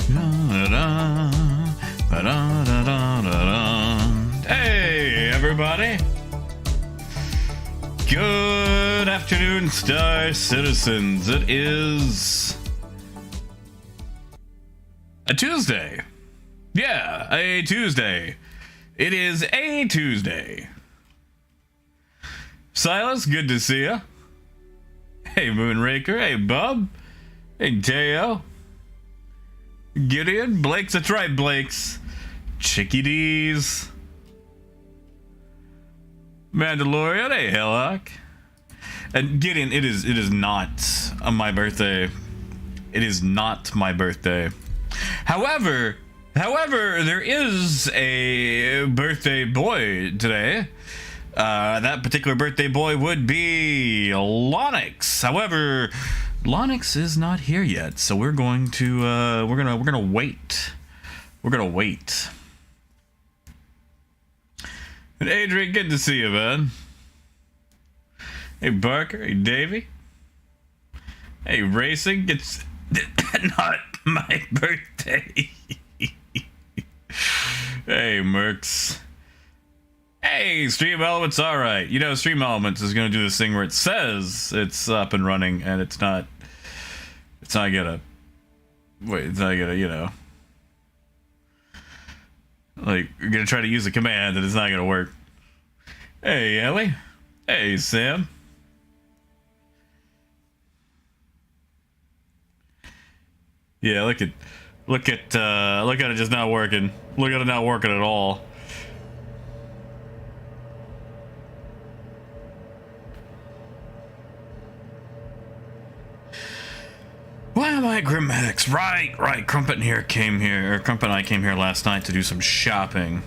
Hey, everybody. Good afternoon, Star Citizens. It is a Tuesday. Yeah, a Tuesday. It is a Tuesday. Silas, good to see ya. Hey, Moonraker. Hey, Bub. Hey, Teo. Gideon. Blake's. That's right, Blake's. Chicky D's. Mandalorian. Hey, Hellhawk. And Gideon, it is not my birthday. It is not my birthday. However, there is a birthday boy today. That particular birthday boy would be Lonix. However, Lonix is not here yet, so we're going to we're gonna wait. We're gonna wait. And Adrian, good to see you, man. Hey, Barker. Hey, Davey. Hey, Racing. It's not my birthday. Hey, Mercs. Hey, Stream Elements, alright. You know, Stream Elements is gonna do this thing where it says it's up and running, and it's not gonna, you know, like, you're gonna try to use a command and it's not gonna work. Hey, Ellie. Hey, Sam. Yeah, look at it just not working. Look at it not working at all. Why am I Grimmatics? Right. Crumpet and I came here last night to do some shopping.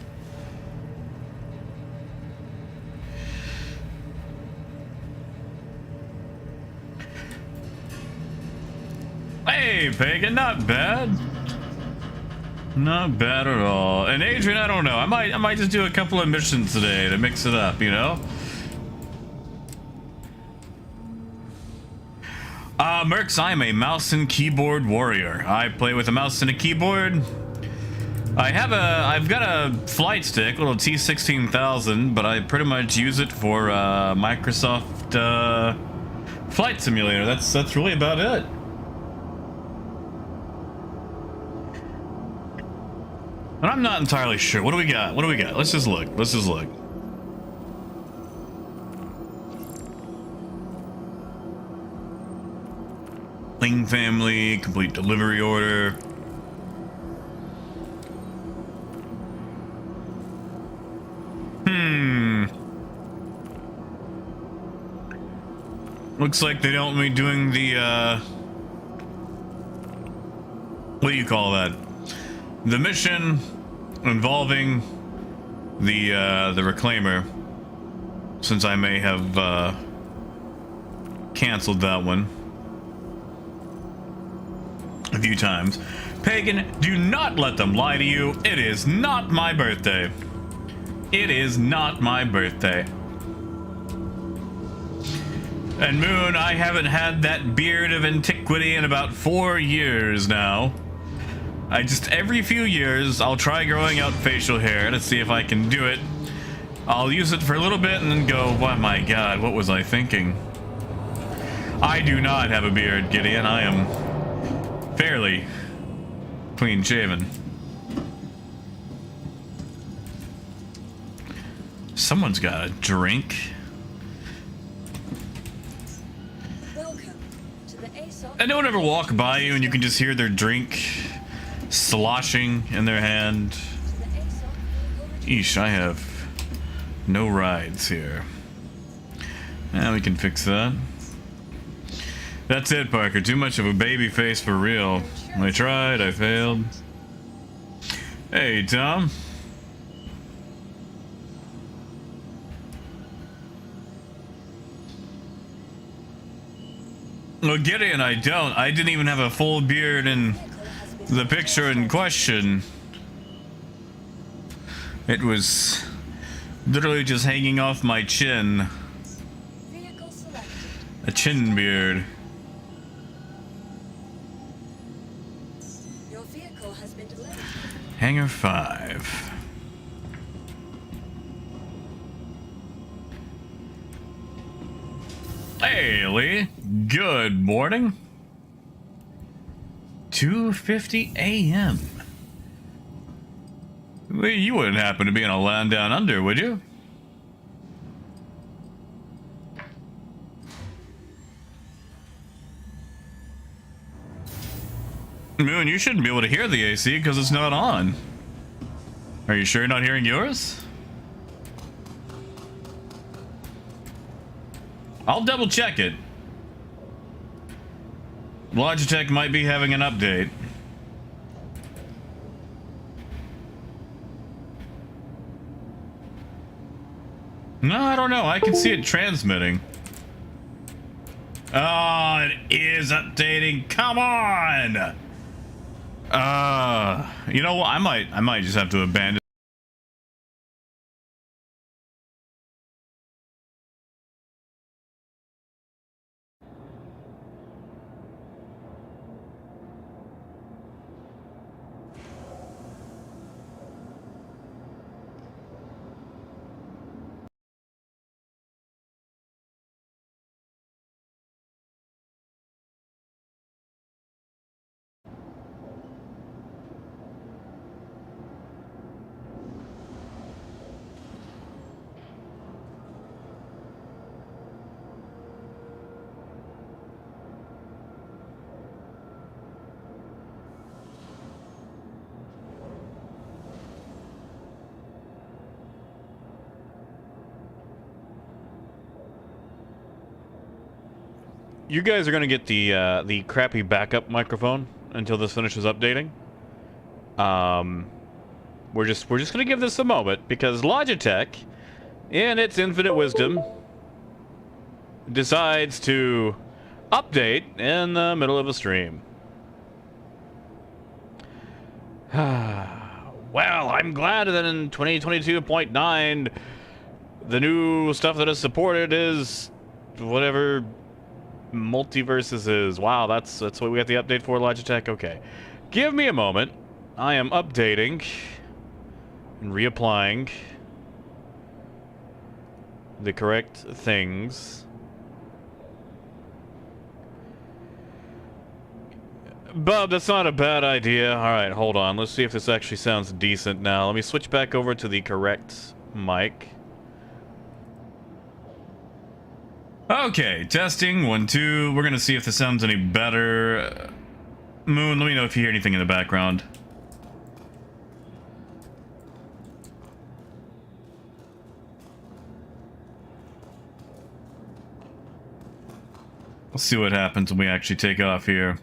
Hey, Pagan, not bad. Not bad at all. And Adrian, I don't know. I might just do a couple of missions today to mix it up, you know? Mercs, I'm a mouse and keyboard warrior. I play with a mouse and a keyboard. I've got a flight stick, a little T16000, but I pretty much use it for Microsoft Flight Simulator. That's really about it. And I'm not entirely sure. What do we got? Let's just look. Ling family, complete delivery order. Looks like they don't want me doing the, what do you call that? The mission involving the reclaimer, since I may have, canceled that one a few times. Pagan, do not let them lie to you. It is not my birthday. It is not my birthday. And Moon, I haven't had that beard of antiquity in about 4 years now. Every few years, I'll try growing out facial hair to see if I can do it. I'll use it for a little bit and then go, oh my god, what was I thinking? I do not have a beard, Gideon. I am fairly clean shaven. Someone's got a drink. Anyone ever walk by you and you can just hear their drink sloshing in their hand? Eesh, I have no rides here. Now we can fix that. That's it, Parker. Too much of a baby face for real. I tried, I failed. Hey, Tom. Well, Gideon, I don't. I didn't even have a full beard in the picture in question. It was literally just hanging off my chin. A chin beard. Your Your vehicle has been delayed. Hangar 5. Hey, Lee. Good morning. 2:50 a.m. Lee, you wouldn't happen to be in a land down under, would you? Moon, you shouldn't be able to hear the AC because it's not on. Are you sure you're not hearing yours? I'll double check it. Logitech might be having an update. No, I don't know. I can see it transmitting. Oh, it is updating. Come on. You know what? I might just have to abandon. You guys are gonna get the crappy backup microphone until this finishes updating. We're just gonna give this a moment because Logitech, in its infinite wisdom, decides to update in the middle of a stream. Well, I'm glad that in 2022.9, the new stuff that is supported is whatever multiverses is. Wow, that's what we got the update for, Logitech. Okay, give me a moment. I am updating and reapplying the correct things. Bob, that's not a bad idea. All right, hold on. Let's see if this actually sounds decent now. Let me switch back over to the correct mic. Okay, testing, 1, 2. We're gonna see if this sounds any better. Moon, let me know if you hear anything in the background. Let's see what happens when we actually take off here.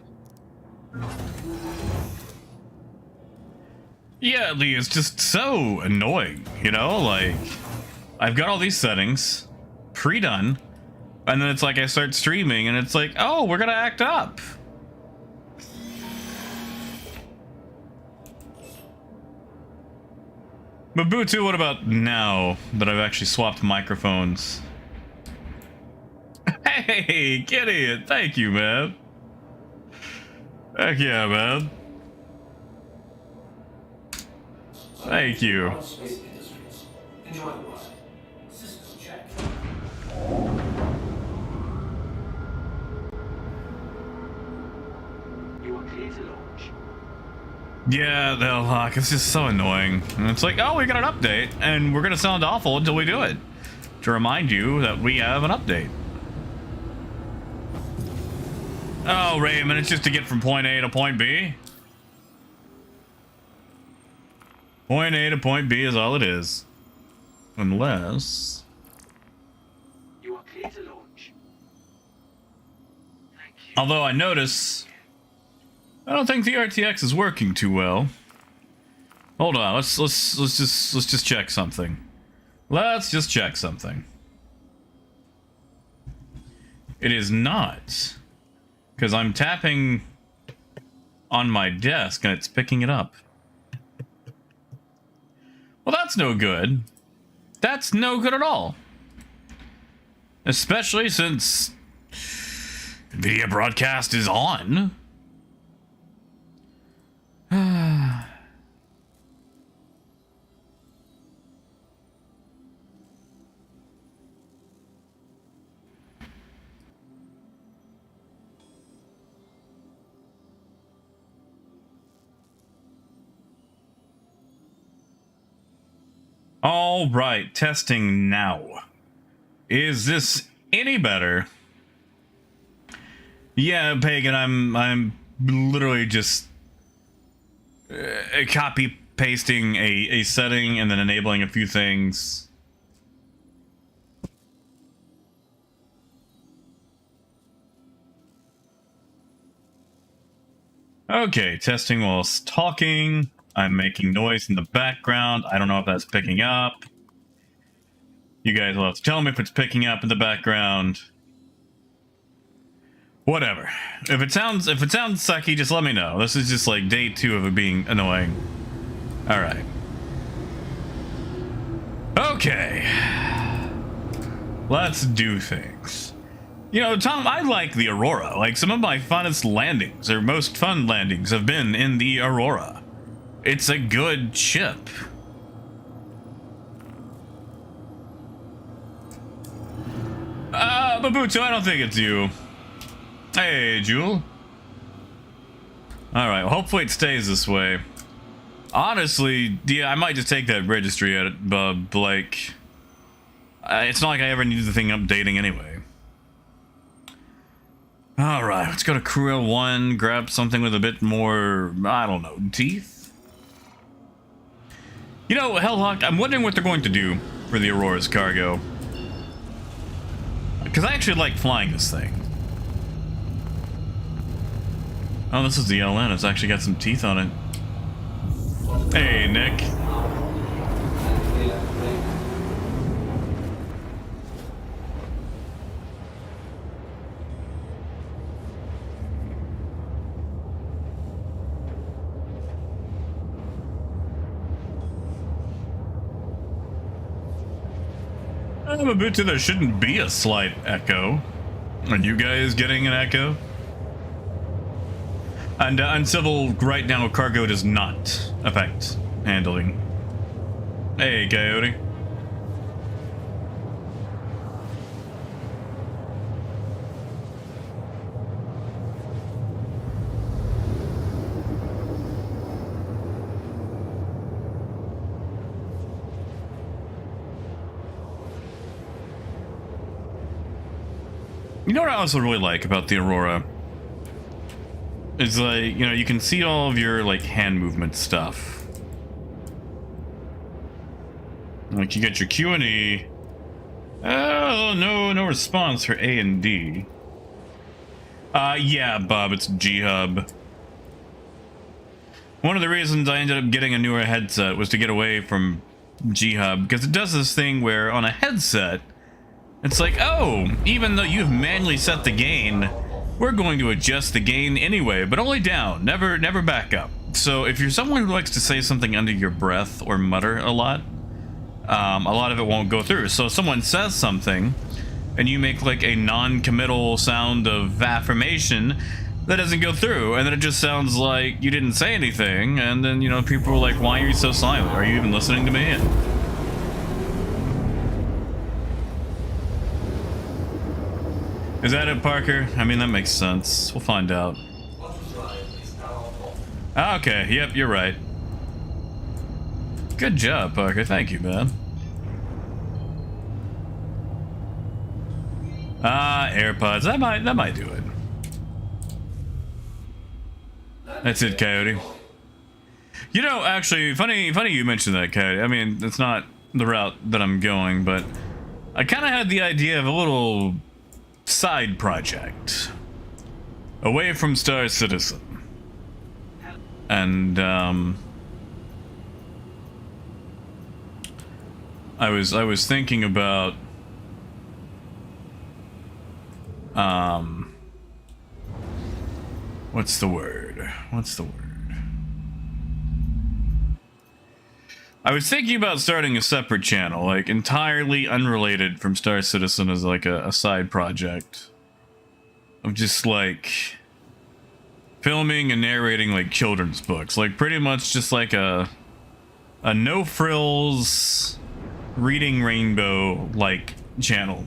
Yeah, Lee, it's just so annoying, you know? Like, I've got all these settings pre-done. And then it's like I start streaming and it's like, oh, we're gonna act up. But Bootu, what about now that I've actually swapped microphones? Hey, Kitty, thank you, man. Heck yeah, man. Thank you. Yeah, the lock is just so annoying. And it's like, oh, we got an update, and we're gonna sound awful until we do it. To remind you that we have an update. Oh, Raymond, it's just to get from point A to point B. Point A to point B is all it is. Unless... You are clear to launch. Thank you. Although I notice... I don't think the RTX is working too well. Hold on, let's just check something. Let's just check something. It is not. Because I'm tapping on my desk and it's picking it up. Well, that's no good. That's no good at all. Especially since video broadcast is on. All right, testing now. Is this any better? Yeah, Pagan, I'm literally just copy pasting a setting and then enabling a few things. Okay, testing whilst talking. I'm making noise in the background. I don't know if that's picking up. You guys will have to tell me if it's picking up in the background. Whatever. If it sounds sucky, just let me know. This is just like day 2 of it being annoying. Alright. Okay. Let's do things. You know, Tom, I like the Aurora. Like, some of my funnest landings, or most fun landings, have been in the Aurora. It's a good ship. Babuto, I don't think it's you. Hey, Jewel. Alright, well, hopefully it stays this way. Honestly, yeah, I might just take that registry at it, but, like... it's not like I ever needed the thing updating anyway. Alright, let's go to Crew 1, grab something with a bit more, I don't know, teeth? You know, Hellhawk, I'm wondering what they're going to do for the Aurora's cargo. Because I actually like flying this thing. Oh, this is the LN. It's actually got some teeth on it. Hey, Nick. I'm a bit to there shouldn't be a slight echo. Are you guys getting an echo? And uncivil right now cargo does not affect handling. Hey, Coyote. You know what I also really like about the Aurora? It's like, you know, you can see all of your, like, hand movement stuff. Like, you get your Q and E. Oh, no response for A and D. Yeah, Bob, it's G-Hub. One of the reasons I ended up getting a newer headset was to get away from G-Hub, because it does this thing where on a headset, it's like, oh, even though you've manually set the gain, we're going to adjust the gain anyway, but only down, never back up. So if you're someone who likes to say something under your breath or mutter a lot of it won't go through. So if someone says something and you make like a non-committal sound of affirmation, that doesn't go through, and then it just sounds like you didn't say anything, and then, you know, people are like, why are you so silent? Are you even listening to me? Is that it, Parker? I mean, that makes sense. We'll find out. Okay, yep, you're right. Good job, Parker. Thank you, man. AirPods. That might do it. That's it, Coyote. You know, actually, funny you mentioned that, Coyote. I mean, it's not the route that I'm going, but I kind of had the idea of a little side project away from Star Citizen, and I was thinking about what's the word? I was thinking about starting a separate channel, like entirely unrelated from Star Citizen, as like a side project of just like filming and narrating like children's books, like pretty much just like a no frills reading rainbow like channel,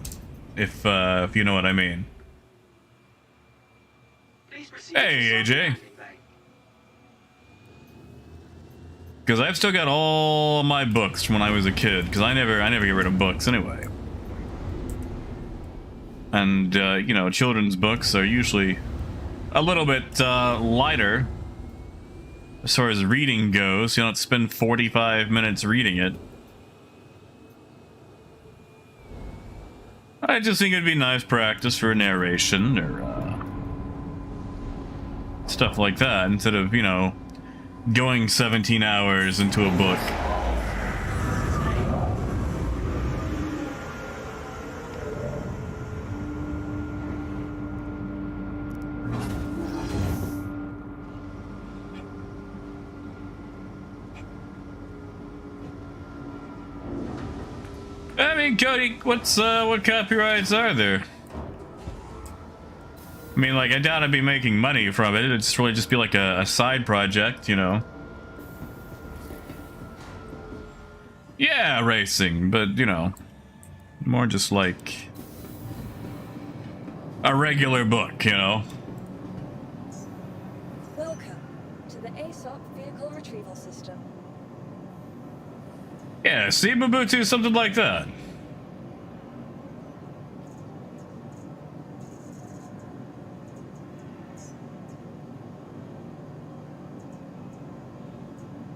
if you know what I mean. Hey, AJ. Because I've still got all my books from when I was a kid. Because I never get rid of books anyway. And you know, children's books are usually a little bit lighter as far as reading goes. You don't spend 45 minutes reading it. I just think it'd be nice practice for narration or stuff like that instead of, you know, going 17 hours into a book. I mean, Cody, what copyrights are there? I mean, like, I doubt I'd be making money from it. It'd just really just be like a side project, you know? Yeah, racing, but, you know, more just like a regular book, you know? Welcome to the ASOP Vehicle Retrieval System. Yeah, see, Mobutu, something like that.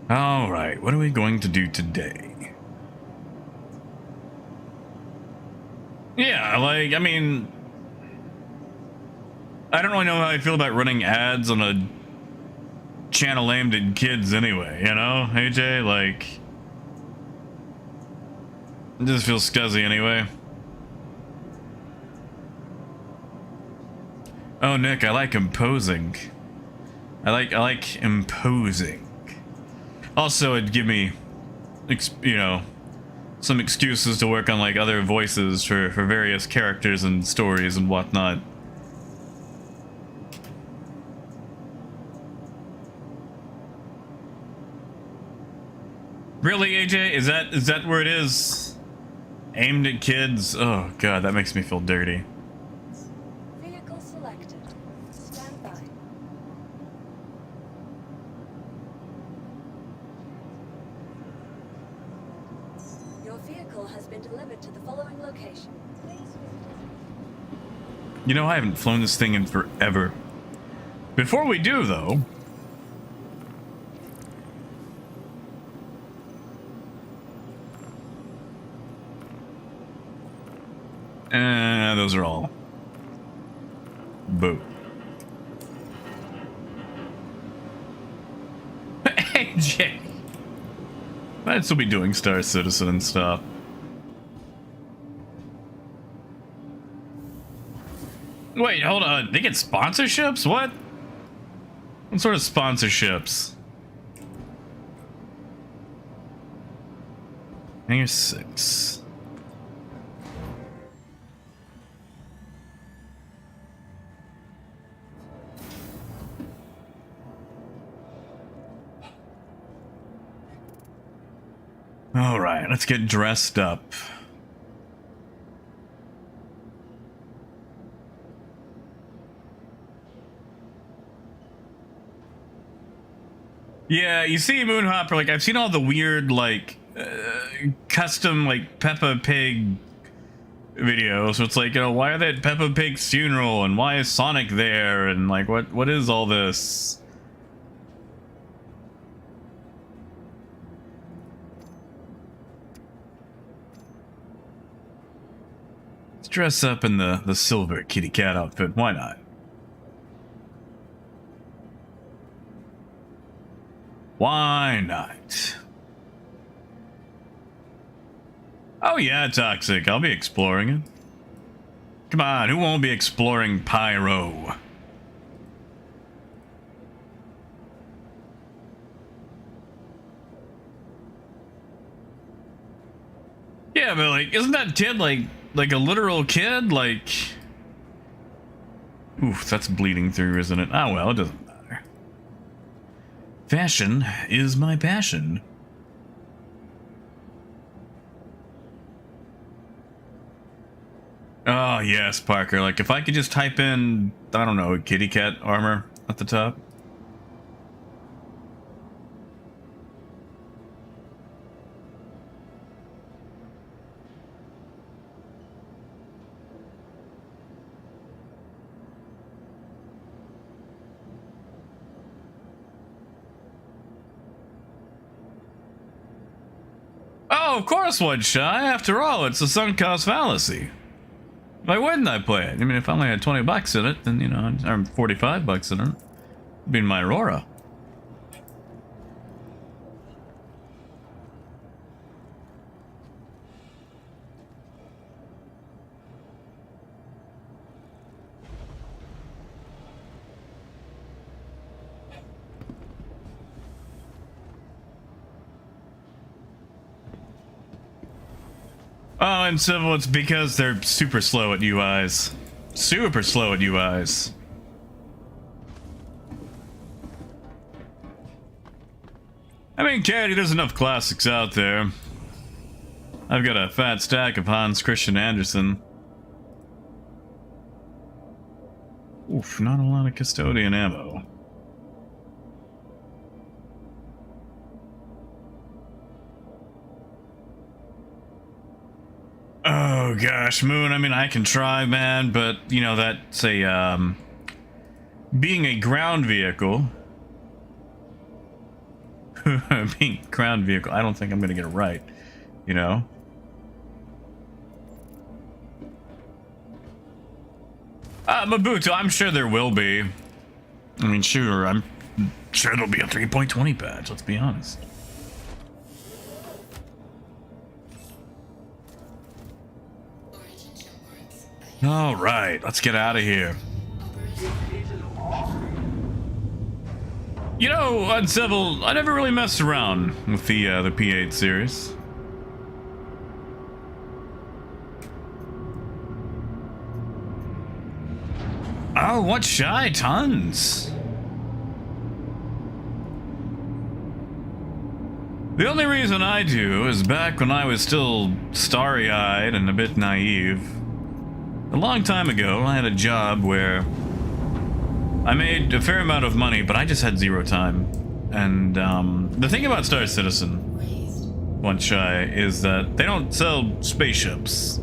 Alright, what are we going to do today? Yeah, like, I mean, I don't really know how I feel about running ads on a channel aimed at kids anyway, you know, AJ? Like, it just feels scuzzy anyway. Oh, Nick, I like imposing. I like imposing. Also, it'd give me, you know, some excuses to work on like other voices for various characters and stories and whatnot. Really, AJ? Is that where it is? Aimed at kids? Oh god, that makes me feel dirty. Vehicle selected. Stand by. Your vehicle has been delivered to the following location. Please visit. You know, I haven't flown this thing in forever. Before we do, though... those are all. Boo. AJ! I'd still be doing Star Citizen and stuff. Wait, hold on. They get sponsorships? What? What sort of sponsorships? Hangar 6. All right, let's get dressed up. Yeah, you see Moonhopper, like, I've seen all the weird, like, custom, like, Peppa Pig videos. So it's like, you know, why are they at Peppa Pig's funeral? And why is Sonic there? And, like, what is all this? Let's dress up in the silver kitty cat outfit. Why not? Why not? Oh yeah, Toxic. I'll be exploring it. Come on, who won't be exploring Pyro? Yeah, but like, isn't that kid like a literal kid? Like, oof, that's bleeding through, isn't it? Oh well, it doesn't matter. Fashion is my passion. Oh yes, Parker. Like if I could just type in, I don't know, kitty cat armor at the top. of course one shy. After all, it's a sunk cost fallacy. Why wouldn't I play it? I mean, if I only had 20 bucks in it, then, you know, I'd earn 45 bucks in it. It'd be my Aurora. Oh, and Civil, it's because they're super slow at UIs. Super slow at UIs. I mean, Katie, there's enough classics out there. I've got a fat stack of Hans Christian Andersen. Oof, not a lot of custodian ammo. Oh gosh, Moon, I mean, I can try, man, but, you know, that's a, being a ground vehicle... being a ground vehicle, I don't think I'm gonna get it right, you know? Mabuto, I'm sure there will be. I mean, sure, I'm sure there'll be a 3.20 patch, let's be honest. All right, let's get out of here. You know, Uncivil, I never really messed around with the P8 series. Oh, what shy? Tons. The only reason I do is back when I was still starry-eyed and a bit naive. A long time ago, I had a job where I made a fair amount of money, but I just had zero time. And the thing about Star Citizen, One Shy, is that they don't sell spaceships.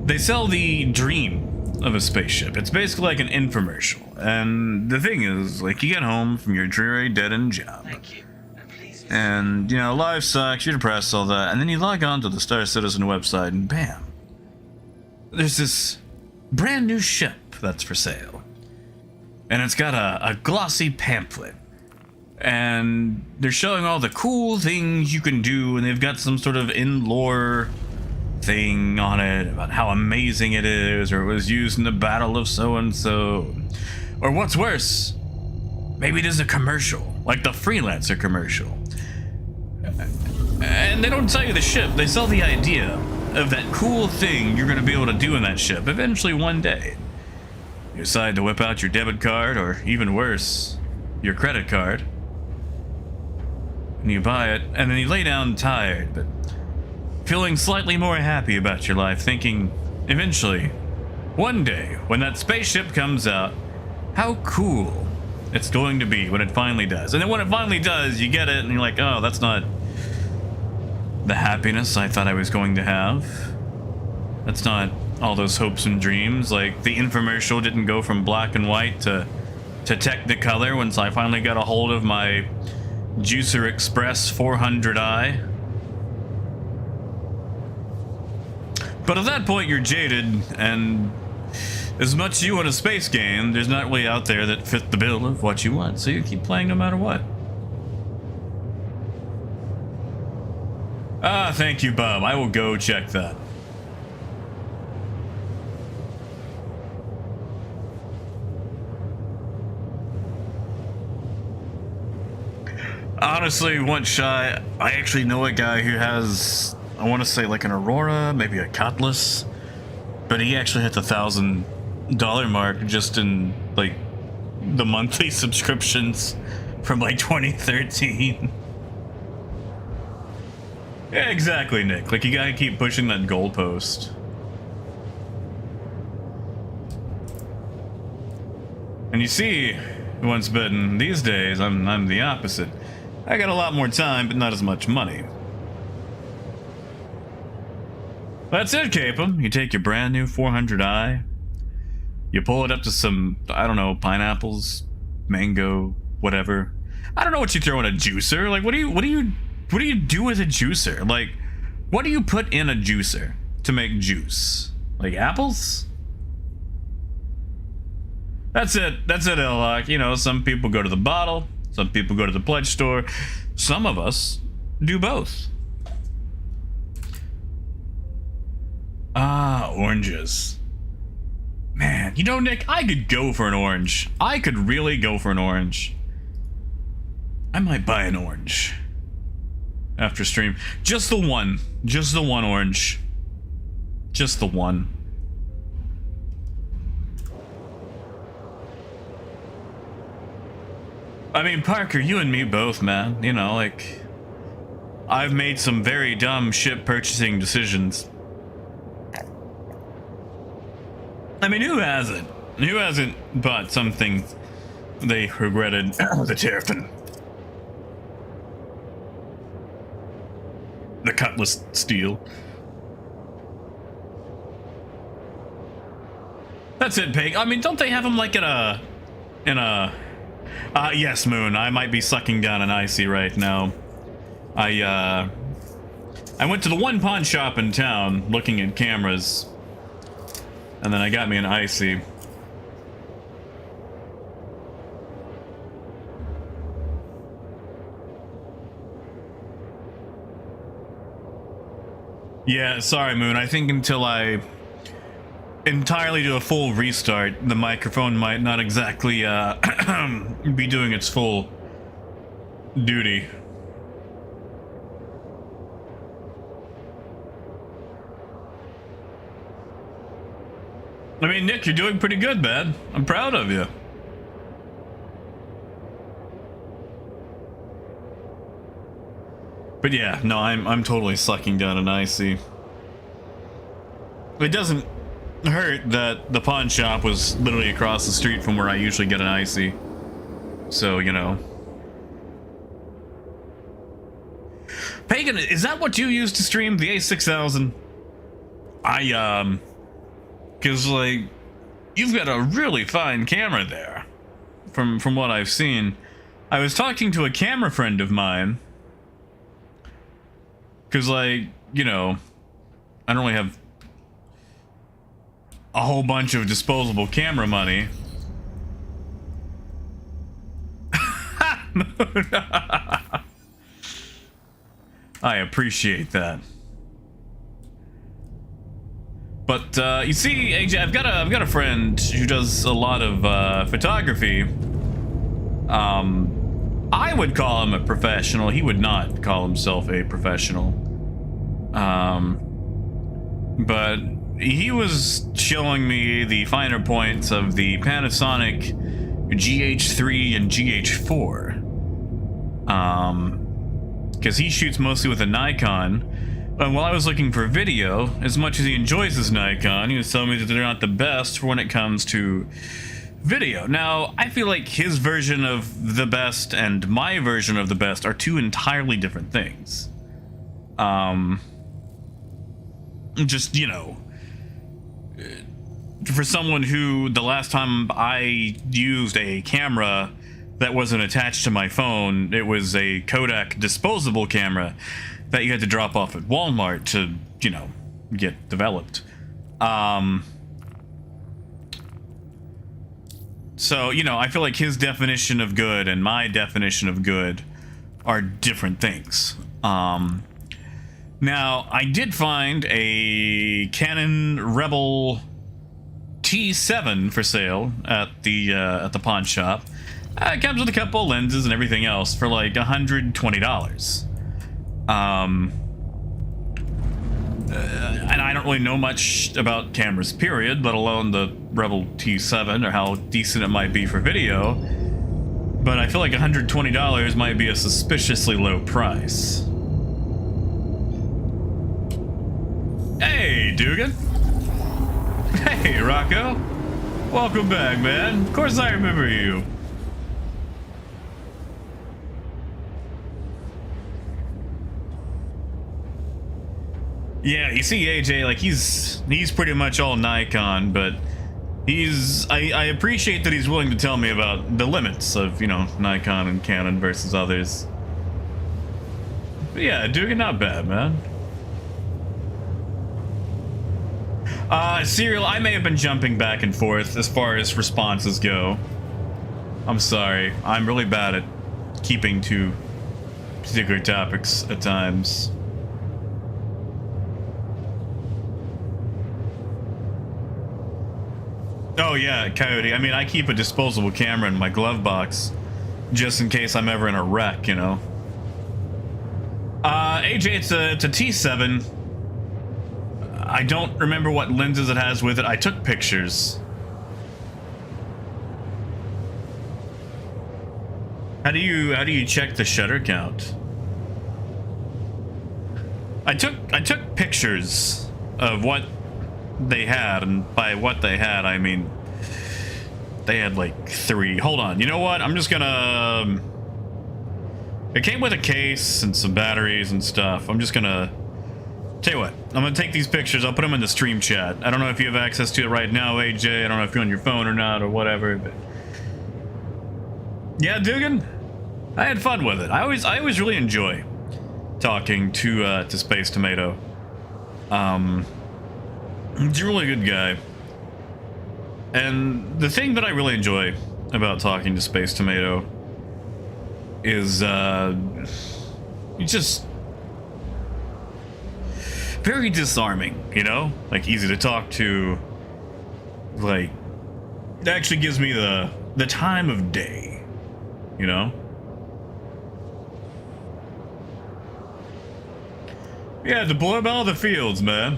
They sell the dream of a spaceship. It's basically like an infomercial. And the thing is, like, you get home from your dreary, dead-end job. Thank you. And, you know, life sucks, you're depressed, all that. And then you log on to the Star Citizen website, and bam. There's this brand new ship that's for sale. And it's got a glossy pamphlet. And they're showing all the cool things you can do, and they've got some sort of in-lore thing on it about how amazing it is, or it was used in the battle of so-and-so. Or what's worse, maybe it is a commercial, like the Freelancer commercial. And they don't tell you the ship, they sell the idea of that cool thing you're going to be able to do in that ship eventually one day. You decide to whip out your debit card, or even worse, your credit card, and you buy it, and then you lay down tired, but feeling slightly more happy about your life, thinking, eventually, one day, when that spaceship comes out, how cool it's going to be when it finally does. And then when it finally does, you get it, and you're like, oh, that's not the happiness I thought I was going to have. That's not all those hopes and dreams. Like, the infomercial didn't go from black and white to Technicolor once I finally got a hold of my Juicer Express 400i. But at that point, you're jaded, and as much as you want a space game, there's not really out there that fit the bill of what you want, so you keep playing no matter what. Ah, thank you, Bob. I will go check that. Honestly, One Shy, I actually know a guy who has, I want to say, like an Aurora, maybe a Cutlass, but he actually hit the $1,000 mark just in, like, the monthly subscriptions from, like, 2013. Yeah, exactly, Nick. Like, you gotta keep pushing that goalpost. And you see, once bitten, these days, I'm the opposite. I got a lot more time, but not as much money. That's it, Capum. You take your brand new 400i, you pull it up to some, I don't know, pineapples, mango, whatever. I don't know what you throw in a juicer. Like, what do you do with a juicer? Like, What do you put in a juicer to make juice? Like apples? That's it, Illock. You know, some people go to the bottle, some people go to the pledge store. Some of us do both. Ah, oranges. Man, you know, Nick, I could go for an orange. I could really go for an orange. I might buy an orange after stream. Just the one. Just the one orange. Just the one. I mean, Parker, you and me both, man. You know, like, I've made some very dumb ship purchasing decisions. I mean, who hasn't? Who hasn't bought something they regretted? The terrapin. The cutlass steel. That's it, Pig. I mean, don't they have them like in a... yes, Moon. I might be sucking down an icy right now. I went to the one pawn shop in town looking at cameras. And then I got me an icy. Yeah, sorry, Moon. I think until I entirely do a full restart, the microphone might not exactly be doing its full duty. I mean, Nick, you're doing pretty good, man. I'm proud of you. But yeah, no, I'm totally sucking down an icy. It doesn't hurt that the pawn shop was literally across the street from where I usually get an icy. So, you know. Pagan, is that what you use to stream the A6000? Cause like, you've got a really fine camera there, from what I've seen. I was talking to a camera friend of mine, cause like, you know, I don't really have a whole bunch of disposable camera money. I appreciate that. But you see, AJ, I've got a friend who does a lot of photography. I would call him a professional. He would not call himself a professional. But he was showing me the finer points of the Panasonic GH3 and GH4. Because he shoots mostly with a Nikon. And while I was looking for video, as much as he enjoys his Nikon, he was telling me that they're not the best when it comes to video. Now, I feel like his version of the best and my version of the best are two entirely different things. Just, you know, for someone who, the last time I used a camera that wasn't attached to my phone, it was a Kodak disposable camera that you had to drop off at Walmart to, you know, get developed. So, you know, I feel like his definition of good and my definition of good are different things. Now, I did find a Canon Rebel T7 for sale at the pawn shop. It comes with a couple of lenses and everything else for like $120. And I don't really know much about cameras, period, let alone the Rebel T7 or how decent it might be for video. But I feel like $120 might be a suspiciously low price. Hey, Dugan. Hey, Rocco. Welcome back, man. Of course I remember you. Yeah, you see AJ, like, he's pretty much all Nikon, but I appreciate that he's willing to tell me about the limits of, you know, Nikon and Canon versus others. But yeah, Dugan, not bad, man. Serial, I may have been jumping back and forth as far as responses go. I'm sorry. I'm really bad at keeping to particular topics at times. Oh yeah, Coyote. I mean, I keep a disposable camera in my glove box just in case I'm ever in a wreck, you know. AJ, it's a T7. I don't remember what lenses it has with it. I took pictures. How do you check the shutter count? I took pictures of what they had, and by what they had I mean they had like 3. Hold on. You know what? I'm just gonna it came with a case and some batteries and stuff. I'm just gonna tell you what. I'm gonna take these pictures. I'll put them in the stream chat. I don't know if you have access to it right now, AJ. I don't know if you're on your phone or not or whatever, but yeah, Dugan, I had fun with it. I always really enjoy talking to Space Tomato. He's a really good guy. And the thing that I really enjoy about talking to Space Tomato is he's just very disarming, you know? Like, easy to talk to. Like, it actually gives me the time of day, you know? Yeah, to blow up all the fields, man.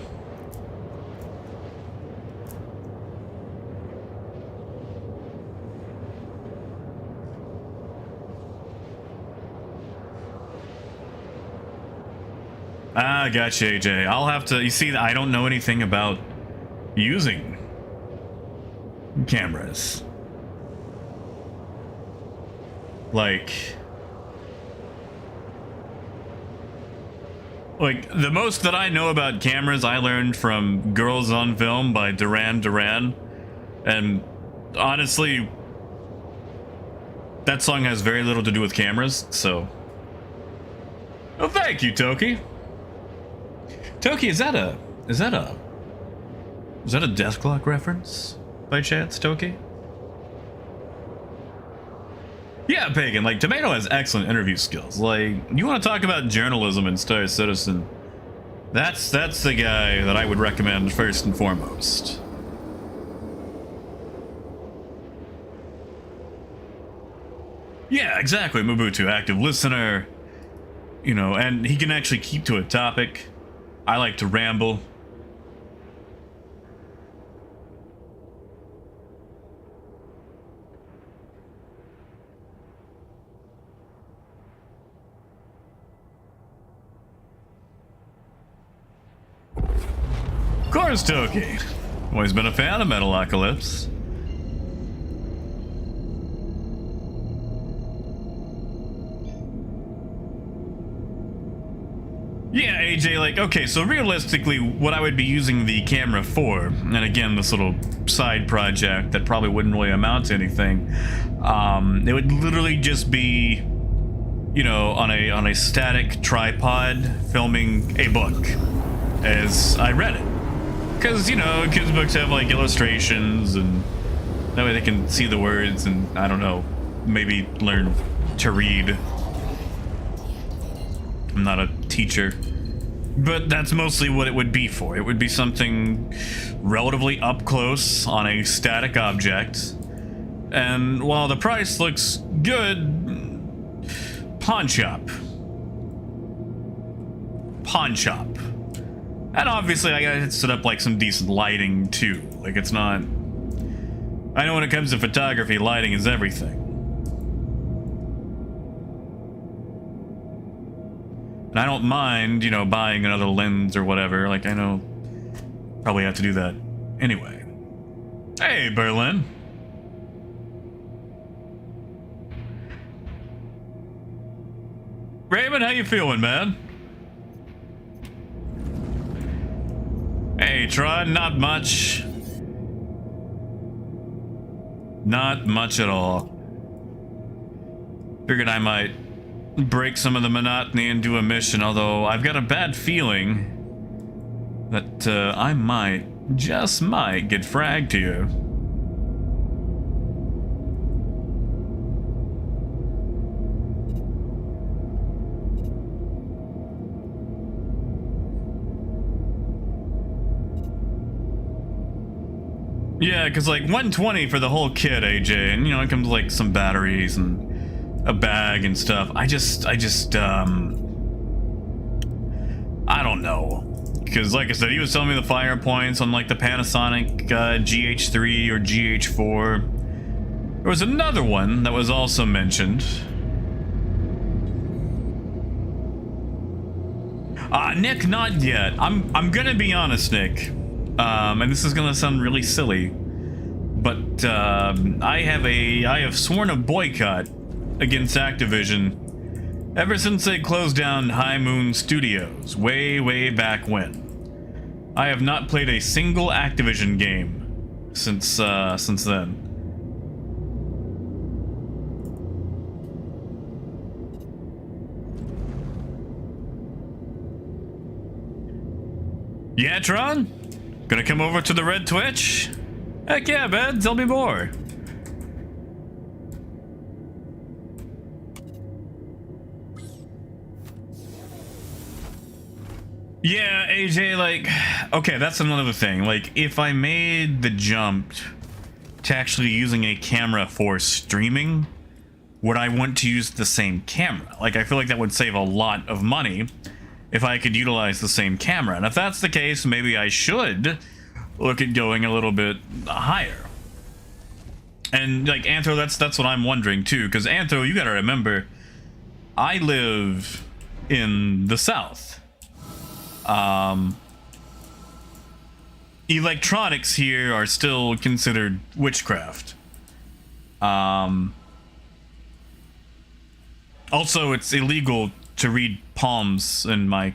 Ah, gotcha, AJ. I'll have to... You see, I don't know anything about using cameras. Like, the most that I know about cameras I learned from Girls on Film by Duran Duran. And honestly, that song has very little to do with cameras, so... Oh, thank you, Toki. Toki, is that a desk clock reference by chance, Toki? Yeah, Pagan, like, Tomato has excellent interview skills. Like, you want to talk about journalism in Star Citizen, that's the guy that I would recommend first and foremost. Yeah, exactly, Mobutu, active listener, you know, and he can actually keep to a topic. I like to ramble. Of course, Toki. Always been a fan of Metalocalypse. Yeah, AJ, like, okay, so realistically, what I would be using the camera for, and again, this little side project that probably wouldn't really amount to anything, it would literally just be, you know, on a static tripod, filming a book as I read it. Because, you know, kids' books have, like, illustrations, and that way they can see the words and, I don't know, maybe learn to read. I'm not a teacher, but that's mostly what it would be for. It would be something relatively up close on a static object, and while the price looks good, pawn shop, and obviously I gotta set up like some decent lighting too. Like, it's not, I know when it comes to photography, lighting is everything. And I don't mind, you know, buying another lens or whatever. Like, I know probably have to do that anyway. Hey, Berlin. Raymond, how you feeling, man? Hey, Tron, not much. Not much at all. Figured I might break some of the monotony and do a mission, although I've got a bad feeling that I might just might get fragged here. Yeah, because like 120 for the whole kit, AJ, and you know, it comes like some batteries and a bag and stuff. I don't know. Because like I said, he was telling me the fire points on like the Panasonic GH3 or GH4. There was another one that was also mentioned. Nick, not yet. I'm gonna be honest, Nick. And this is gonna sound really silly, but I have sworn a boycott against Activision ever since they closed down High Moon Studios way back when. I have not played a single Activision game since then. Yeah, Tron? Gonna come over to the Red Twitch? Heck yeah, man, tell me more. Yeah, AJ, like, okay, that's another thing. Like, if I made the jump to actually using a camera for streaming, would I want to use the same camera? Like, I feel like that would save a lot of money if I could utilize the same camera. And if that's the case, maybe I should look at going a little bit higher. And like Anthro, that's what I'm wondering too, because Anthro, you gotta remember, I live in the South. Electronics here are still considered witchcraft. Also, it's illegal to read palms in my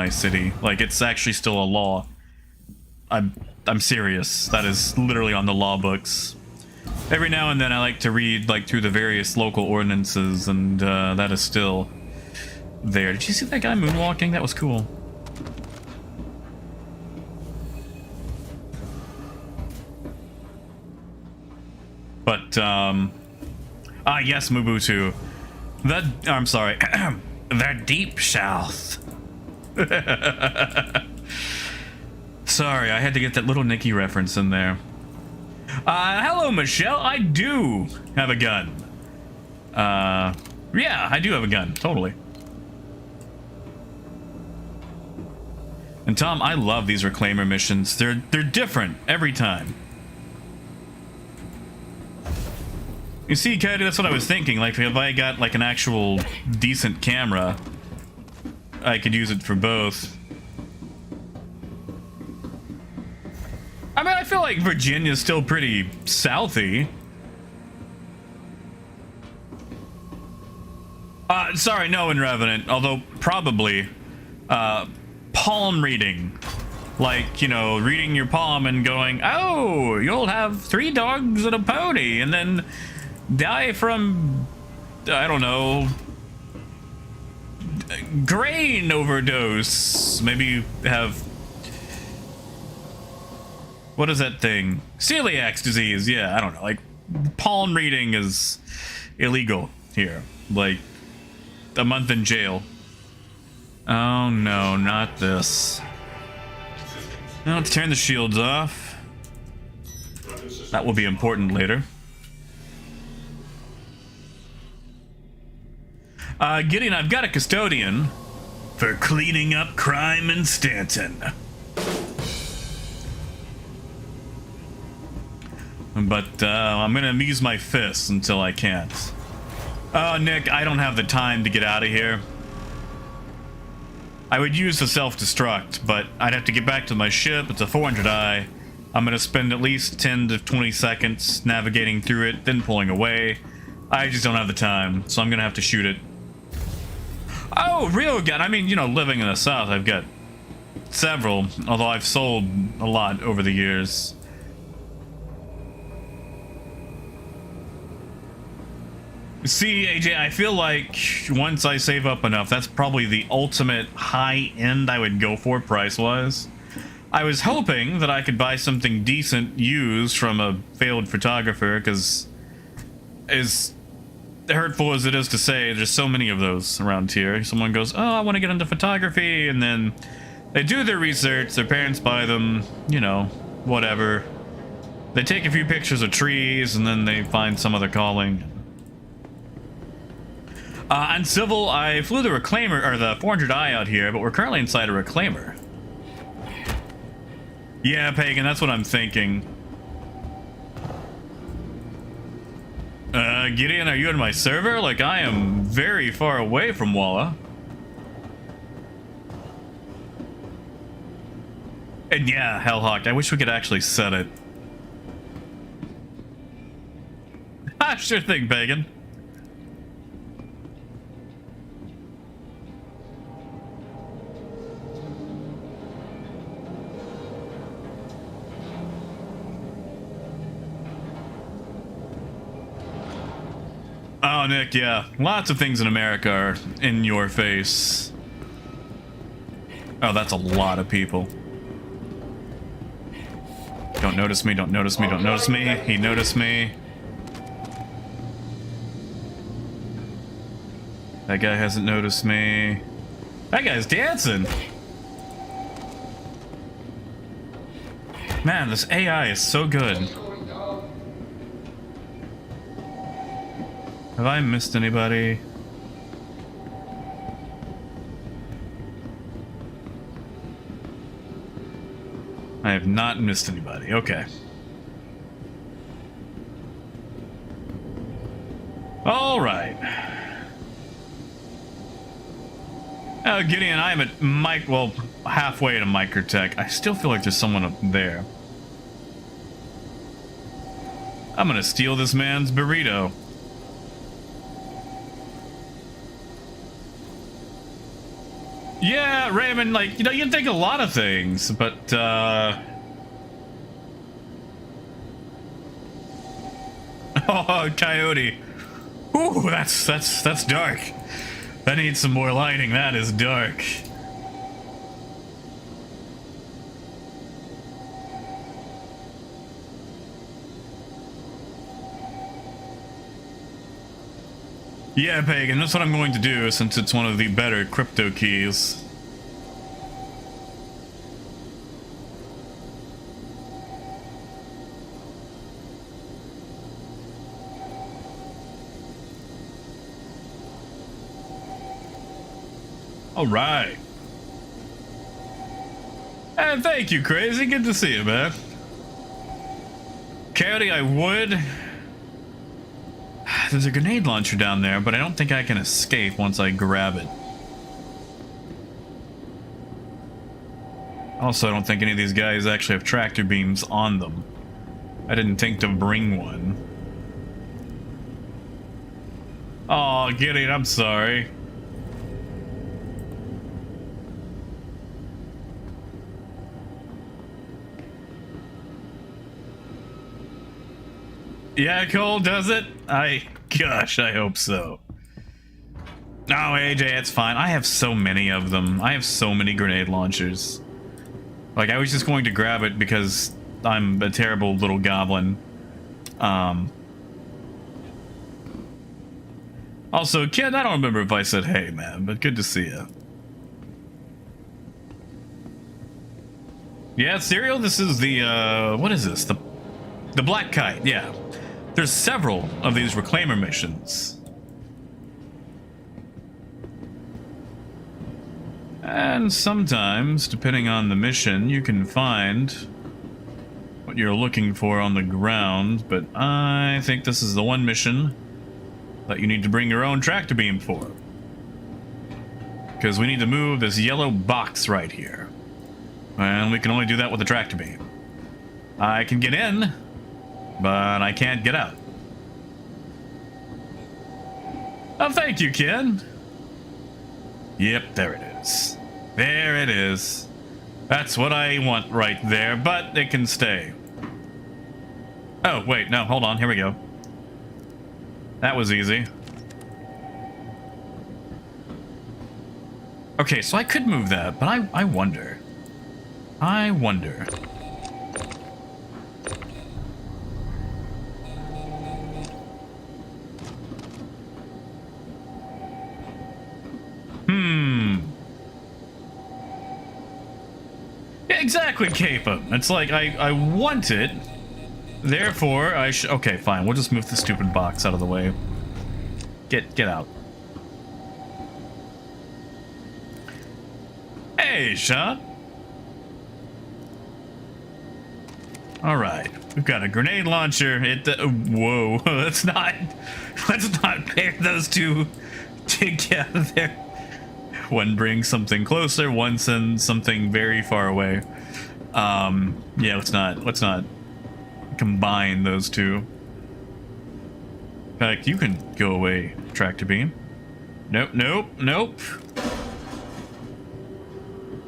city. Like, it's actually still a law. I'm serious. That is literally on the law books. Every now and then I like to read like through the various local ordinances, and that is still there. Did you see that guy moonwalking? That was cool. But yes, Mubutu. I'm sorry. The Deep South. Sorry, I had to get that little Nicky reference in there. Hello, Michelle. I do have a gun. Yeah, I do have a gun. Totally. And Tom, I love these Reclaimer missions. They're different every time. You see, Cody, that's what I was thinking. Like, if I got like an actual decent camera, I could use it for both. I mean, I feel like Virginia's still pretty southy. Sorry, no, in Revenant, although probably palm reading. Like, you know, reading your palm and going, oh, you'll have 3 dogs and a pony, and then die from, I don't know, grain overdose. Maybe have, what is that thing? Celiac disease. Yeah, I don't know. Like, palm reading is illegal here. Like, a month in jail. Oh no, not this. Now let's turn the shields off. That will be important later. Gideon, I've got a custodian for cleaning up crime in Stanton. But I'm gonna use my fists until I can't. Oh, Nick, I don't have the time to get out of here. I would use the self-destruct, but I'd have to get back to my ship. It's a 400i. I'm gonna spend at least 10 to 20 seconds navigating through it, then pulling away. I just don't have the time, so I'm gonna have to shoot it. Oh, real gun. I mean, you know, living in the South, I've got several, although I've sold a lot over the years. See, AJ, I feel like once I save up enough, that's probably the ultimate high end I would go for price-wise. I was hoping that I could buy something decent used from a failed photographer, because as hurtful as it is to say, there's so many of those around here. Someone goes, oh, I want to get into photography, and then they do their research, their parents buy them, you know, whatever. They take a few pictures of trees, and then they find some other calling. On Civil, I flew the Reclaimer, or the 400i out here, but we're currently inside a Reclaimer. Yeah, Pagan, that's what I'm thinking. Gideon, are you in my server? Like, I am very far away from Walla. And yeah, Hellhawk, I wish we could actually set it. Ah, sure thing, Pagan. Oh, Nick, yeah. Lots of things in America are in your face. Oh, that's a lot of people. Don't notice me, don't notice me, don't notice me. He noticed me. That guy hasn't noticed me. That guy's dancing. Man, this AI is so good. Have I missed anybody? I have not missed anybody. Okay. All right. Oh, Gideon, I am at well, halfway to Microtech. I still feel like there's someone up there. I'm gonna steal this man's burrito. Yeah, Raymond, like, you know, you can think a lot of things, but, oh, Coyote. Ooh, that's dark. That needs some more lighting. That is dark. Yeah, Pagan, that's what I'm going to do since it's one of the better crypto keys. All right. And thank you, Crazy. Good to see you, man. Coyote, I would... There's a grenade launcher down there, but I don't think I can escape once I grab it. Also, I don't think any of these guys actually have tractor beams on them. I didn't think to bring one. Oh, Gideon, I'm sorry. Yeah, Cole, does it? Gosh, I hope so. Oh, AJ, it's fine. I have so many of them. I have so many grenade launchers. Like, I was just going to grab it because I'm a terrible little goblin. Also, kid, I don't remember if I said hey, man, but good to see you. Yeah, Serial, this is the, what is this? The Black Kite, yeah. There's several of these Reclaimer missions. And sometimes, depending on the mission, you can find what you're looking for on the ground, but I think this is the one mission that you need to bring your own tractor beam for. Because we need to move this yellow box right here. And we can only do that with a tractor beam. I can get in, but I can't get out. Oh, thank you, kid. Yep, there it is. There it is. That's what I want right there, but it can stay. Oh, wait, no, hold on, here we go. That was easy. Okay, so I could move that, but I wonder. I wonder. Yeah, exactly, Capum. It's like, I want it. Therefore, okay, fine. We'll just move the stupid box out of the way. Get out. Hey, Sean. Alright. We've got a grenade launcher. Whoa. Let's not pair those two together. One brings something closer, one sends something very far away. Yeah, let's not combine those two. In fact, you can go away, tractor beam. Nope.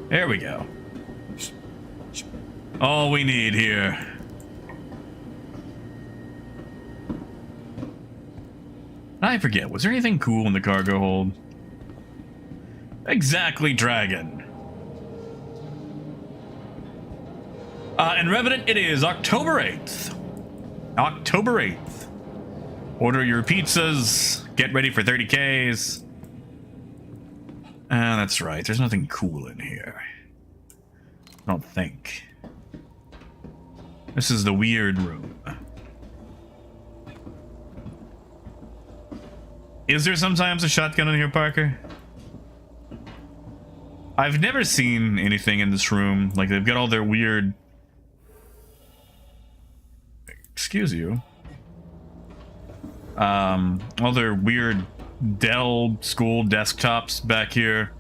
There we go. All we need here. I forget, was there anything cool in the cargo hold? Exactly, Dragon. And Revenant, it is October 8th. October 8th. Order your pizzas. Get ready for 30Ks. That's right. There's nothing cool in here. I don't think. This is the weird room. Is there sometimes a shotgun in here, Parker? I've never seen anything in this room. Like, they've got all their weird... Excuse you. All their weird Dell school desktops back here.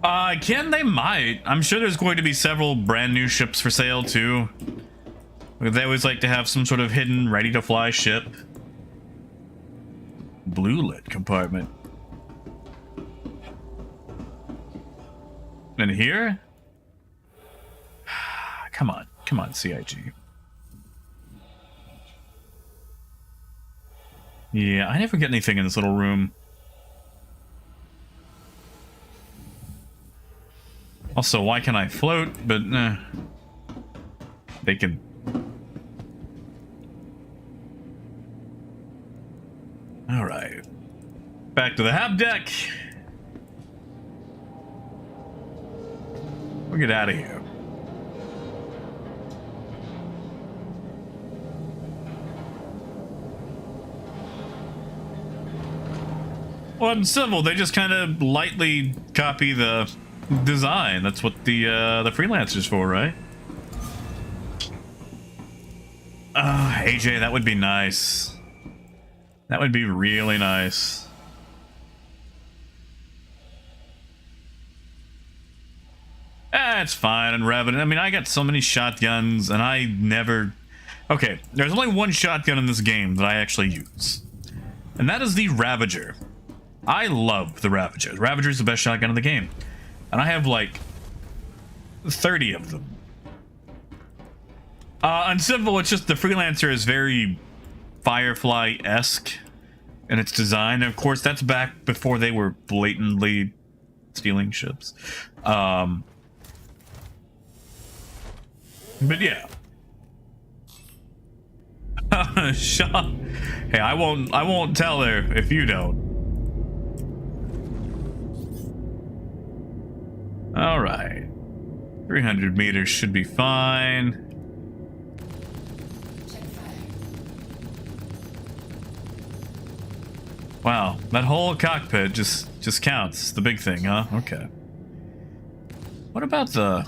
Again, they might. I'm sure there's going to be several brand new ships for sale, too. They always like to have some sort of hidden, ready-to-fly ship. Blue lit compartment. And here? Come on, CIG. Yeah, I never get anything in this little room. Also, why can I float? But, they can... Alright. Back to the hab deck. We'll get out of here. Well, in Civil, they just kind of lightly copy the design. That's what the freelancer's for, right? AJ, that would be nice. That would be really nice. It's fine and Revenant. I mean, I got so many shotguns, and I never... Okay, there's only one shotgun in this game that I actually use. And that is the Ravager. I love the Ravager. The Ravager is the best shotgun in the game. And I have, like, 30 of them. On Civil, it's just the Freelancer is very Firefly-esque in its design. And of course, that's back before they were blatantly stealing ships. But yeah. Sean, hey, I won't tell her if you don't. All right, 300 meters should be fine. Wow, that whole cockpit just counts. The big thing, huh? Okay. What about the...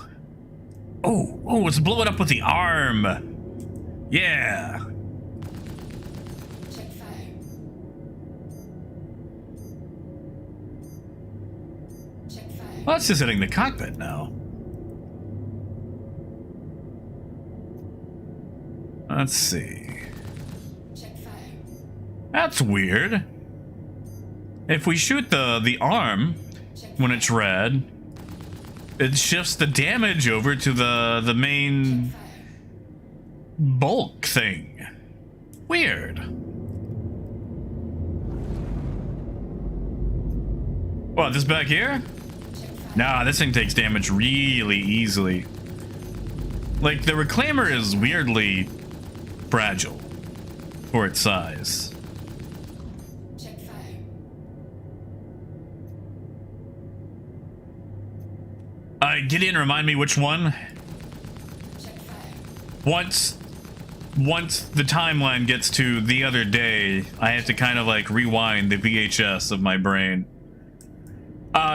Oh, let's blow it up with the arm. Yeah. Well, that's just hitting the cockpit now. Let's see. That's weird. If we shoot the arm when it's red, it shifts the damage over to the main bulk thing. Weird. What, this back here? Nah, this thing takes damage really easily. Like, the Reclaimer is weirdly fragile for its size. Gideon, remind me which one? Once the timeline gets to the other day, I have to kind of like rewind the VHS of my brain.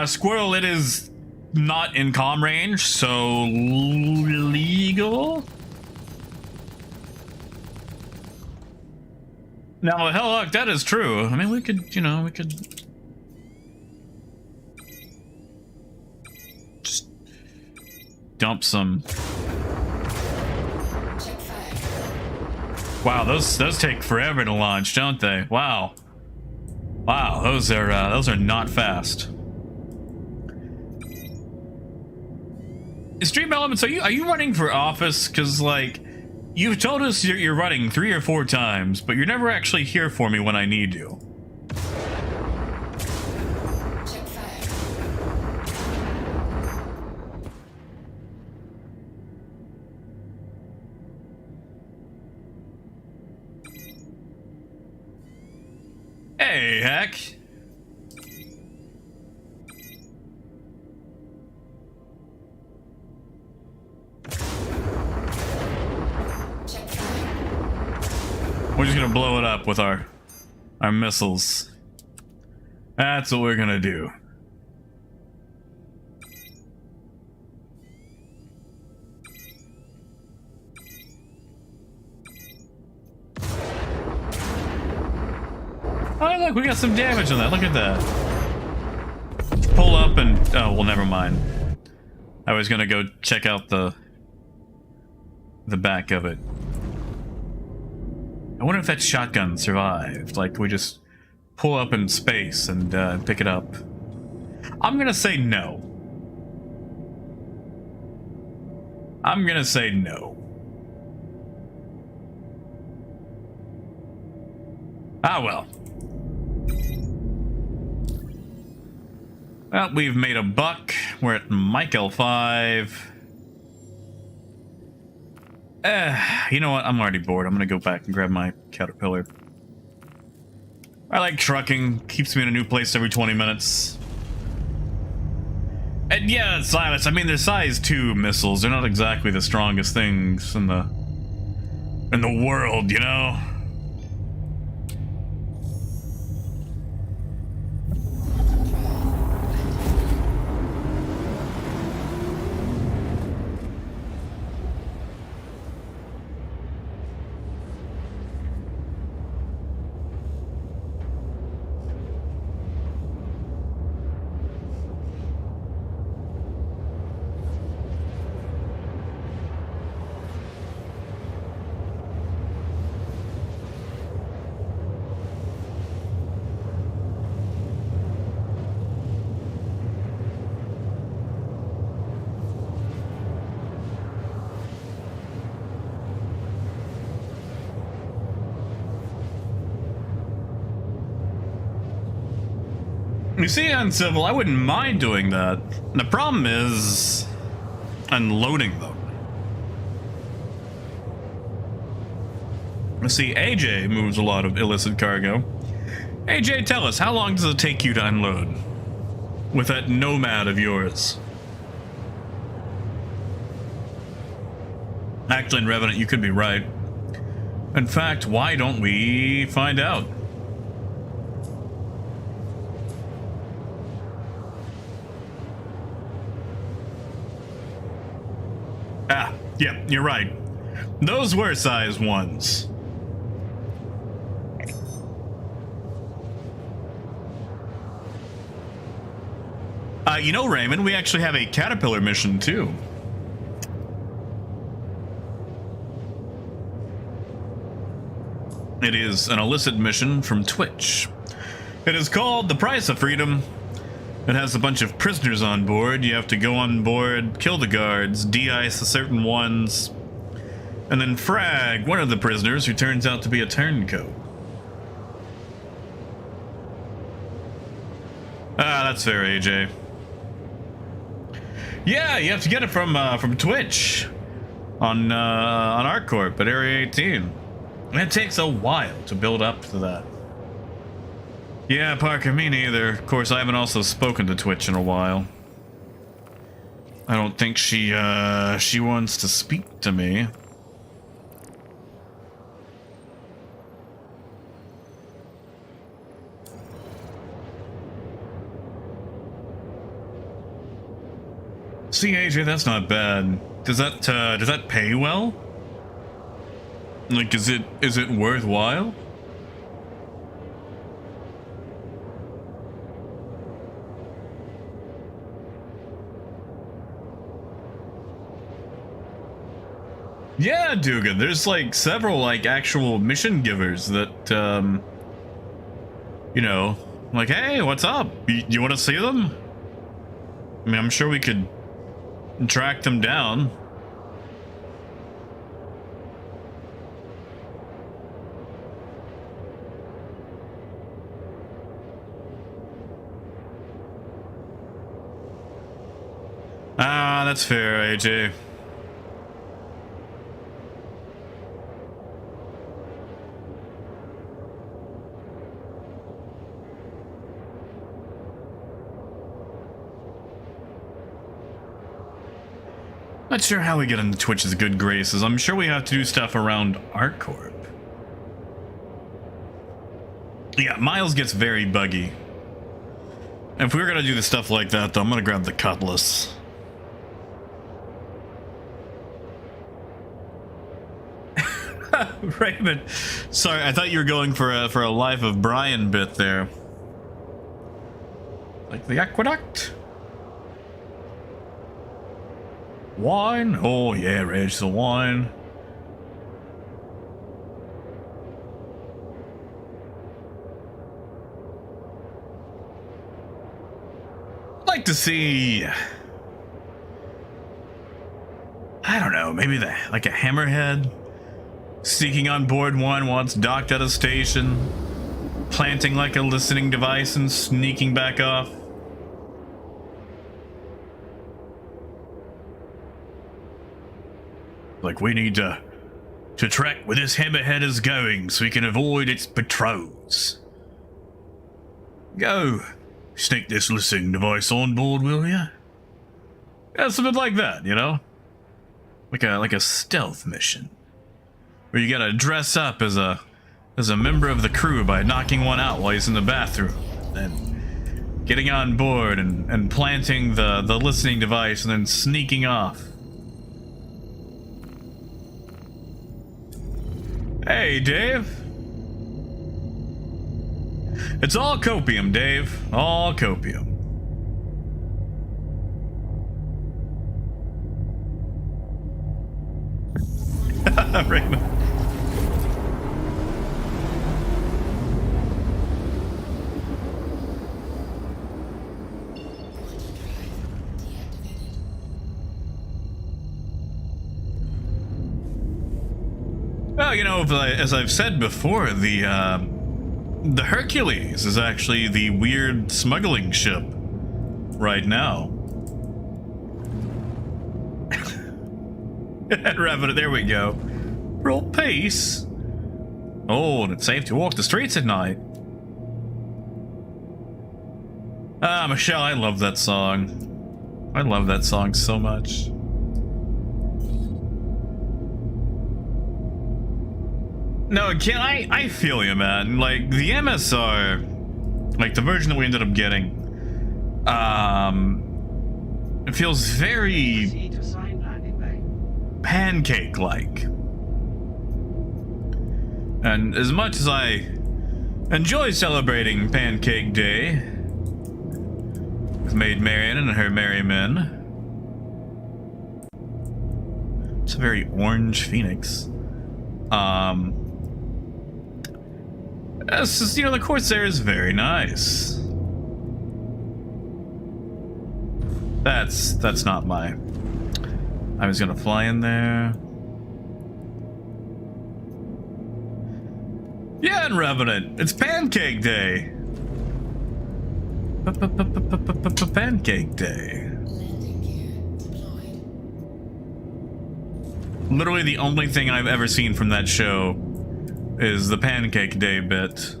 Squirrel, it is not in comm range, so legal. Now, hell, that is true. I mean, we could, you know, we could just dump some. Wow, those take forever to launch, don't they? Wow, wow, those are not fast. Stream Elements, are you running for office? Because like, you've told us you're running 3 or 4 times, but you're never actually here for me when I need you. Hey, heck. We're just gonna blow it up with our missiles. That's what we're gonna do. Oh, look, we got some damage on that. Look at that. Let's pull up and... oh, well, never mind. I was gonna go check out the back of it. I wonder if that shotgun survived. Like, we just pull up in space and pick it up. I'm gonna say no. I'm gonna say no. Ah, well. Well, we've made a buck. We're at Michael 5. You know what? I'm already bored. I'm gonna go back and grab my Caterpillar. I like trucking. Keeps me in a new place every 20 minutes. And yeah, Silas, I mean, they're size 2 missiles. They're not exactly the strongest things in the world, you know? You see, Uncivil, I wouldn't mind doing that. The problem is unloading them. You see, AJ moves a lot of illicit cargo. AJ, tell us, how long does it take you to unload with that Nomad of yours? Actually, in Revenant, you could be right. In fact, why don't we find out? Ah, yeah, you're right. Those were size 1s. You know, Raymond, we actually have a Caterpillar mission, too. It is an illicit mission from Twitch. It is called The Price of Freedom. It has a bunch of prisoners on board. You have to go on board, kill the guards, de-ice certain ones, and then frag one of the prisoners who turns out to be a turncoat. Ah, that's fair, AJ. Yeah, you have to get it from Twitch on ArtCorp at Area 18. And it takes a while to build up to that. Yeah, Parker, me neither. Of course, I haven't also spoken to Twitch in a while. I don't think she wants to speak to me. See, AJ, that's not bad. Does that pay well? Like, is it worthwhile? Yeah, Dugan, there's like several like actual mission givers that you know, like, hey, what's up? You want to see them? I mean, I'm sure we could track them down. Ah, that's fair, AJ. Not sure how we get into Twitch's good graces. I'm sure we have to do stuff around ArtCorp. Yeah, Miles gets very buggy. If we were gonna do the stuff like that, though, I'm gonna grab the cutlass. Raymond, sorry, I thought you were going for a Life of Brian bit there. Like the aqueduct? Wine? Oh yeah, Reg, the wine. I'd like to see, I don't know, maybe like a hammerhead sneaking on board one while it's docked at a station, planting like a listening device and sneaking back off. Like, we need to track where this hammerhead is going so we can avoid its patrols. Go, sneak this listening device on board, will ya? Yeah, something like that, you know? Like a stealth mission. Where you gotta dress up as a member of the crew by knocking one out while he's in the bathroom. Then getting on board and planting the listening device and then sneaking off. Hey, Dave. It's all copium, Dave. All copium. Raymond. Well, you know, as I've said before, the Hercules is actually the weird smuggling ship right now. Revenant, there we go. Real peace. Oh, and it's safe to walk the streets at night. Ah, Michelle, I love that song. I love that song so much. No, I feel you, man. Like, the MSR, like the version that we ended up getting, it feels very pancake-like. And as much as I enjoy celebrating Pancake Day with Maid Marian and her merry men, it's a very orange phoenix. It's just, you know, the Corsair is very nice. That's not my... I was gonna fly in there. Yeah, and Revenant, it's Pancake Day. Pancake Day. Literally the only thing I've ever seen from that show is the Pancake Day bit.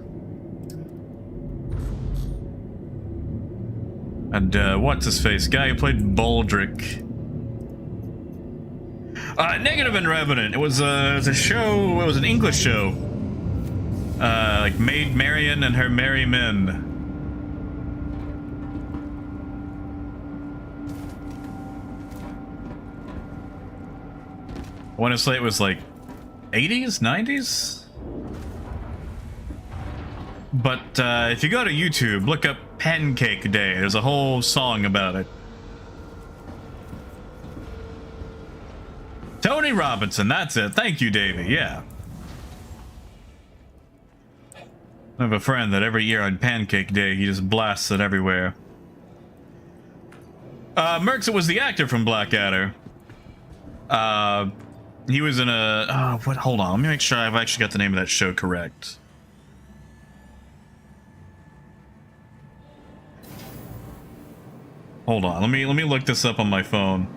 And what's his face? Guy who played Baldric. Negative and Revenant. It was a show. It was an English show. Like Maid Marian and Her Merry Men. I want to say it was like 80s, 90s. But if you go to YouTube, look up Pancake Day. There's a whole song about it. Tony Robinson, that's it. Thank you, Davey. Yeah. I have a friend that every year on Pancake Day, he just blasts it everywhere. Merckx was the actor from Blackadder. He was in a... what? Hold on. Let me make sure I've actually got the name of that show correct. Hold on. Let me look this up on my phone.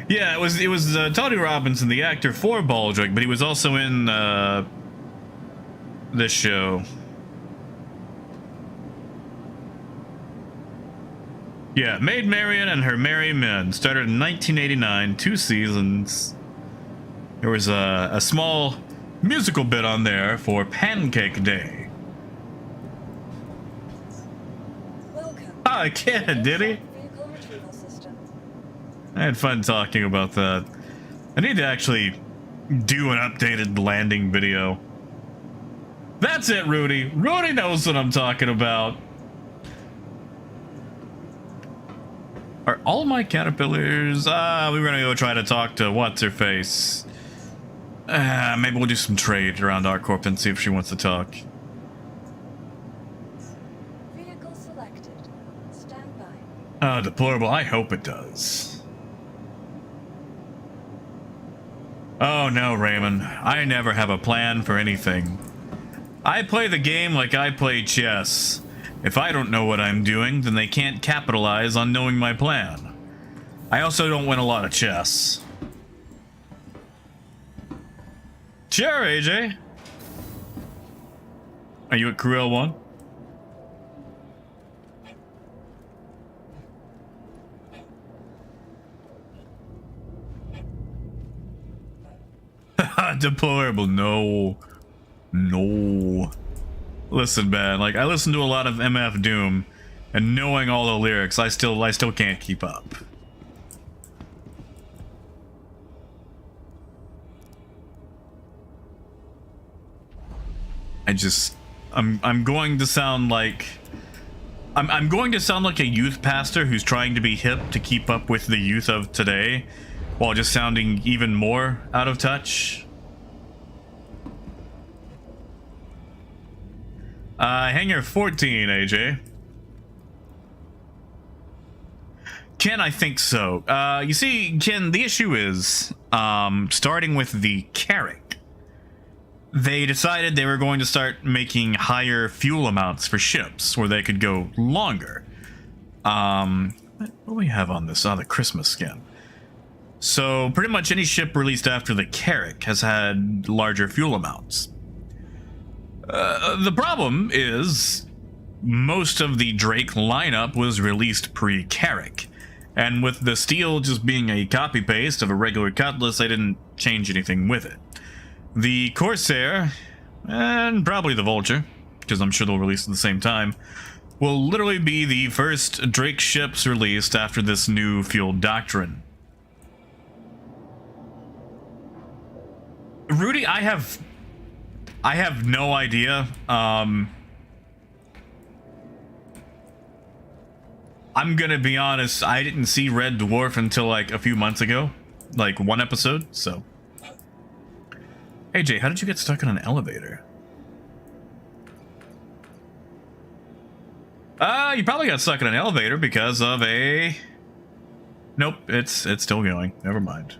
Yeah, it was Tony Robinson, the actor for Baldric, but he was also in this show. Yeah, Maid Marian and Her Merry Men started in 1989, 2 seasons. There was a small musical bit on there for Pancake Day. Welcome. Ah, kid, did he? Vehicle retrieval system. I had fun talking about that. I need to actually do an updated landing video. That's it, Rudy. Rudy knows what I'm talking about. Are all my caterpillars... we were gonna go try to talk to what's-her-face. Maybe we'll do some trade around ArcCorp and see if she wants to talk. Vehicle selected. Stand by. Deplorable. I hope it does. Oh no, Raymond. I never have a plan for anything. I play the game like I play chess. If I don't know what I'm doing, then they can't capitalize on knowing my plan. I also don't win a lot of chess. Sure, AJ. Are you at Crew 1? Deplorable. No. No. Listen, man, like I listen to a lot of MF Doom, and knowing all the lyrics, I still can't keep up. I'm going to sound like I'm going to sound like a youth pastor who's trying to be hip to keep up with the youth of today, while just sounding even more out of touch. Hangar 14, AJ. Ken, I think so. You see, Ken, the issue is, starting with the Carrack, they decided they were going to start making higher fuel amounts for ships, where they could go longer. What do we have on this? The Christmas skin. So, pretty much any ship released after the Carrack has had larger fuel amounts. The problem is, most of the Drake lineup was released pre-Carrack, and with the steel just being a copy-paste of a regular Cutlass, they didn't change anything with it. The Corsair, and probably the Vulture, because I'm sure they'll release at the same time, will literally be the first Drake ships released after this new fuel doctrine. Rudy, I have no idea. I'm gonna be honest, I didn't see Red Dwarf until like a few months ago. Like one episode, so. AJ, how did you get stuck in an elevator? You probably got stuck in an elevator because of a... Nope, it's still going. Never mind.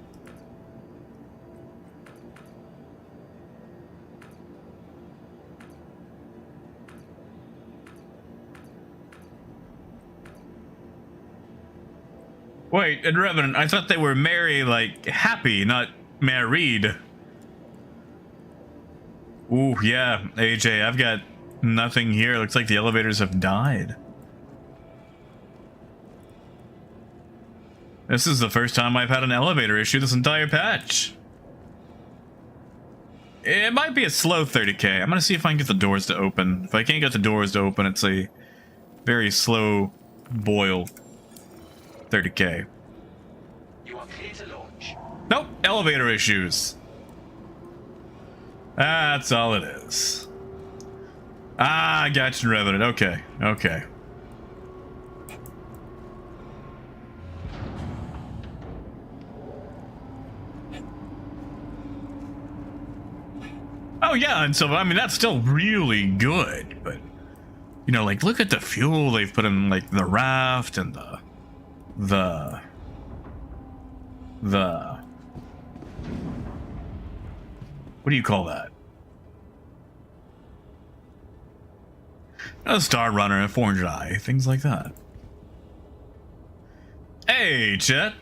Wait, and Revenant, I thought they were merry, like, happy, not married. Ooh, yeah, AJ, I've got nothing here. Looks like the elevators have died. This is the first time I've had an elevator issue this entire patch. It might be a slow 30k. I'm gonna see if I can get the doors to open. If I can't get the doors to open, it's a very slow boil 30k. You are clear to launch. Nope, elevator issues. That's all it is. Ah, I got you, Revenant. Okay, okay. Oh yeah, and so I mean that's still really good, but you know, like look at the fuel they've put in, like the raft and the what do you call that? A Star Runner, a 400i, things like that. Hey, Chet.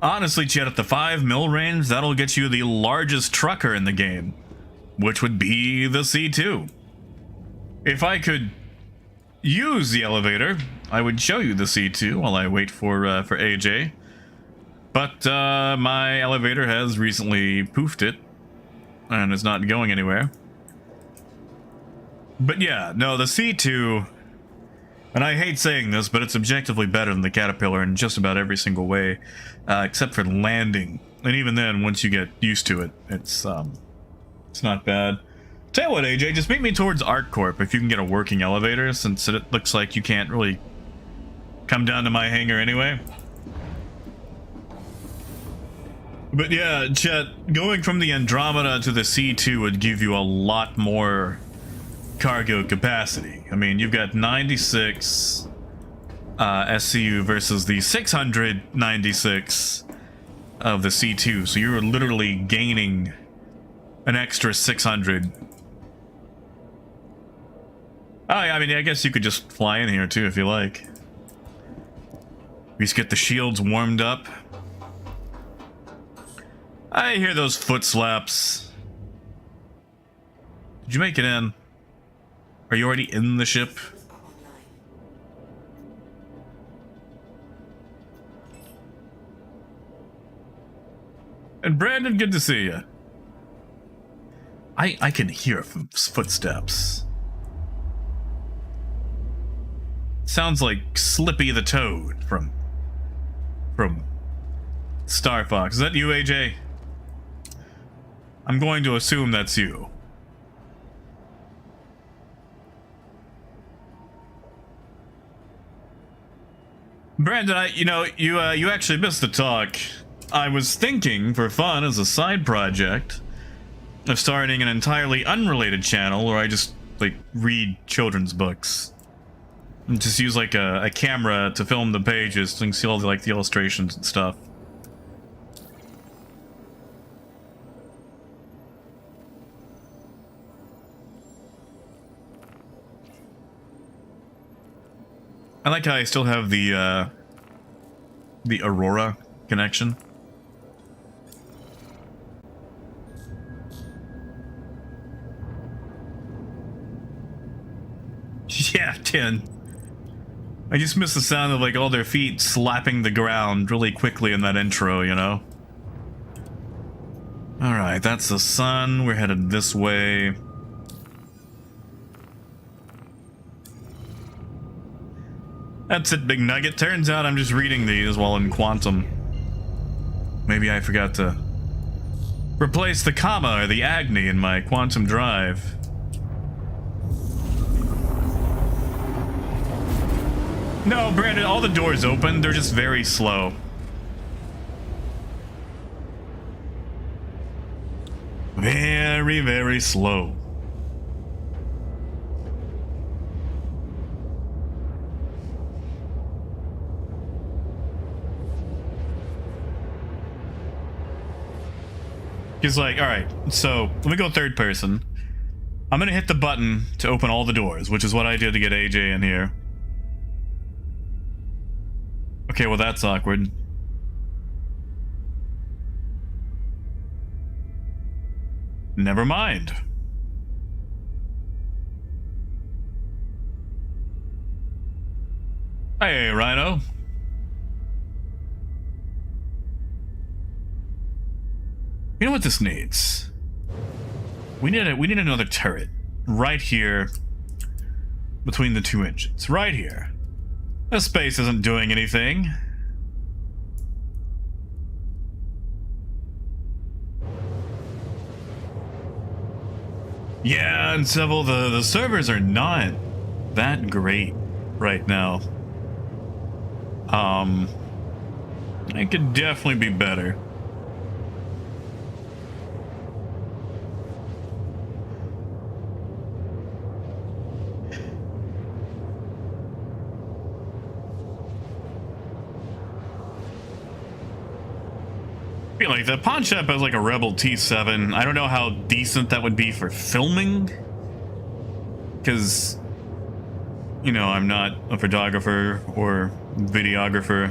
Honestly, Chet, at the 5 mil range, that'll get you the largest trucker in the game, which would be the C2. If I could use the elevator, I would show you the C2 while I wait for AJ. But my elevator has recently poofed it, and is not going anywhere. But yeah, no, the C2, and I hate saying this, but it's objectively better than the Caterpillar in just about every single way, except for landing. And even then, once you get used to it, it's not bad. Tell you what, AJ, just meet me towards ArcCorp if you can get a working elevator, since it looks like you can't really come down to my hangar anyway. But yeah, Chet, going from the Andromeda to the C2 would give you a lot more cargo capacity. I mean, you've got 96 SCU versus the 696 of the C2, so you're literally gaining an extra 600. Oh, yeah, I mean, I guess you could just fly in here too if you like. We just get the shields warmed up. I hear those foot slaps. Did you make it in? Are you already in the ship? And Brandon, good to see you. I can hear footsteps. Sounds like Slippy the Toad from Star Fox. Is that you, AJ? I'm going to assume that's you. Brandon, you actually missed the talk. I was thinking, for fun, as a side project, of starting an entirely unrelated channel where I just, like, read children's books. And just use, like, a camera to film the pages so you can see all the, like, the illustrations and stuff. I like how I still have the Aurora connection. Yeah, 10. I just miss the sound of like all their feet slapping the ground really quickly in that intro, you know? Alright, that's the sun. We're headed this way. That's it, Big Nugget. Turns out I'm just reading these while in Quantum. Maybe I forgot to replace the comma or the agni in my Quantum drive. No, Brandon, all the doors open. They're just very slow. Very, very slow. He's like, alright, so let me go third person. I'm gonna hit the button to open all the doors, which is what I did to get AJ in here. Okay, well that's awkward. Never mind. Hey, Rhino. You know what this needs? We need another turret right here between the two engines. Right here. This space isn't doing anything. Yeah, and Seville, the servers are not that great right now. It could definitely be better. I feel like the pawn shop has like a Rebel T7. I don't know how decent that would be for filming, because, you know, I'm not a photographer or videographer,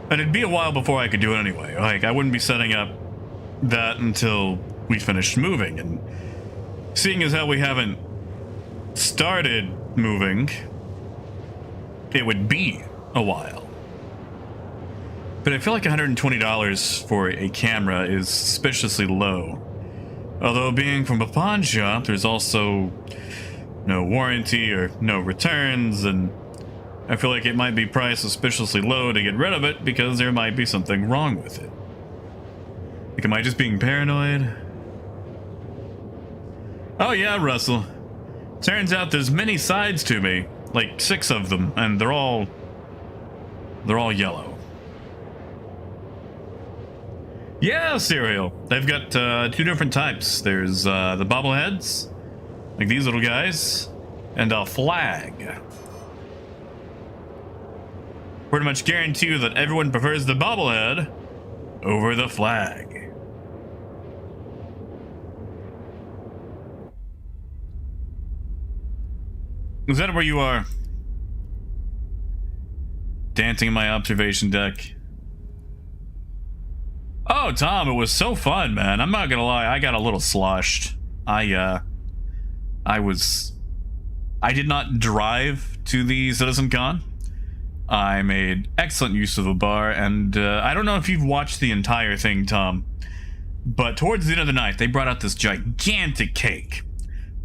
and it'd be a while before I could do it anyway. Like, I wouldn't be setting up that until we finished moving, and seeing as how we haven't started moving, it would be a while. But I feel like $120 for a camera is suspiciously low. Although being from a pawn shop, there's also no warranty or no returns, and I feel like it might be priced suspiciously low to get rid of it because there might be something wrong with it. Like, am I just being paranoid? Oh yeah, Russell. Turns out there's many sides to me, like 6 of them, and they're all yellow. Yeah, cereal. They've got 2 different types. There's the bobbleheads, like these little guys, and a flag. Pretty much guarantee you that everyone prefers the bobblehead over the flag. Is that where you are? Dancing in my observation deck. Oh, Tom, it was so fun, man. I'm not gonna lie, I got a little sloshed. I did not drive to the CitizenCon. I made excellent use of a bar, and I don't know if you've watched the entire thing, Tom, but towards the end of the night, they brought out this gigantic cake.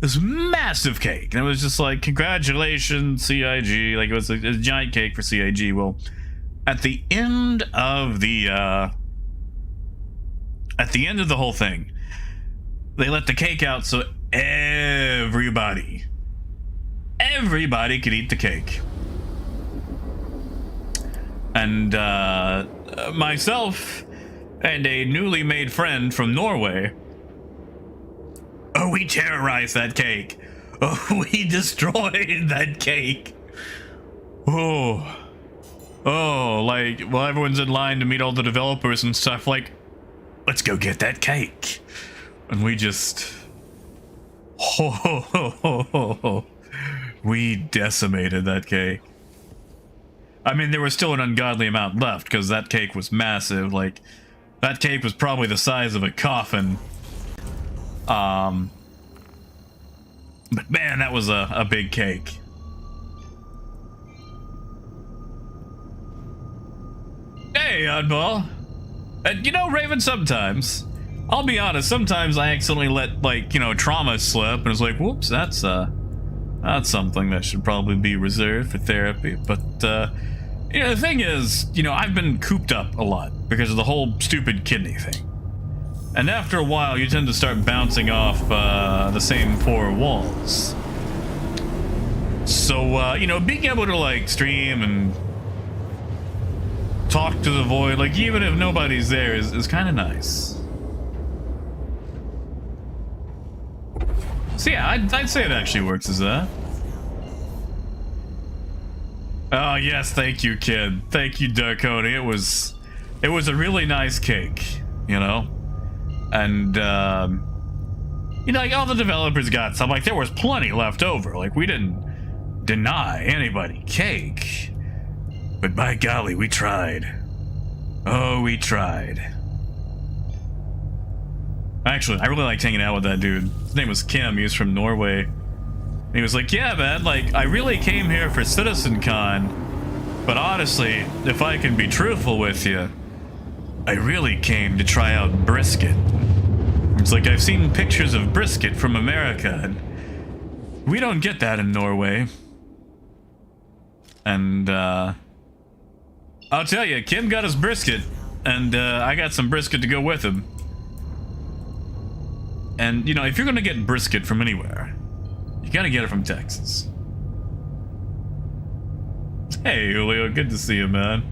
This massive cake. And it was just like, congratulations, CIG. Like, it was a giant cake for CIG. Well, at the end of the whole thing, they let the cake out so everybody could eat the cake. And myself and a newly made friend from Norway, oh, we terrorized that cake. Oh, we destroyed that cake. Oh, like, well, everyone's in line to meet all the developers and stuff, like, let's go get that cake. And we just, we decimated that cake. I mean, there was still an ungodly amount left because that cake was massive. Like, that cake was probably the size of a coffin. But man, that was a big cake. Hey, oddball. You know, Raven, sometimes, I'll be honest, sometimes I accidentally let, like, you know, trauma slip, and it's like, whoops, that's something that should probably be reserved for therapy. But, you know, the thing is, you know, I've been cooped up a lot because of the whole stupid kidney thing. And after a while, you tend to start bouncing off the same 4 walls. So, you know, being able to, like, stream and talk to the void, like, even if nobody's there, is kind of nice. So yeah, I'd say it actually works as that. Oh yes, thank you, kid. Thank you, Darkoni. It was a really nice cake, you know? And, you know, like, all the developers got some, like, there was plenty left over. Like, we didn't deny anybody cake. But by golly, we tried. Oh, we tried. Actually, I really liked hanging out with that dude. His name was Kim. He was from Norway. And he was like, yeah, man, like, I really came here for CitizenCon. But honestly, if I can be truthful with you, I really came to try out brisket. It's like, I've seen pictures of brisket from America, and we don't get that in Norway. And, I'll tell you, Kim got his brisket, and I got some brisket to go with him. And, you know, if you're gonna get brisket from anywhere, you gotta get it from Texas. Hey, Julio, good to see you, man.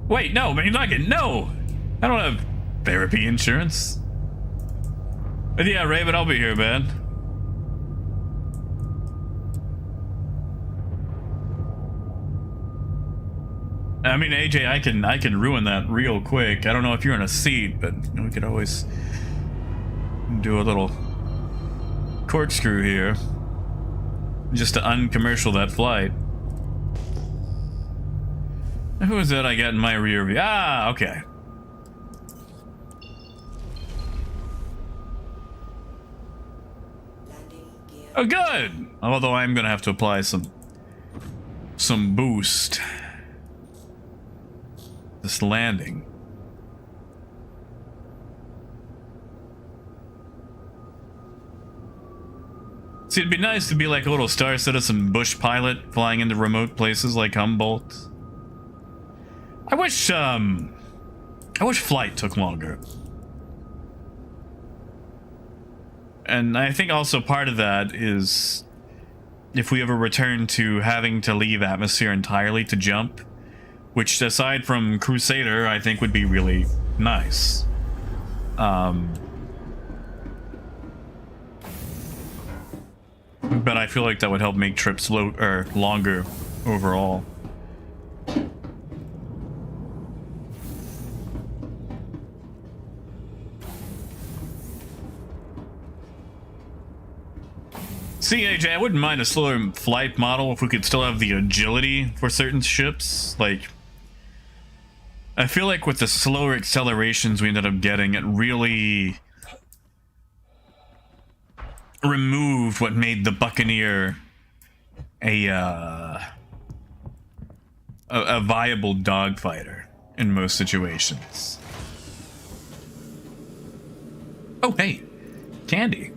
Wait, no, man, you're not getting, no! I don't have therapy insurance. But yeah, Raven, I'll be here, man. I mean, AJ, I can ruin that real quick. I don't know if you're in a seat, but you know, we could always do a little corkscrew here, just to uncommercial that flight. Who is that I got in my rear view? Ah, okay. Oh, good. Although I'm gonna have to apply some boost. This landing. See, it'd be nice to be like a little Star Citizen bush pilot flying into remote places like Humboldt. I wish flight took longer. And I think also part of that is if we ever return to having to leave atmosphere entirely to jump, which aside from Crusader, I think would be really nice. But I feel like that would help make trips longer overall. See, AJ, I wouldn't mind a slower flight model if we could still have the agility for certain ships. Like, I feel like with the slower accelerations we ended up getting, it really removed what made the Buccaneer a viable dogfighter in most situations. Oh, hey, candy.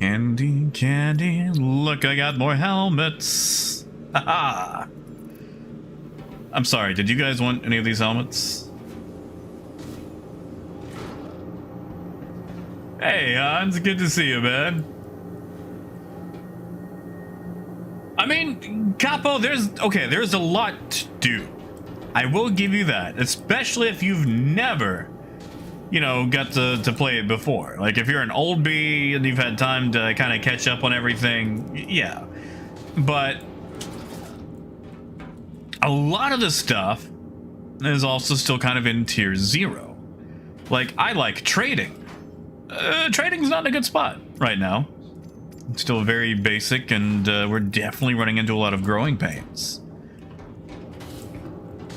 Candy, candy, look, I got more helmets. Haha. I'm sorry, did you guys want any of these helmets? Hey, Hans, good to see you, man. I mean, Capo, there's a lot to do. I will give you that, especially if you've never, you know, got to play it before. Like, if you're an old bee and you've had time to kind of catch up on everything, yeah. But a lot of the stuff is also still kind of in tier 0. Like, I like trading. Trading's not in a good spot right now. It's still very basic, and we're definitely running into a lot of growing pains.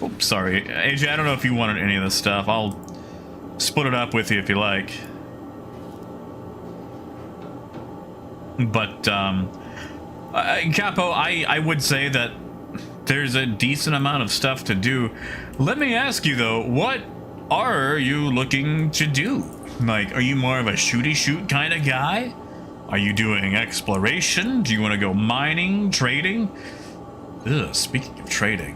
Oops, sorry. AJ, I don't know if you wanted any of this stuff. I'll split it up with you if you like. But, Capo, I would say that there's a decent amount of stuff to do. Let me ask you, though, what are you looking to do? Like, are you more of a shooty shoot kind of guy? Are you doing exploration? Do you want to go mining, trading? Ugh, speaking of trading.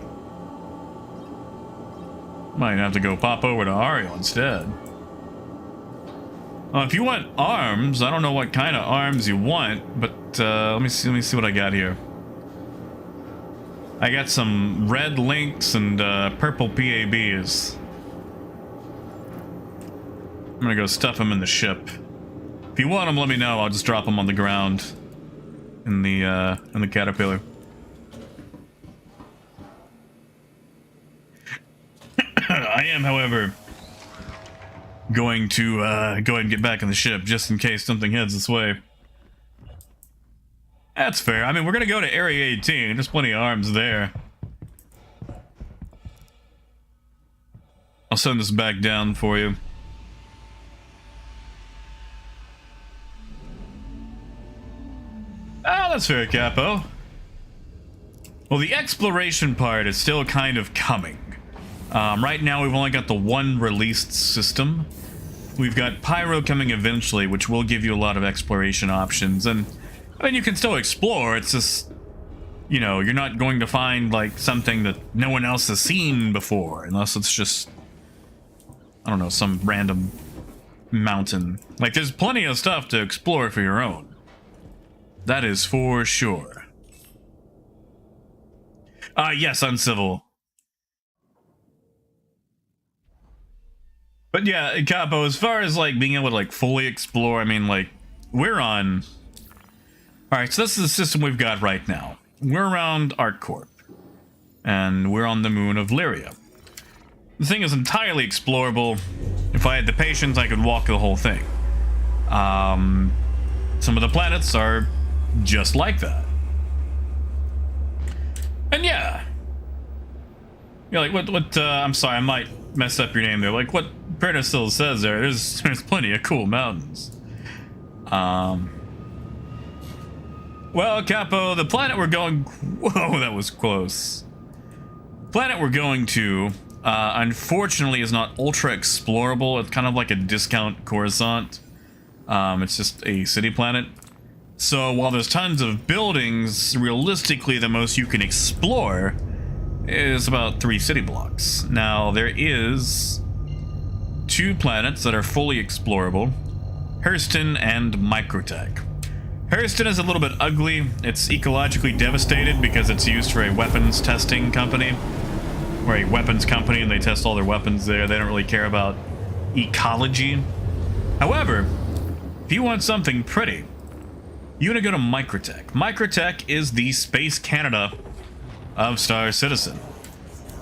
Might have to go pop over to Ariel instead. If you want arms, I don't know what kind of arms you want, but let me see what I got here. I got some red links and purple PABs. I'm gonna go stuff them in the ship. If you want them, let me know. I'll just drop them on the ground in the caterpillar. I am, however, going to go ahead and get back on the ship just in case something heads this way. That's fair. I mean, we're gonna go to Area 18. There's plenty of arms there. I'll send this back down for you. Oh, that's fair, Capo. Well, the exploration part is still kind of coming. Right now, we've only got the one released system. We've got Pyro coming eventually, which will give you a lot of exploration options. And, I mean, you can still explore. It's just, you know, you're not going to find, like, something that no one else has seen before. Unless it's just, I don't know, some random mountain. Like, there's plenty of stuff to explore for your own. That is for sure. Yes, uncivil. But yeah, Capo, as far as like being able to like fully explore, I mean, like, we're on... Alright, so this is the system we've got right now. We're around ArcCorp. And we're on the moon of Lyria. The thing is entirely explorable. If I had the patience, I could walk the whole thing. Some of the planets are just like that. And yeah. Yeah, like what I'm sorry, I might mess up your name there. Like what Prentice still says there's plenty of cool mountains. Well, Capo, the planet we're going... Whoa, that was close. Planet we're going to, unfortunately, is not ultra explorable. It's kind of like a discount Coruscant. It's just a city planet. So while there's tons of buildings, realistically, the most you can explore is about 3 city blocks. Now, there is 2 planets that are fully explorable. Hurston and Microtech. Hurston is a little bit ugly. It's ecologically devastated because it's used for a weapons testing company. Or a weapons company, and they test all their weapons there. They don't really care about ecology. However, if you want something pretty, you want to go to Microtech. Microtech is the Space Canada of Star Citizen.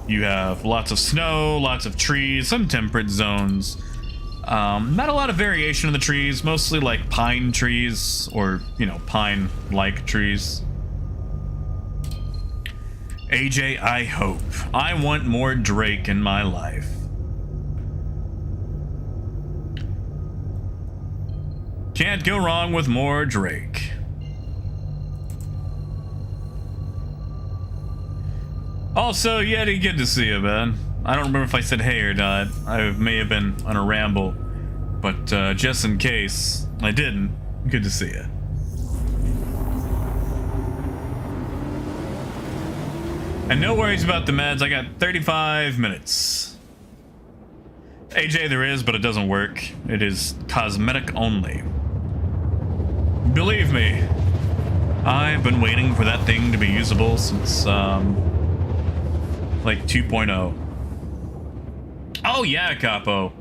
You have lots of snow, lots of trees, some temperate zones. Not a lot of variation in the trees, mostly like pine trees, or, you know, pine-like trees. AJ, I hope. I want more Drake in my life. Can't go wrong with more Drake. Also, Yeti, good to see you, man. I don't remember if I said hey or not. I may have been on a ramble. But just in case I didn't, good to see you. And no worries about the meds. I got 35 minutes. AJ, there is, but it doesn't work. It is cosmetic only. Believe me, I've been waiting for that thing to be usable since, like 2.0. Oh yeah, Capo.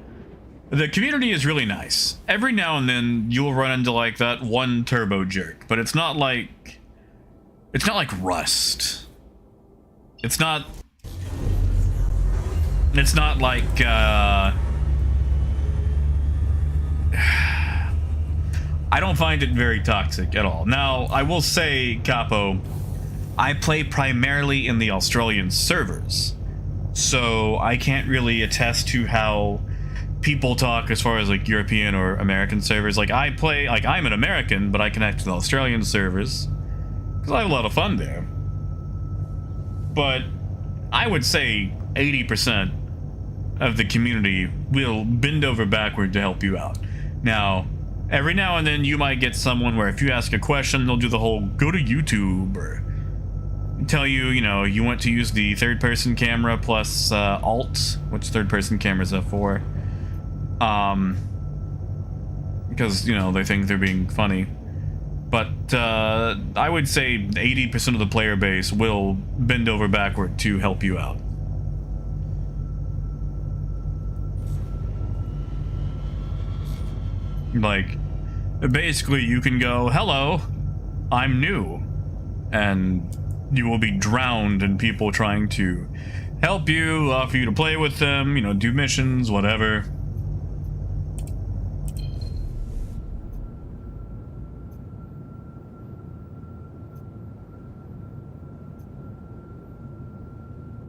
The community is really nice. Every now and then you'll run into like that one turbo jerk, but it's not like Rust. It's not like I don't find it very toxic at all. Now, I will say, Capo, I play primarily in the Australian servers, so I can't really attest to how people talk as far as like European or American servers. Like I play, like I'm an American, but I connect to the Australian servers because I have a lot of fun there. But I would say 80% of the community will bend over backward to help you out. Now, every now and then you might get someone where if you ask a question, they'll do the whole go to YouTube or tell you, you know, you want to use the third-person camera plus alt, which third-person cameras are for. Because, you know, they think they're being funny. But I would say 80% of the player base will bend over backward to help you out. Like, basically you can go, hello, I'm new, and you will be drowned in people trying to help you, offer you to play with them, you know, do missions, whatever.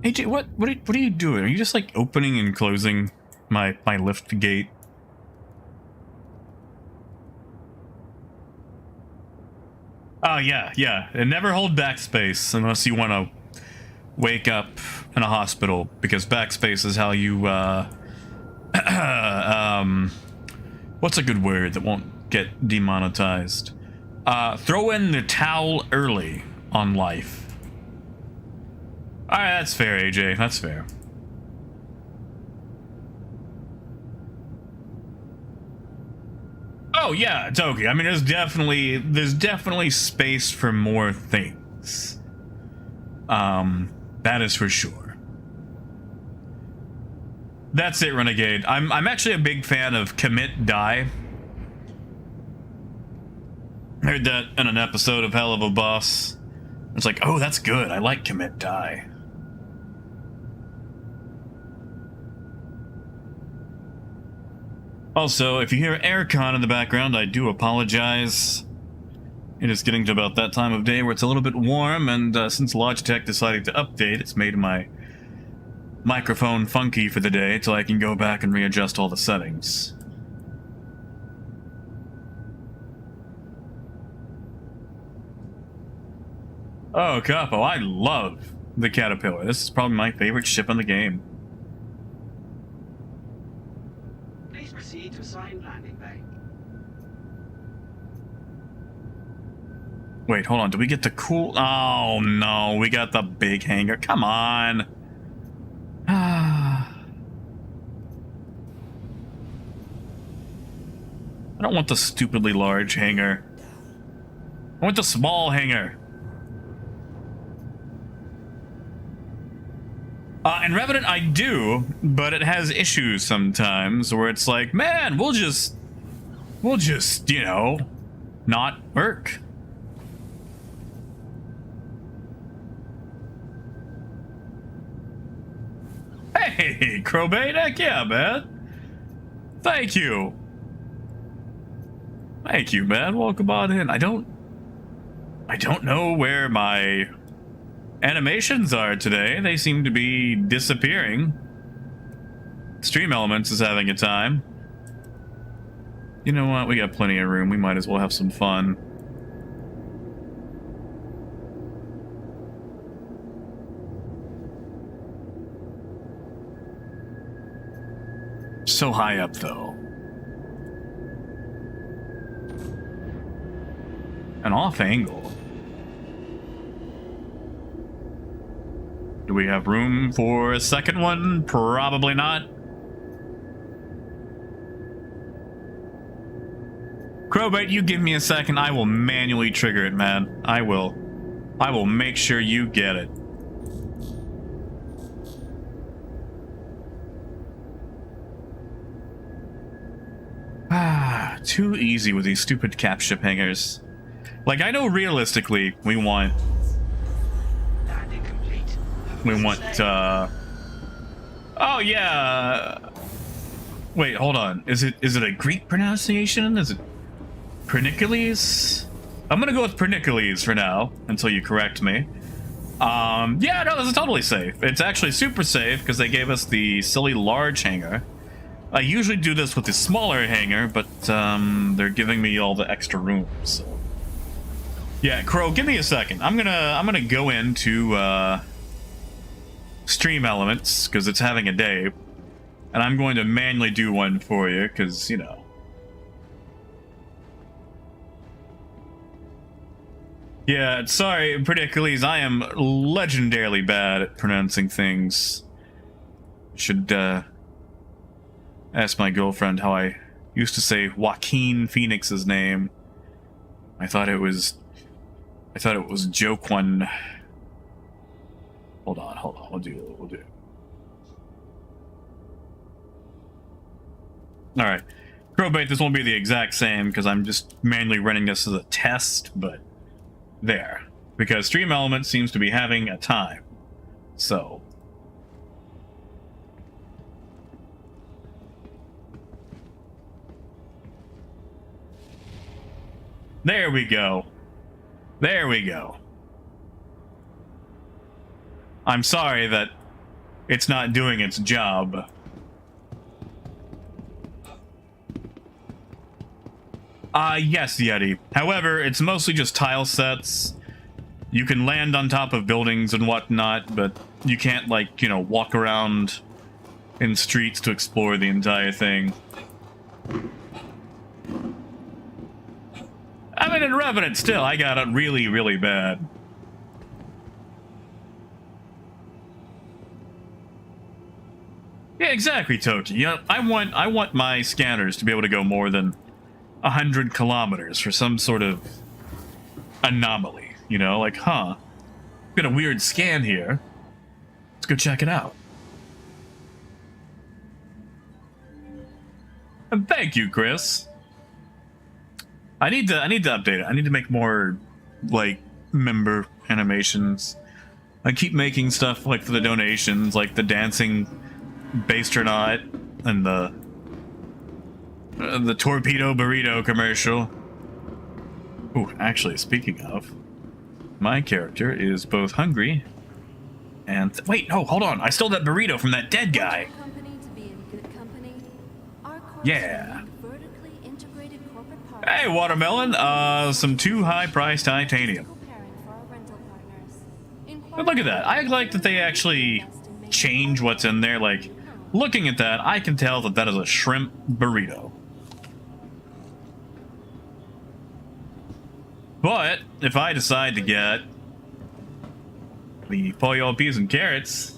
AJ, what are you doing? Are you just like opening and closing my lift gate? Oh yeah. And never hold backspace unless you want to wake up in a hospital, because backspace is how you what's a good word that won't get demonetized? Throw in the towel early on life. Alright, that's fair, AJ. That's fair. Oh yeah, Toki. I mean, there's definitely space for more things. That is for sure. That's it, Renegade. I'm actually a big fan of commit die. Heard that in an episode of Hell of a Boss. It's like, oh, that's good. I like commit die. Also, if you hear aircon in the background, I do apologize. It is getting to about that time of day where it's a little bit warm, and since Logitech decided to update, it's made my microphone funky for the day till I can go back and readjust all the settings. Oh, Capo, I love the Caterpillar. This is probably my favorite ship in the game. Please proceed to assigned landing bay. Wait, hold on. Do we get the cool... Oh, no. We got the big hangar. Come on. I don't want the stupidly large hangar. I want the small hangar. In Revenant, I do, but it has issues sometimes where it's like, man, we'll just, you know, not work. Hey, Crowbait, heck yeah, man. Thank you. Thank you, man. Welcome on in. I don't know where my animations are today. They seem to be disappearing. Stream Elements is having a time. You know what? We got plenty of room. We might as well have some fun. So high up, though. An off angle. Do we have room for a second one? Probably not. Crowbait, you give me a second. I will manually trigger it, man. I will make sure you get it. Too easy with these stupid cap ship hangars. Like, I know realistically we want... Oh, yeah! Wait, hold on. Is it a Greek pronunciation? Is it Pernicules? I'm gonna go with Pernicules for now, until you correct me. Yeah, no, this is totally safe. It's actually super safe, because they gave us the silly large hangar. I usually do this with the smaller hangar, but they're giving me all the extra room, so... Yeah, Crow, give me a second. I'm gonna go into Stream Elements, because it's having a day, and I'm going to manually do one for you, because, you know. Yeah, sorry, Pernicules, I am legendarily bad at pronouncing things. Should, ask my girlfriend how I used to say Joaquin Phoenix's name. I thought it was Joquan. Hold on. We'll do it. Alright. Crowbait, this won't be the exact same because I'm just manually running this as a test, but there. Because Stream Element seems to be having a time. So. There we go. I'm sorry that it's not doing its job. Yes, Yeti. However, it's mostly just tile sets. You can land on top of buildings and whatnot, but you can't, like, you know, walk around in streets to explore the entire thing. I mean, in Revenant, still, I got it really, really bad. Yeah, exactly, Toki. You know, I want my scanners to be able to go more than 100 kilometers for some sort of anomaly. You know, like, huh, got a weird scan here. Let's go check it out. And thank you, Chris. I need to update it. I need to make more, like, member animations. I keep making stuff like for the donations, like the dancing bastronaut and the torpedo burrito commercial. Ooh, actually, speaking of, my character is both hungry and wait, no, hold on. I stole that burrito from that dead guy. Yeah. Hey, Watermelon. Some too high-priced titanium. But look at that. I like that they actually change what's in there. Like, looking at that, I can tell that that is a shrimp burrito. But if I decide to get the pollo, peas, and carrots,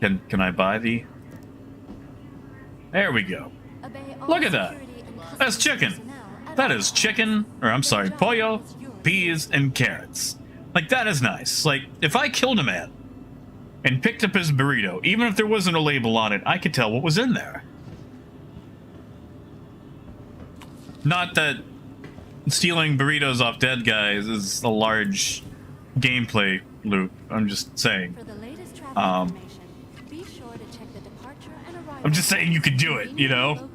can I buy the? There we go. Look at that. That's chicken. That is chicken, or I'm sorry, pollo, peas, and carrots. Like, that is nice. Like, if I killed a man and picked up his burrito, even if there wasn't a label on it, I could tell what was in there. Not that stealing burritos off dead guys is a large gameplay loop. I'm just saying. I'm just saying you could do it, you know?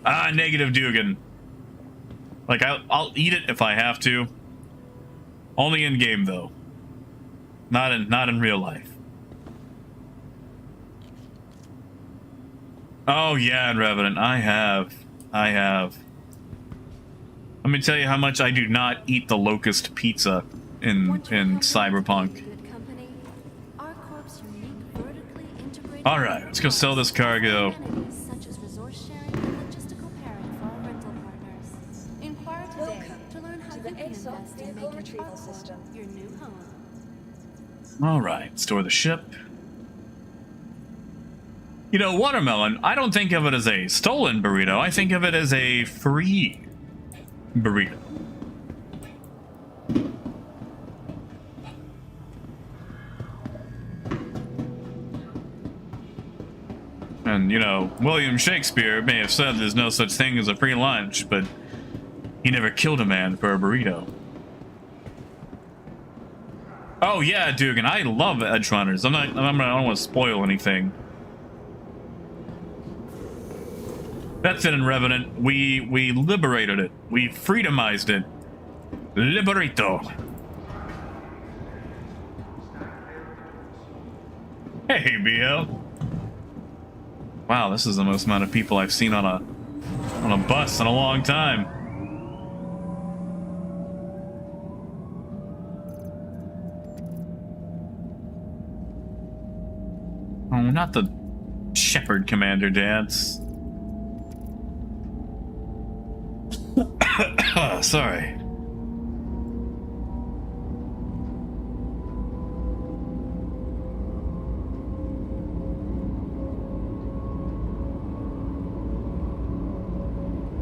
Negative Dugan. Like, I'll eat it if I have to. Only in game, though. Not in real life. Oh yeah, in Revenant, I have. Let me tell you how much I do not eat the locust pizza in Cyberpunk. All right, let's go sell this cargo. All right, store the ship. You know, Watermelon, I don't think of it as a stolen burrito. I think of it as a free burrito. And, you know, William Shakespeare may have said there's no such thing as a free lunch, but he never killed a man for a burrito. Oh yeah, Dugan, I love edge runners. I don't want to spoil anything. That's it in Revenant. We liberated it. We freedomized it. Liberito. Hey, BL. Wow, this is the most amount of people I've seen on a bus in a long time. Oh, not the Shepherd Commander dance. Sorry.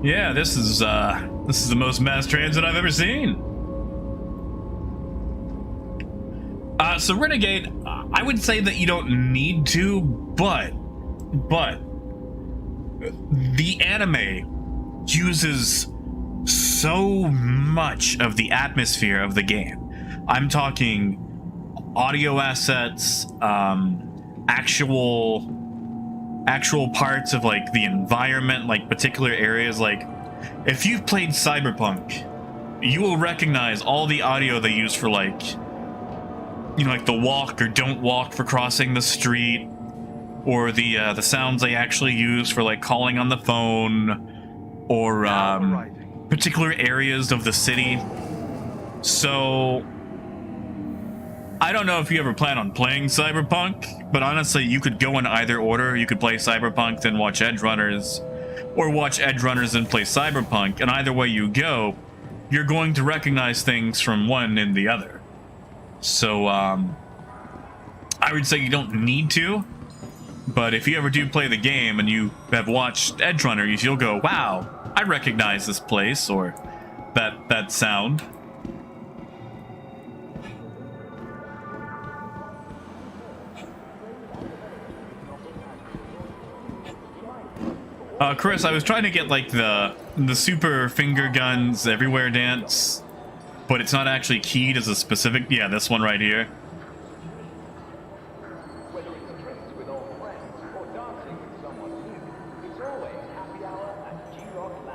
Yeah, this is the most mass transit I've ever seen. So Renegade, I would say that you don't need to, but the anime uses so much of the atmosphere of the game. I'm talking audio assets, actual parts of like the environment, like particular areas. Like if you've played Cyberpunk, you will recognize all the audio they use for like, you know, like the walk or don't walk for crossing the street, or the sounds they actually use for like calling on the phone, or particular areas of the city. So I don't know if you ever plan on playing Cyberpunk, but honestly, you could go in either order. You could play Cyberpunk, then watch Edge Runners, or watch Edge Runners and play Cyberpunk, and either way you go, you're going to recognize things from one and the other. So, I would say you don't need to, but if you ever do play the game and you have watched Edge Runners, you'll go, wow, I recognize this place, or that sound. Chris, I was trying to get like the super finger guns everywhere dance, but it's not actually keyed as a specific. Yeah, this one right here.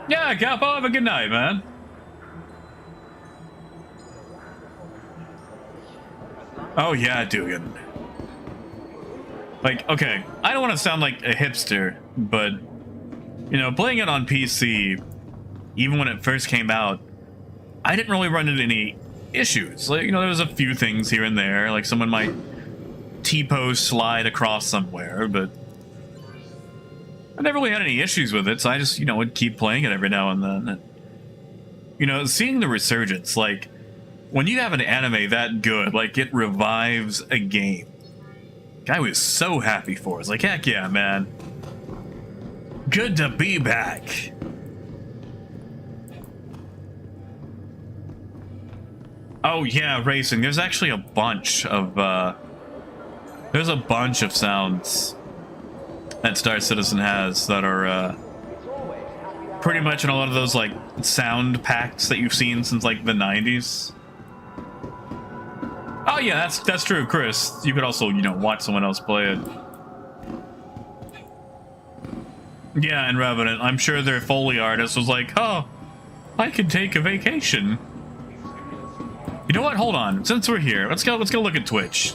Yeah, Capo, have a good night, man. Oh yeah, Dugan. Like, okay, I don't want to sound like a hipster, but you know, playing it on PC, even when it first came out, I didn't really run into any issues. Like, you know, there was a few things here and there, like someone might T-pose slide across somewhere, but I never really had any issues with it, so I just, you know, would keep playing it every now and then. And, you know, seeing the resurgence, like, when you have an anime that good, like, it revives a game. I was so happy for it. It's like, heck yeah, man. Good to be back. Oh yeah, racing. There's actually a bunch of sounds that Star Citizen has that are pretty much in a lot of those like sound packs that you've seen since like the 90s. Oh yeah, that's true, Chris. You could also, you know, watch someone else play it. Yeah, and Revenant, I'm sure their Foley artist was like, oh, I could take a vacation. You know what? Hold on. Since we're here, let's go look at Twitch.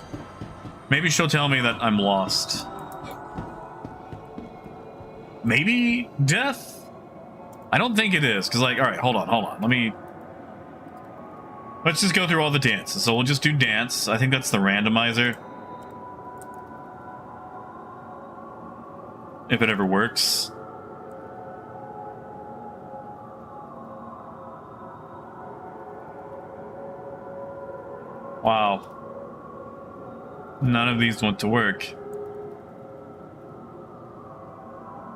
Maybe she'll tell me that I'm lost. Maybe death? I don't think it is, because like, alright, hold on. Let's just go through all the dances. So we'll just do dance. I think that's the randomizer. If it ever works. Wow. None of these want to work.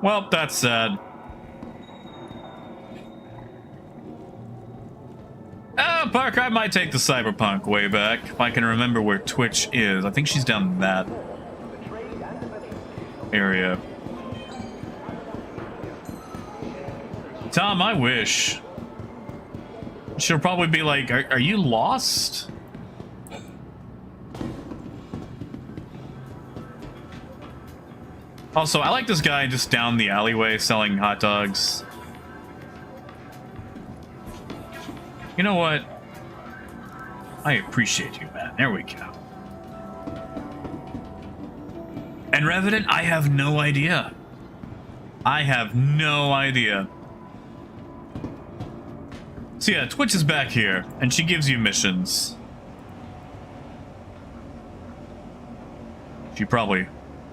Well, that's sad. Parker, I might take the Cyberpunk way back, if I can remember where Twitch is. I think she's down that area. Tom, I wish. She'll probably be like, are you lost? Also, I like this guy just down the alleyway selling hot dogs. You know what? I appreciate you, man. There we go. And Revenant, I have no idea. I have no idea. So yeah, Twitch is back here, and she gives you missions. She probably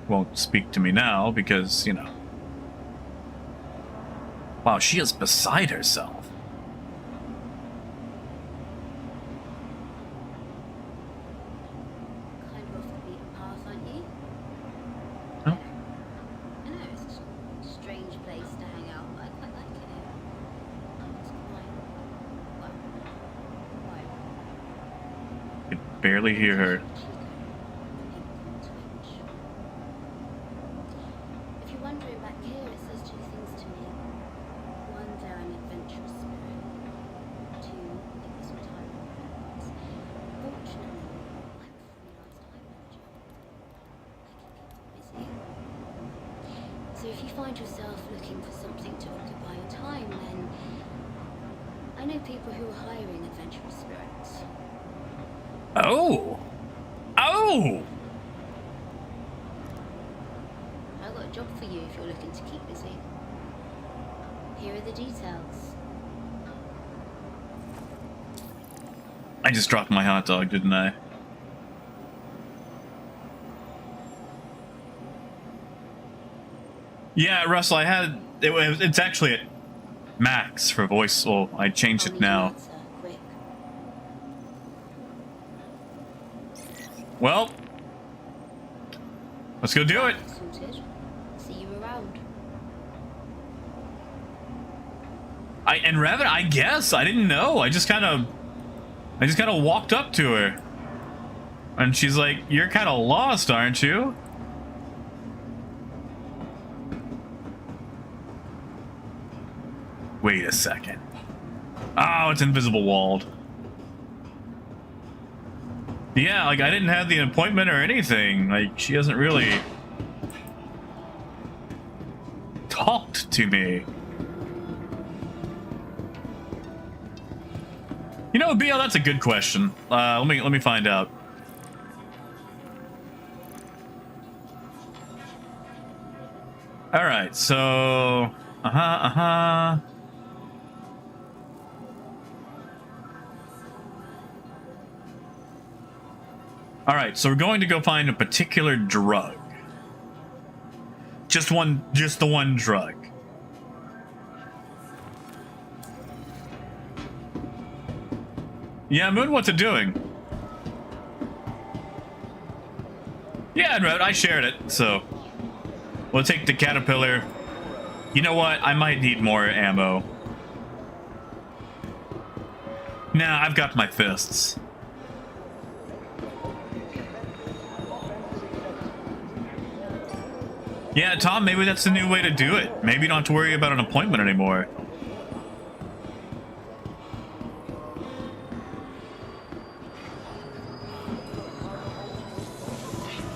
won't speak to me now because, you know. Wow, she is beside herself. Kind of off the beaten path, aren't you? Oh. I know, it's a strange place to hang out, but I quite like it here. It's quiet. I can barely hear her. If you're wondering back here, it says two things to me. One, they're an adventurous spirit. Two, it was retirement plans. Fortunately, I'm a freelance time manager. I can keep you busy. So if you find yourself looking for something to occupy your time, then I know people who are hiring adventurous spirits. Oh! Oh! I've got a job for you if you're looking to keep busy. Here are the details. I just dropped my hot dog, didn't I? Yeah, Russell, I had... It's actually at max for voice. Well, I changed it now. Answer, quick. Well, let's go do it. Sorted. See you around. And Revan, I guess I didn't know. I just kind of walked up to her, and she's like, "You're kind of lost, aren't you?" Wait a second. Oh, it's invisible walled. Yeah, like I didn't have the appointment or anything. Like she hasn't really talked to me. You know, BL, that's a good question. Let me find out. All right, so All right, so we're going to go find a particular drug. Just the one drug. Yeah, Moon, what's it doing? Yeah, I shared it, so we'll take the caterpillar. You know what? I might need more ammo. Nah, I've got my fists. Yeah, Tom, maybe that's the new way to do it. Maybe you don't have to worry about an appointment anymore.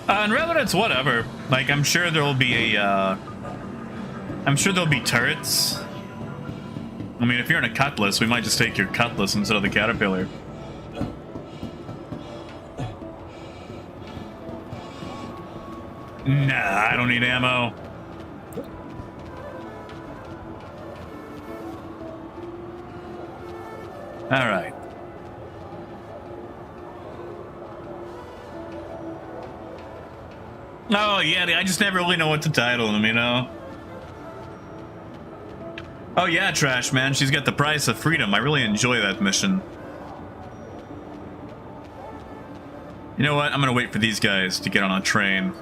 And rather, it's whatever. Like, I'm sure there'll be a, I'm sure there'll be turrets. I mean, if you're in a cutlass, we might just take your cutlass instead of the caterpillar. Nah, I don't need ammo. All right. Oh, yeah, I just never really know what to title them, you know? Oh, yeah, Trash Man, she's got the price of freedom. I really enjoy that mission. You know what? I'm gonna wait for these guys to get on a train.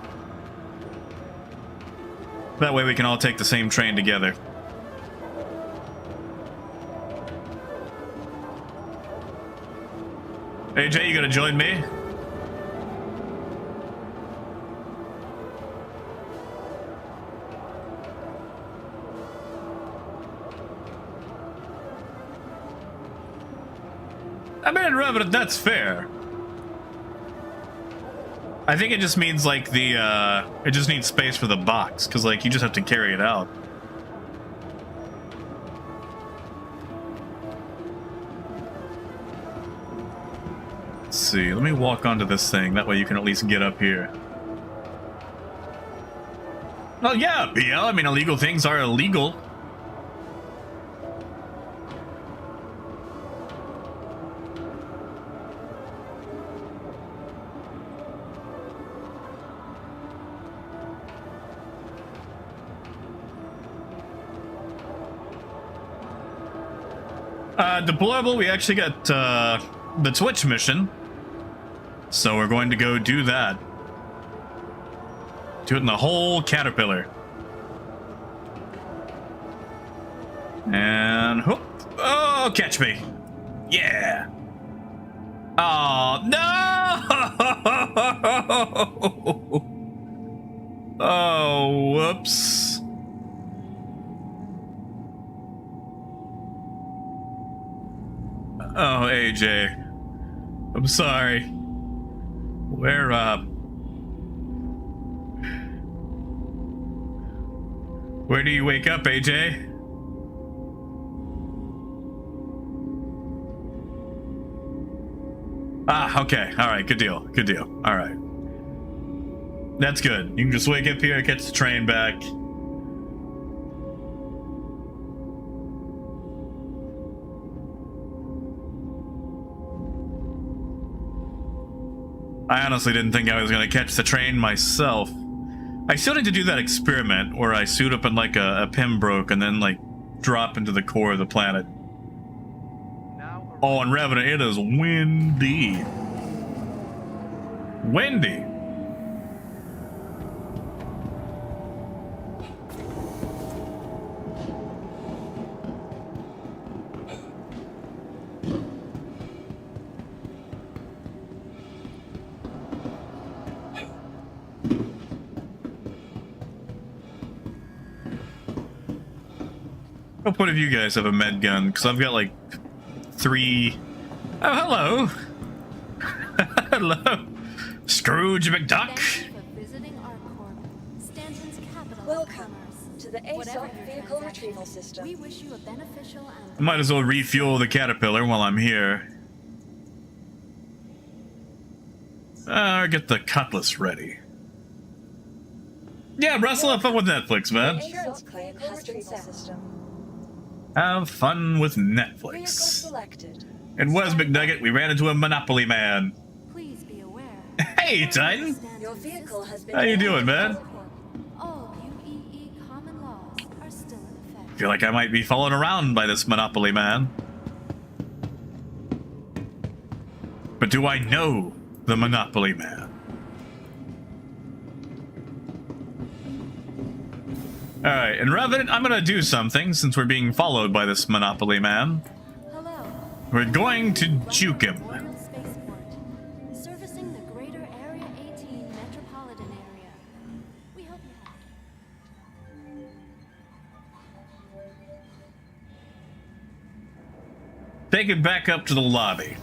That way we can all take the same train together. AJ, you gonna join me? I mean, Revenant, that's fair. I think it just means like the it just needs space for the box, because like you just have to carry it out. Let's see, let me walk onto this thing, that way you can at least get up here. Well, yeah, BL, I mean, illegal things are illegal. Deployable, we actually got the Twitch mission, so we're going to go do that. Do it in the whole caterpillar. And whoop. Oh, catch me. Yeah. Oh, no. Oh, whoops. Oh, AJ. I'm sorry. Where do you wake up, AJ? Ah, okay. All right, good deal. Good deal. All right. That's good. You can just wake up here, catch the train back. I honestly didn't think I was going to catch the train myself. I still need to do that experiment where I suit up in like a Pembroke and then like drop into the core of the planet. Oh, and Revenant, it is windy. Windy. What point of you guys have a med gun? Because I've got like 3. Oh, hello. Hello. Scrooge McDuck. Thank you for visiting our corp, Stanton's capital of Welcome commerce. to the Whatever ASOP your vehicle transaction, retrieval system. We wish you a beneficial and I might as well refuel the Caterpillar while I'm here. Get the Cutlass ready. Yeah, Russell, have fun with Netflix, man. Insurance claim has been set. Have fun with Vehicle Netflix. selected. It was McNugget. We ran into a Monopoly man. please be aware. Hey, Titan. Your vehicle has been. How you doing, man? All UEE common laws are still in effect. Feel like I might be followed around by this Monopoly man. But do I know the Monopoly man? Alright, and Revenant, I'm gonna do something since we're being followed by this Monopoly man. Hello. We're going to juke him. Royal Spaceport, servicing the greater Area 18 metropolitan area. We hope you have. Take it back up to the lobby.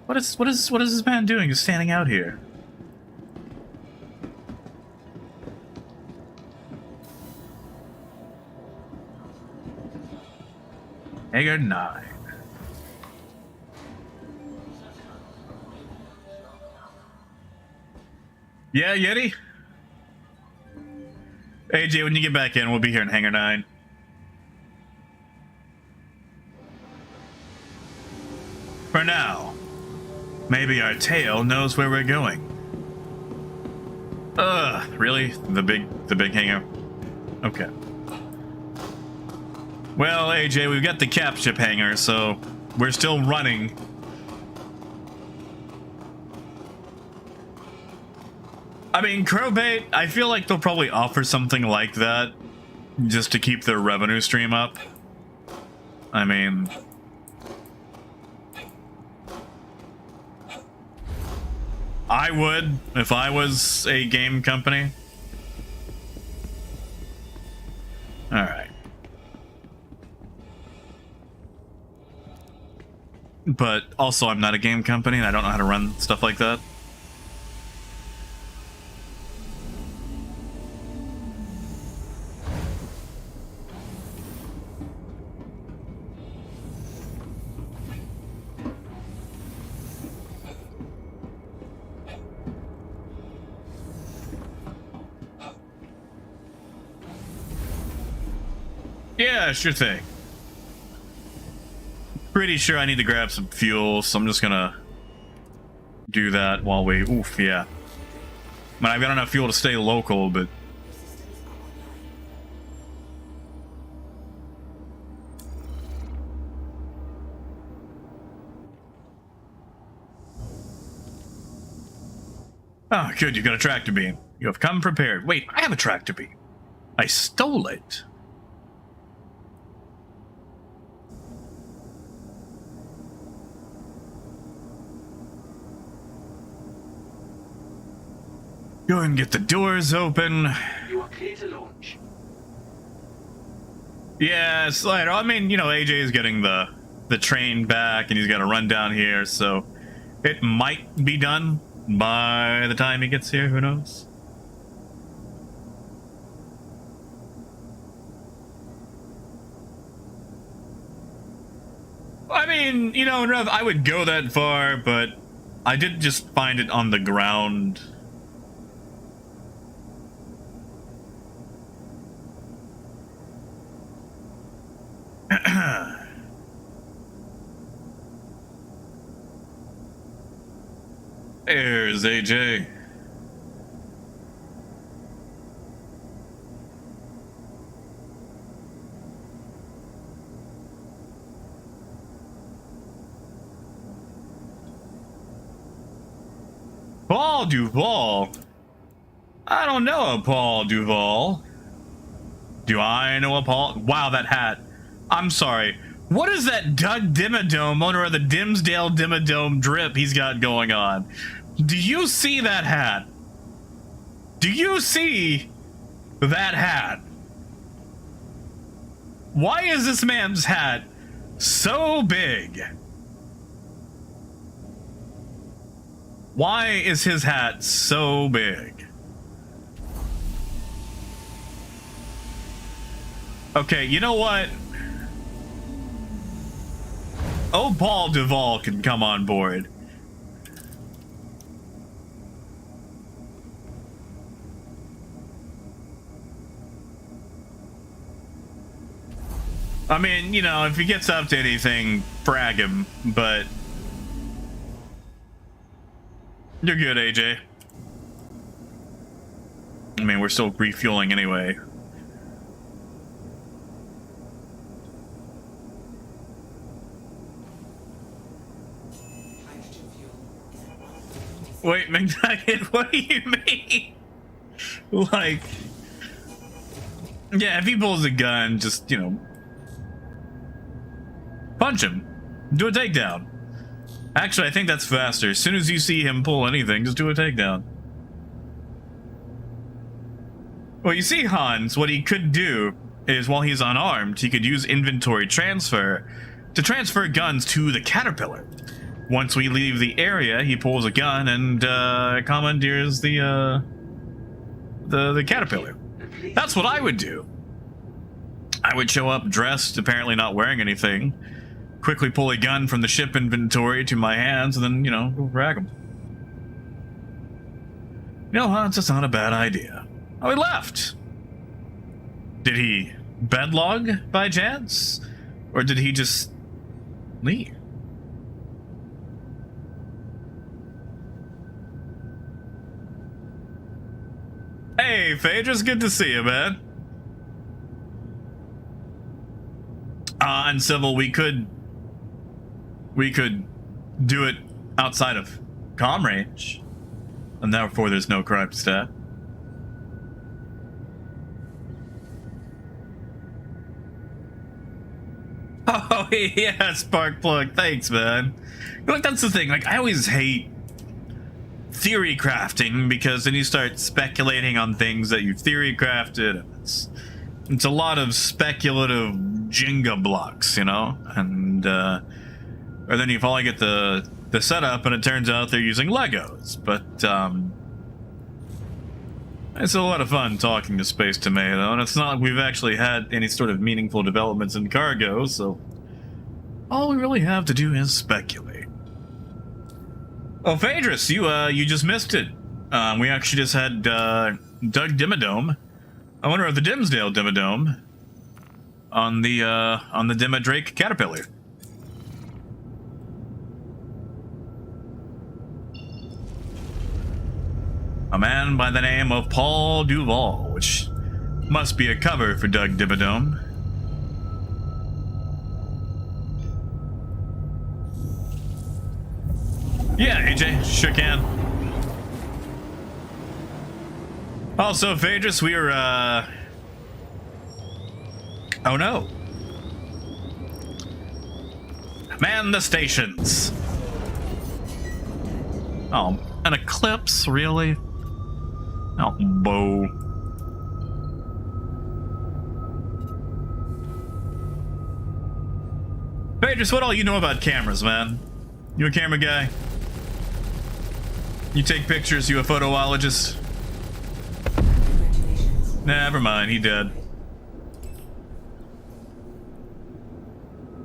What is this man doing? Just standing out here. Hagar 9. Yeah, Yeti? AJ, when you get back in, we'll be here in Hangar 9. For now, maybe our tail knows where we're going. Really? The big hangar? Okay. Well, AJ, we've got the cap ship hangar, so we're still running. I mean, Crowbait, I feel like they'll probably offer something like that just to keep their revenue stream up. I mean, I would if I was a game company. All right. But also, I'm not a game company, and I don't know how to run stuff like that. Yeah, sure thing. Pretty sure I need to grab some fuel, so I'm just gonna do that while we... Oof, yeah. I mean, I've got enough fuel to stay local, but... Oh, good, you've got a tractor beam. You have come prepared. Wait, I have a tractor beam. I stole it. Go and get the doors open. You are clear to launch. Yeah, Slider. I mean, you know, AJ is getting the train back, and he's got to run down here, so it might be done by the time he gets here. Who knows? I mean, you know, Rev, I would go that far, but I did just find it on the ground. There's AJ. Paul Duval? I don't know a Paul Duval. Do I know a Paul? Wow, that hat. I'm sorry. What is that Doug Dimmadome, owner of the Dimsdale Dimmadome drip he's got going on? Do you see that hat? Do you see that hat? Why is this man's hat so big? Why is his hat so big? Okay, you know what? Oh, Paul Duvall can come on board. I mean, you know, if he gets up to anything, frag him, but you're good, AJ. I mean, we're still refueling anyway. Wait, McNugget, what do you mean? Like, yeah, if he pulls a gun, just, you know, punch him. Do a takedown. Actually, I think that's faster. As soon as you see him pull anything, just do a takedown. Well, you see, Hans, what he could do is, while he's unarmed, he could use inventory transfer to transfer guns to the Caterpillar. Once we leave the area, he pulls a gun and commandeers the Caterpillar. That's what I would do. I would show up dressed, apparently not wearing anything, quickly pull a gun from the ship inventory to my hands, and then, you know, go frag him. You know, Hans, that's not a bad idea. Oh, he left. Did he bedlog by chance? Or did he just leave? Hey, Phaedrus, good to see you, man. And Civil, we could do it outside of comm range, and therefore there's no crime stat. Oh yeah, Sparkplug, thanks, man. Look, that's the thing. Like, I always hate theory crafting, because then you start speculating on things that you theory crafted, and it's a lot of speculative Jenga blocks, you know, and or then you finally get the setup and it turns out they're using Legos. But it's a lot of fun talking to Space Tomato, and it's not like we've actually had any sort of meaningful developments in cargo, so all we really have to do is speculate. Oh, Phaedrus, you just missed it. We actually just had Doug Dimmadome, owner of the Dimsdale Dimmadome, on the Dimmadrake Caterpillar. A man by the name of Paul Duval, which must be a cover for Doug Dimmadome. Yeah, AJ, sure can. Also, Phaedrus, we are, oh no. Man the stations. Oh, an eclipse, really? Oh, Bo. Phaedrus, what all you know about cameras, man? You a camera guy? You take pictures, you a photoologist? Never mind, he dead.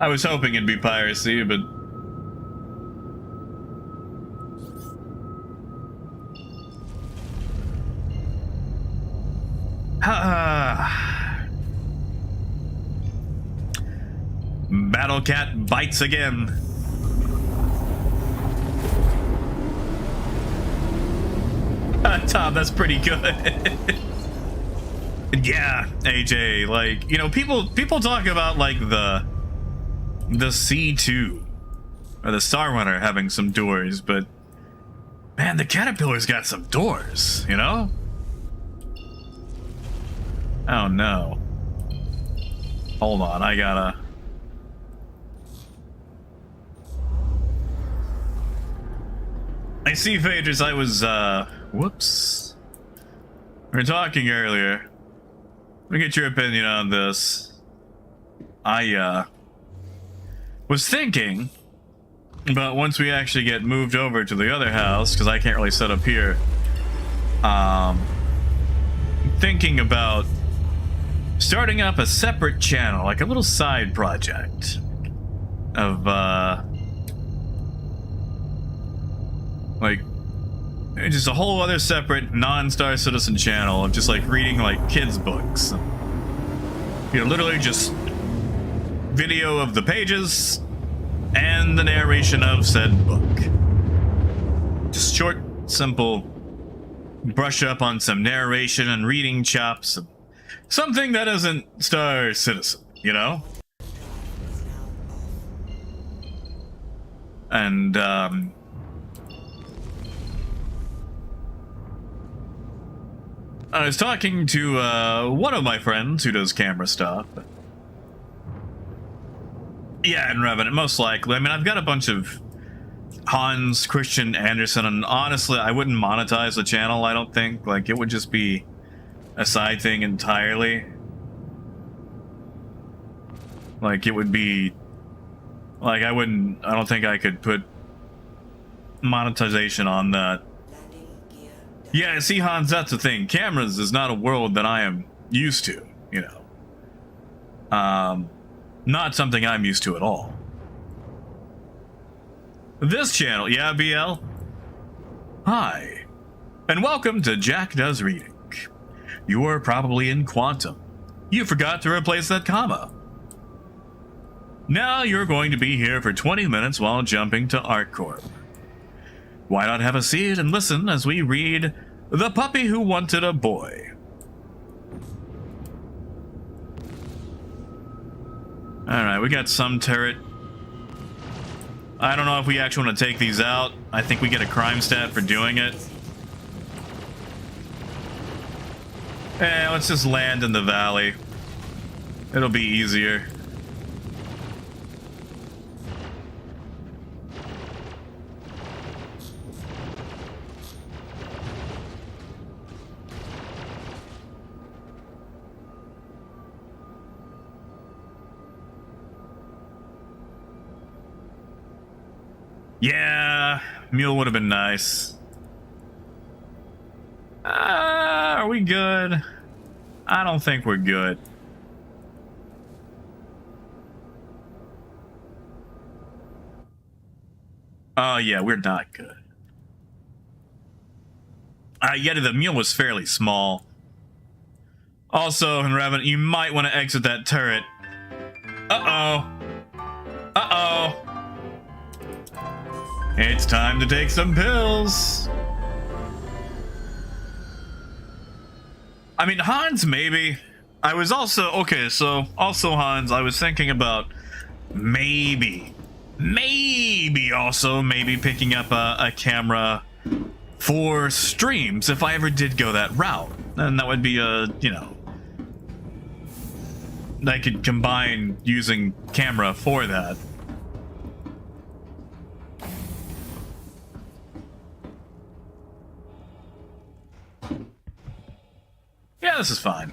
I was hoping it'd be piracy, but... Battle Cat bites again. Tom, that's pretty good. Yeah, AJ, like, you know, people talk about like the C2 or the Star Runner having some doors, but man, the Caterpillar's got some doors, you know? Oh no. Hold on, I gotta... I see, Phaedrus, I was, whoops. We were talking earlier. Let me get your opinion on this. I, was thinking about once we actually get moved over to the other house, because I can't really set up here, thinking about starting up a separate channel, like a little side project of, like, just a whole other separate non-Star Citizen channel of just like reading like kids books. You know, literally just video of the pages and the narration of said book. Just short, simple, brush up on some narration and reading chops. Something that isn't Star Citizen, you know? And, I was talking to one of my friends who does camera stuff. Yeah, and Revenant, most likely. I mean, I've got a bunch of Hans Christian Andersen, and honestly, I wouldn't monetize the channel, I don't think. Like, it would just be a side thing entirely. Like, it would be... Like, I don't think I could put monetization on that. Yeah, see, Hans, that's the thing. Cameras is not a world that I am used to, you know. Not something I'm used to at all. This channel, yeah, BL? Hi, and welcome to Jack Does Reading. You are probably in Quantum. You forgot to replace that comma. Now you're going to be here for 20 minutes while jumping to ArcCorp. Why not have a seat and listen as we read The Puppy Who Wanted a Boy? Alright, we got some turret. I don't know if we actually want to take these out. I think we get a crime stat for doing it. Let's just land in the valley. It'll be easier. Yeah, mule would have been nice. Are we good? I don't think we're good. Oh yeah, we're not good. Yet the mule was fairly small. Also, in Revenant, you might want to exit that turret. Uh-oh. Uh-oh. It's time to take some pills. I mean, Hans, maybe. I was also... Okay, so... Also, Hans, I was thinking about... Maybe also maybe picking up a camera for streams if I ever did go that route. And that would be a, you know... I could combine using camera for that. Yeah, this is fine.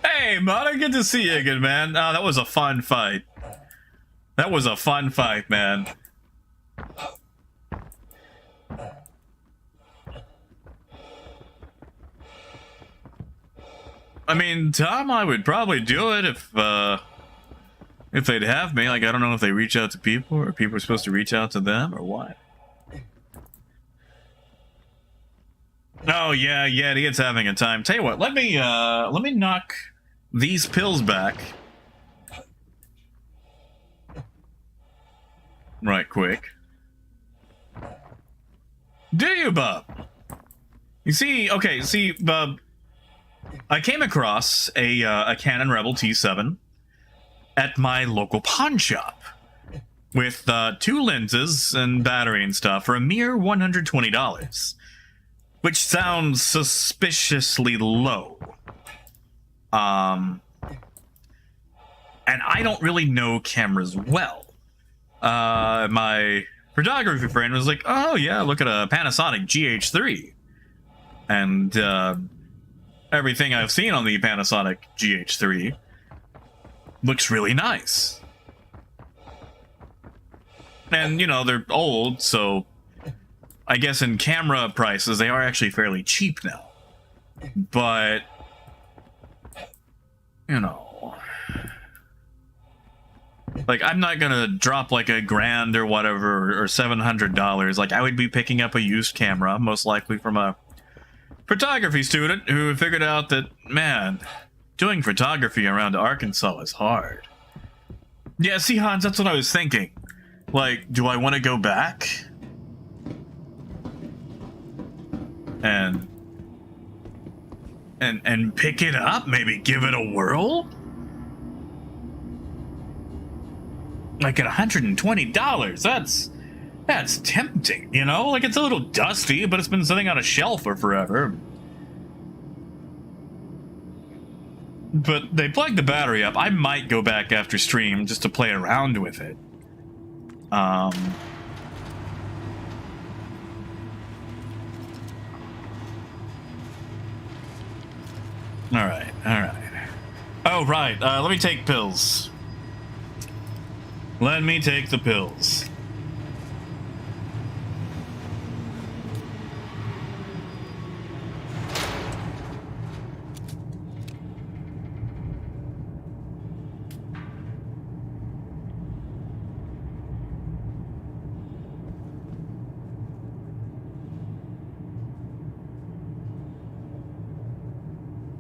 Hey, Mana, good to see you again, man. Oh, that was a fun fight. That was a fun fight, man. I mean, Tom, I would probably do it if they'd have me. Like, I don't know if they reach out to people or people are supposed to reach out to them or what. Oh yeah, it's having a time. Tell you what, let me knock these pills back. Right quick. Do you, bub? You see, okay, see, bub, I came across a Canon Rebel T7 at my local pawn shop with 2 lenses and battery and stuff for a mere $120, which sounds suspiciously low. And I don't really know cameras well. My photography friend was like, "Oh yeah, look at a Panasonic GH3," and everything I've seen on the Panasonic GH3 looks really nice. And, you know, they're old, so I guess in camera prices, they are actually fairly cheap now. But, you know, like, I'm not gonna drop like $1,000 or whatever, or $700. Like, I would be picking up a used camera, most likely from a photography student who figured out that, man, doing photography around Arkansas is hard. Yeah, see, Hans, that's what I was thinking. Like, do I want to go back? And pick it up? Maybe give it a whirl? Like, at $120, that's tempting, you know? Like, it's a little dusty, but it's been sitting on a shelf for forever. But they plugged the battery up. I might go back after stream just to play around with it. Alright. Oh, right. Let me take pills. Let me take the pills.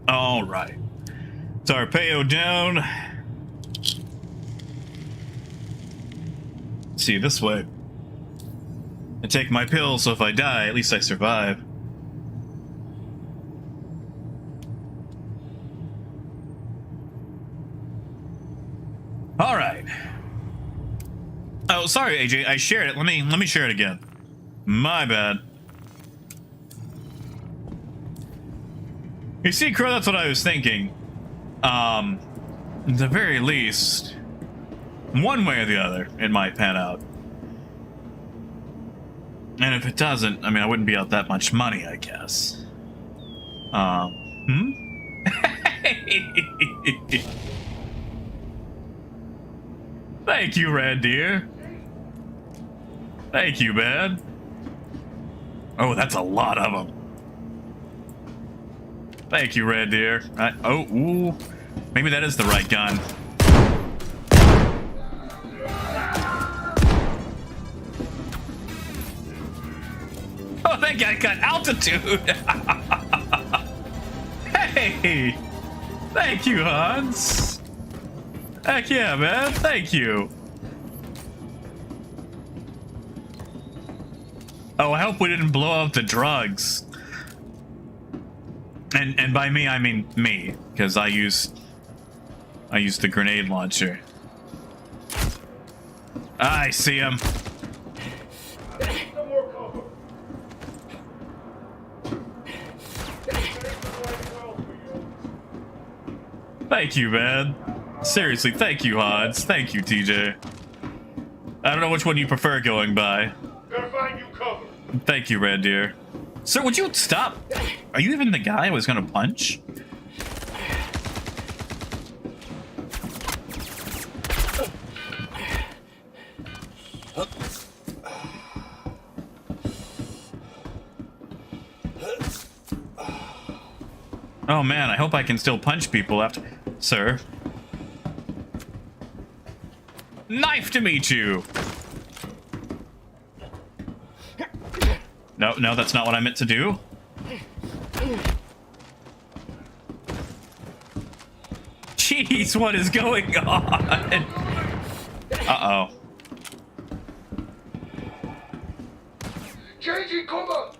All right. It's Arpeo down. See, this way. I take my pill, so if I die, at least I survive. All right. Oh, sorry, AJ. I shared it. Let me share it again. My bad. You see, Crow, that's what I was thinking. At the very least, one way or the other, it might pan out. And if it doesn't, I mean, I wouldn't be out that much money, I guess. Thank you, Red Deer. Thank you, man. Oh, that's a lot of them. Thank you, Red Deer. Ooh. Maybe that is the right gun. Oh, that guy got altitude. Hey. Thank you, Hans. Heck yeah, man. Thank you. Oh, I hope we didn't blow up the drugs. And by me, I mean me, because I used the grenade launcher. I see him. Thank you, man. Seriously, thank you, Hans. Thank you, TJ. I don't know which one you prefer going by. Gotta find you cover. Thank you, Red Deer. Sir, would you stop? Are you even the guy I was gonna punch? Oh man, I hope I can still punch people after... Sir. Knife to meet you! No, no, that's not what I meant to do. Jeez, what is going on? Uh-oh. Changing cover!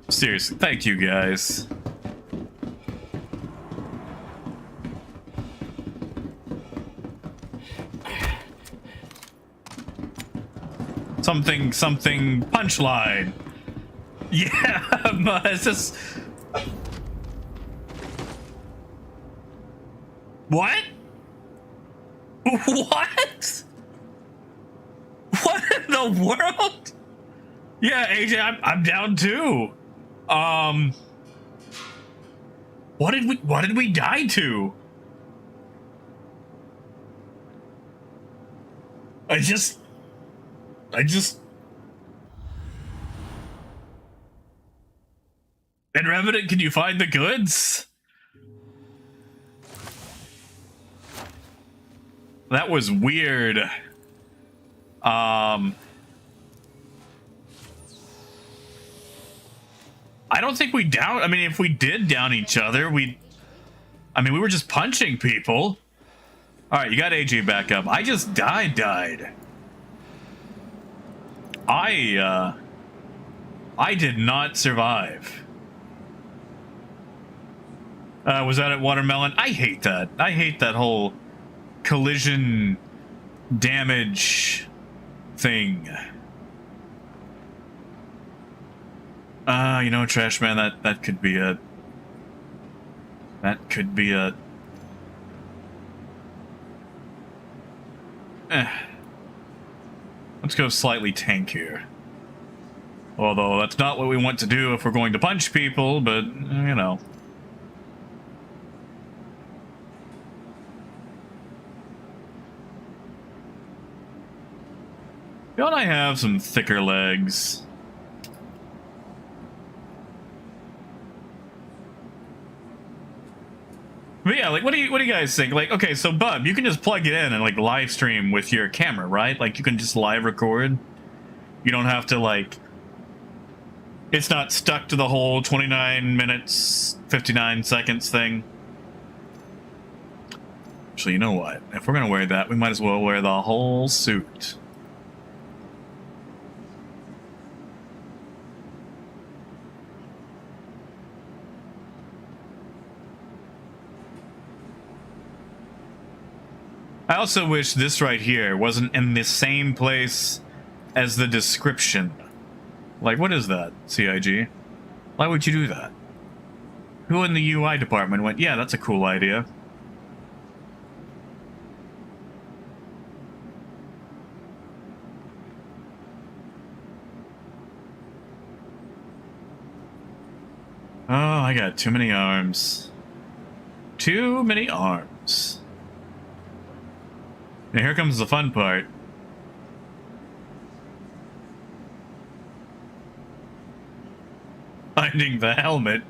Seriously, thank you guys. Something punchline. Yeah, it's just... What? What? What in the world? Yeah, AJ, I'm down too. What did we die to? I just And Revenant, can you find the goods? That was weird. I don't think we down... I mean, if we did down each other, we were just punching people. Alright, you got AJ back up. I just died. I did not survive. Was that at Watermelon? I hate that. I hate that whole collision damage thing. You know, Trash Man, that could be a... That could be a... Let's go slightly tankier. Although, that's not what we want to do if we're going to punch people, but, you know. Don't I have some thicker legs? But yeah, like, what do you guys think? Like, okay, so Bub, you can just plug it in and like live stream with your camera, right? Like, you can just live record. You don't have to like. It's not stuck to the whole 29 minutes, 59 seconds thing. Actually, you know what? If we're gonna wear that, we might as well wear the whole suit. I also wish this right here wasn't in the same place as the description. Like, what is that, CIG? Why would you do that? Who in the UI department went, yeah, that's a cool idea? Oh, I got too many arms. Too many arms. Now here comes the fun part. Finding the helmet.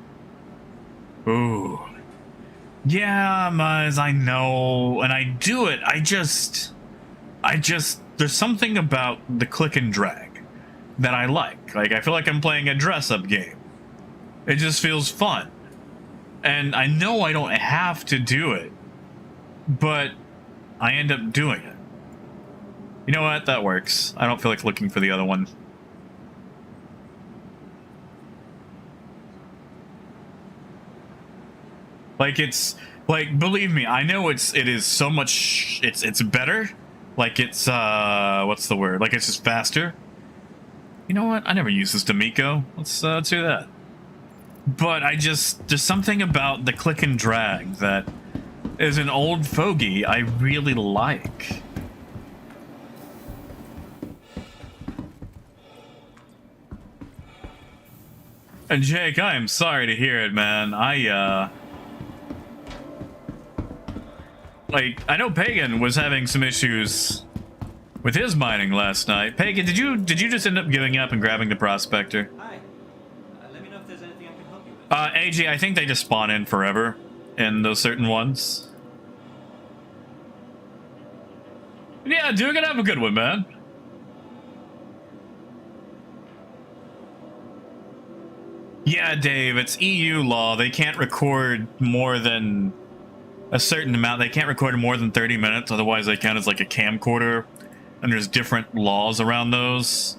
Ooh. Yeah, Muzz, I know. And I do it. I just... There's something about the click and drag that I like. Like, I feel like I'm playing a dress-up game. It just feels fun. And I know I don't have to do it. But I end up doing it. You know what? That works. I don't feel like looking for the other one. Like, it's like, believe me, I know it is so much, it's better. Like, it's what's the word? Like, it's just faster. You know what? I never used this D'Amico. Let's do that. But there's something about the click and drag that is an old fogey I really like. And Jake, I am sorry to hear it, man. Like, I know Pagan was having some issues with his mining last night. Pagan, did you just end up giving up and grabbing the prospector? Hi. Let me know if there's anything I can help you with. AJ, I think they just spawn in forever in those certain ones. Yeah, dude, gonna have a good one, man. Yeah, Dave, it's EU law. They can't record more than a certain amount. They can't record more than 30 minutes, otherwise they count as like a camcorder. And there's different laws around those.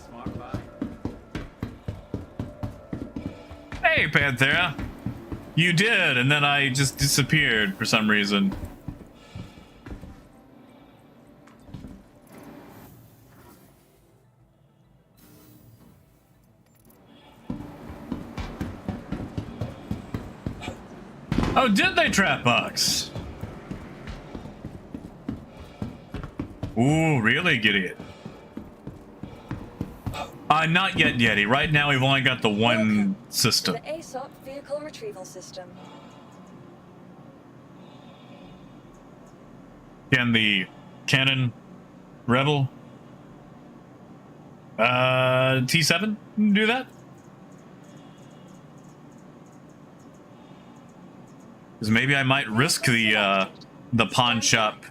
Smart buy. Hey, Panthera. You did, and then I just disappeared for some reason. Oh, did they trap box? Ooh, really, Gideon? Not yet, Yeti. Right now, we've only got the one Welcome system. To the ASOP vehicle retrieval system. Can the Canon Rebel T7 do that? Because maybe I might risk the pawn shop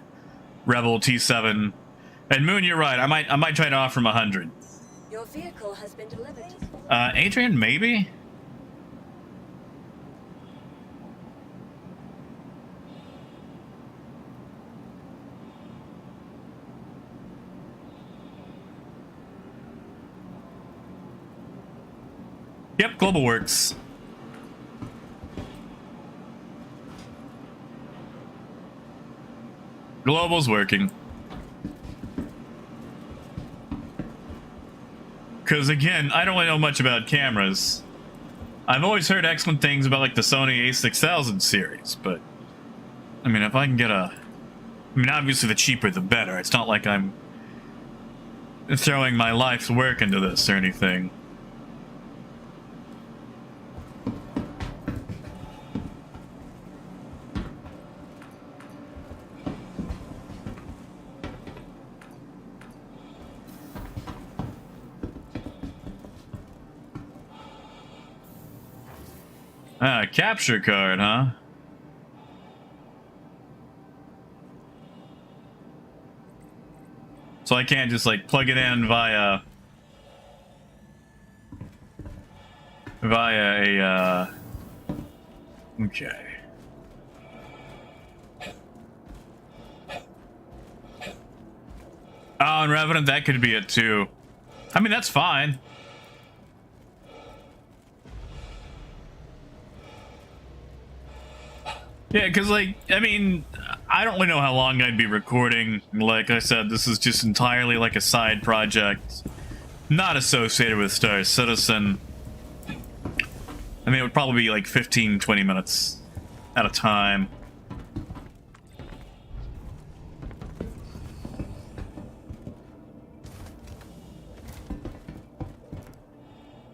Rebel T7. And Moon, you're right. I might try to offer him 100. Your vehicle has been delivered. Adrian, maybe. Yep, Global works. Global's working. Because again, I don't really know much about cameras. I've always heard excellent things about like the Sony a6000 series, but I mean, if I can get I mean, obviously the cheaper the better. It's not like I'm throwing my life's work into this or anything. Capture card, huh? So I can't just like plug it in via a okay. Oh, and Revenant, that could be it too. I mean, that's fine. Yeah, because, like, I mean, I don't really know how long I'd be recording. Like I said, this is just entirely like a side project, not associated with Star Citizen. I mean, it would probably be like 15, 20 minutes at a time.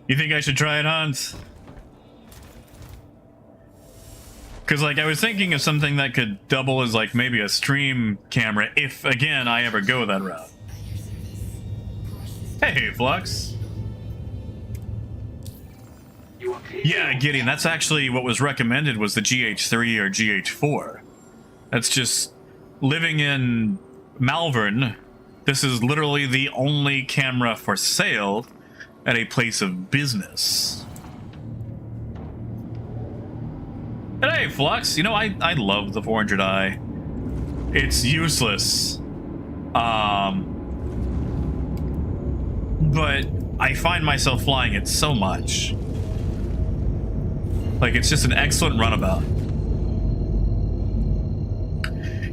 You think I should try it, Hans? Because, like, I was thinking of something that could double as, like, maybe a stream camera if, again, I ever go that route. Hey, Flux. You are clear. Yeah, Gideon, that's actually what was recommended was the GH3 or GH4. That's just living in Malvern. This is literally the only camera for sale at a place of business. And hey, Flux, you know, I love the 400i. It's useless. But I find myself flying it so much. Like, it's just an excellent runabout.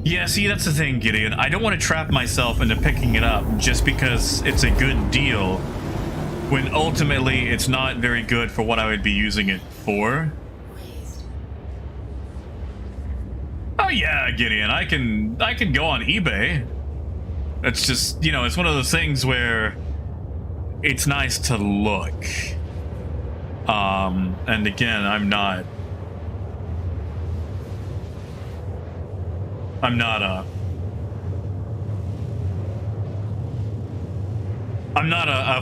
Yeah, see, that's the thing, Gideon. I don't want to trap myself into picking it up just because it's a good deal, when ultimately it's not very good for what I would be using it for. Oh yeah, Gideon, I can go on eBay. It's just, you know, it's one of those things where it's nice to look. And again, I'm not I'm not a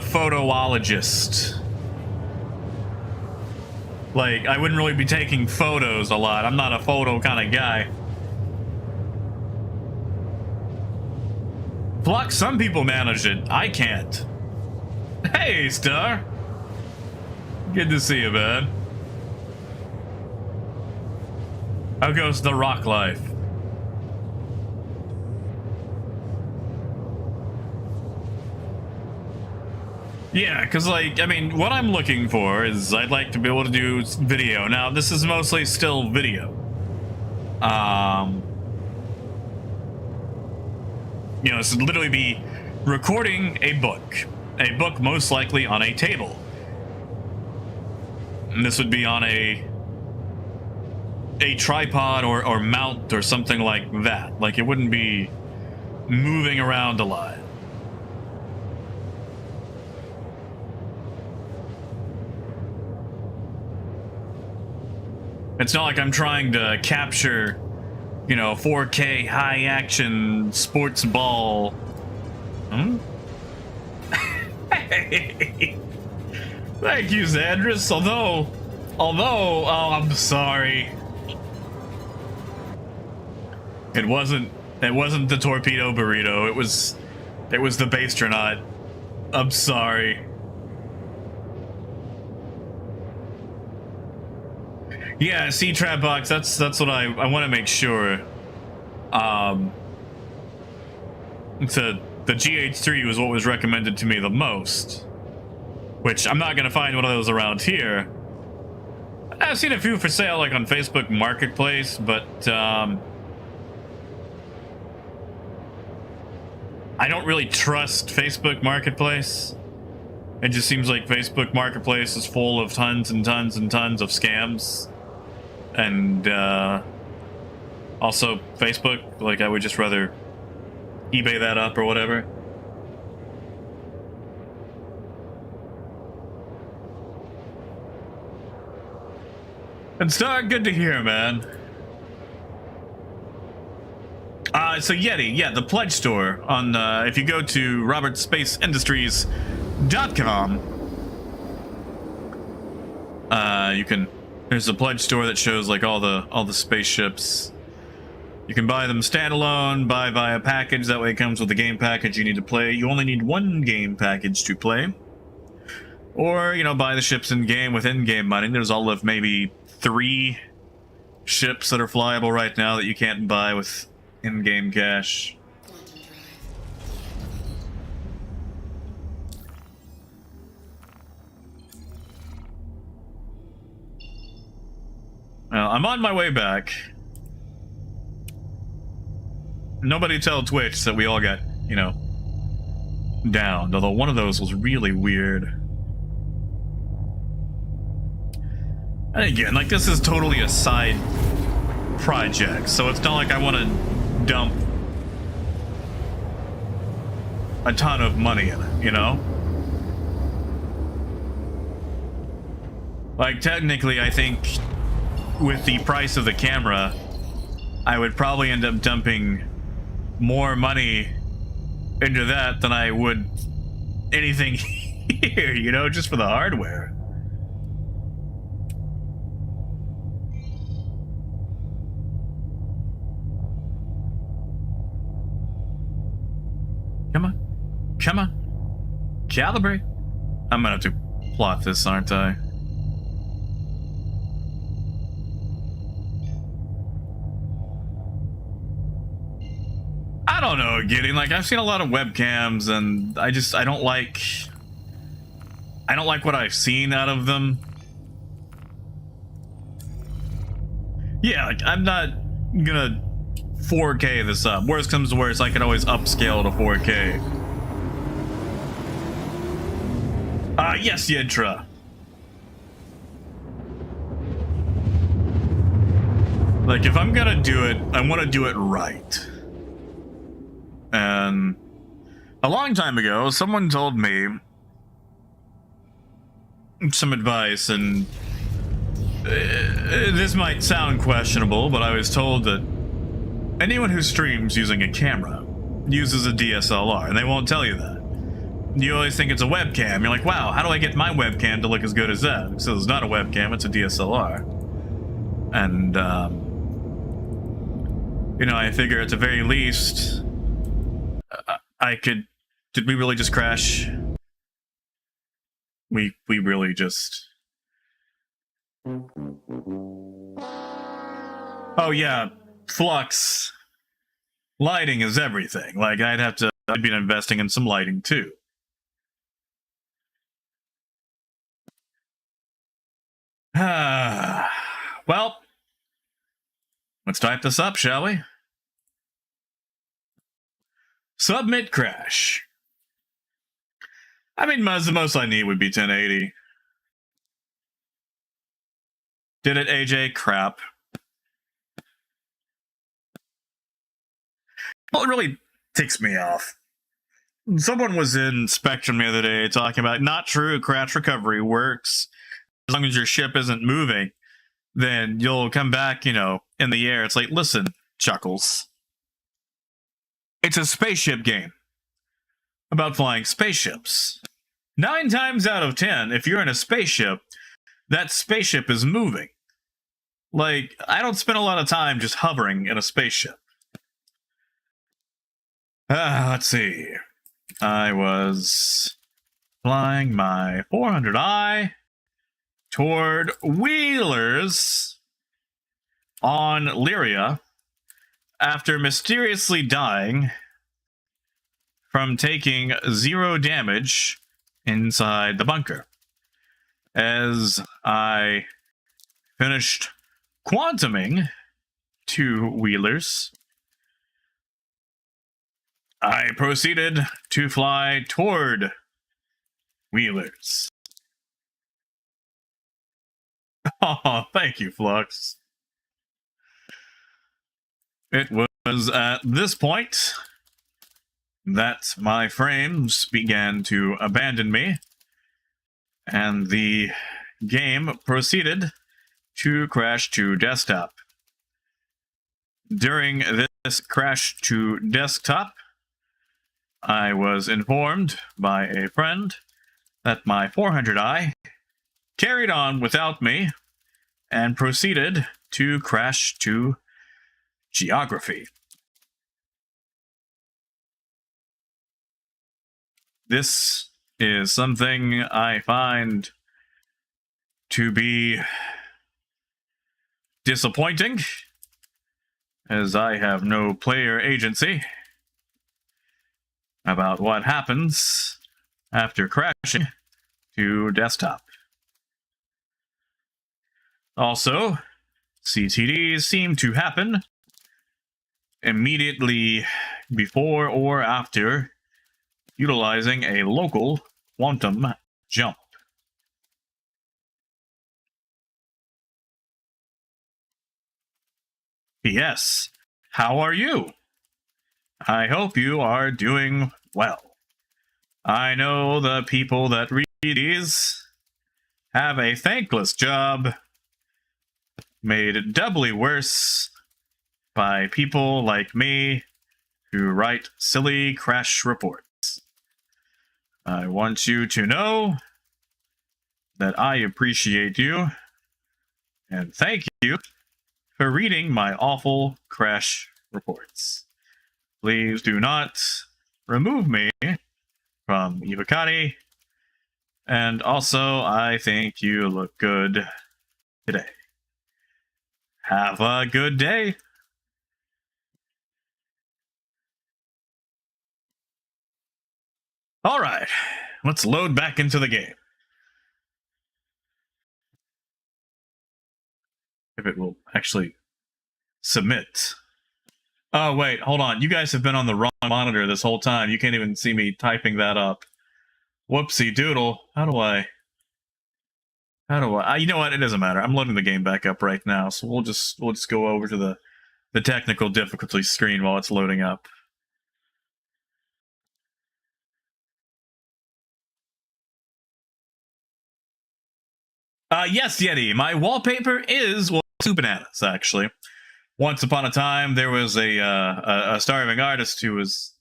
photoologist. Like, I wouldn't really be taking photos a lot. I'm not a photo kind of guy. Flux, some people manage it. I can't. Hey, Star. Good to see you, man. How goes the rock life? Yeah, because, like, I mean, what I'm looking for is I'd like to be able to do video. Now, this is mostly still video. You know, this would literally be recording a book. A book most likely on a table. And this would be on a tripod or mount or something like that. Like, it wouldn't be moving around a lot. It's not like I'm trying to capture, you know, 4K high action sports ball. Hmm? Hey. Thank you, Zandris. Although, oh, I'm sorry. It wasn't the torpedo burrito. It was the bastronaut. I'm sorry. Yeah, C-Trap Box, that's what I want to make sure. The GH3 was what was recommended to me the most. Which, I'm not going to find one of those around here. I've seen a few for sale, like on Facebook Marketplace, but, I don't really trust Facebook Marketplace. It just seems like Facebook Marketplace is full of tons and tons and tons of scams. And also Facebook, like, I would just rather eBay that up or whatever. And Star, good to hear, man. So Yeti, yeah, the Pledge Store on if you go to robertspaceindustries.com, you can. There's a Pledge Store that shows like all the spaceships. You can buy them standalone, buy via package. That way it comes with the game package you need to play. You only need one game package to play. Or, you know, buy the ships in game with in-game money. There's all of maybe 3 ships that are flyable right now that you can't buy with in-game cash. Well, I'm on my way back. Nobody tell Twitch that we all got, you know, downed. Although one of those was really weird. And again, like, this is totally a side project, so it's not like I want to dump a ton of money in it, you know? Like, technically, I think with the price of the camera, I would probably end up dumping more money into that than I would anything here, you know, just for the hardware. Come on. Come on. Calibrate. I'm gonna have to plot this, aren't I? I don't know, Gideon. Like, I've seen a lot of webcams, and I don't like what I've seen out of them. Yeah, like, I'm not gonna 4K this up. Worst comes to worst, I can always upscale to 4K. Yes, Yedra. Like, if I'm gonna do it, I want to do it right. And a long time ago, someone told me some advice, and this might sound questionable, but I was told that anyone who streams using a camera uses a DSLR, and they won't tell you that. You always think it's a webcam. You're like, wow, how do I get my webcam to look as good as that? So it's not a webcam, it's a DSLR. And, you know, I figure at the very least, I could... Did we really just crash? We really just... Oh yeah, Flux. Lighting is everything. Like, I'd be investing in some lighting too. Well, let's type this up, shall we? Submit crash. I mean, the most I need would be 1080. Did it, AJ? Crap. Well, it really ticks me off. Someone was in Spectrum the other day talking about, not true, crash recovery works. As long as your ship isn't moving, then you'll come back, you know, in the air. It's like, listen, Chuckles. It's a spaceship game about flying spaceships. 9 times out of 10, if you're in a spaceship, that spaceship is moving. Like, I don't spend a lot of time just hovering in a spaceship. Let's see. I was flying my 400i toward Wheelers on Lyria after mysteriously dying from taking 0 damage inside the bunker. As I finished quantuming to Wheelers, I proceeded to fly toward Wheelers. Oh, thank you, Flux. It was at this point that my frames began to abandon me, and the game proceeded to crash to desktop. During this crash to desktop, I was informed by a friend that my 400i carried on without me and proceeded to crash to geography. This is something I find to be disappointing, as I have no player agency about what happens after crashing to desktop. Also, CTDs seem to happen immediately before or after utilizing a local quantum jump. P.S. How are you? I hope you are doing well. I know the people that read these have a thankless job, made doubly worse by people like me who write silly crash reports. I want you to know that I appreciate you, and thank you for reading my awful crash reports. Please do not remove me from Ivakani, and also I think you look good today. Have a good day. All right, let's load back into the game. If it will actually submit. Oh, wait, hold on. You guys have been on the wrong monitor this whole time. You can't even see me typing that up. Whoopsie doodle. How do I... you know what? It doesn't matter. I'm loading the game back up right now, so we'll just go over to the technical difficulty screen while it's loading up. Yes, Yeti. My wallpaper is, well, 2 bananas, actually. Once upon a time, there was a starving artist who was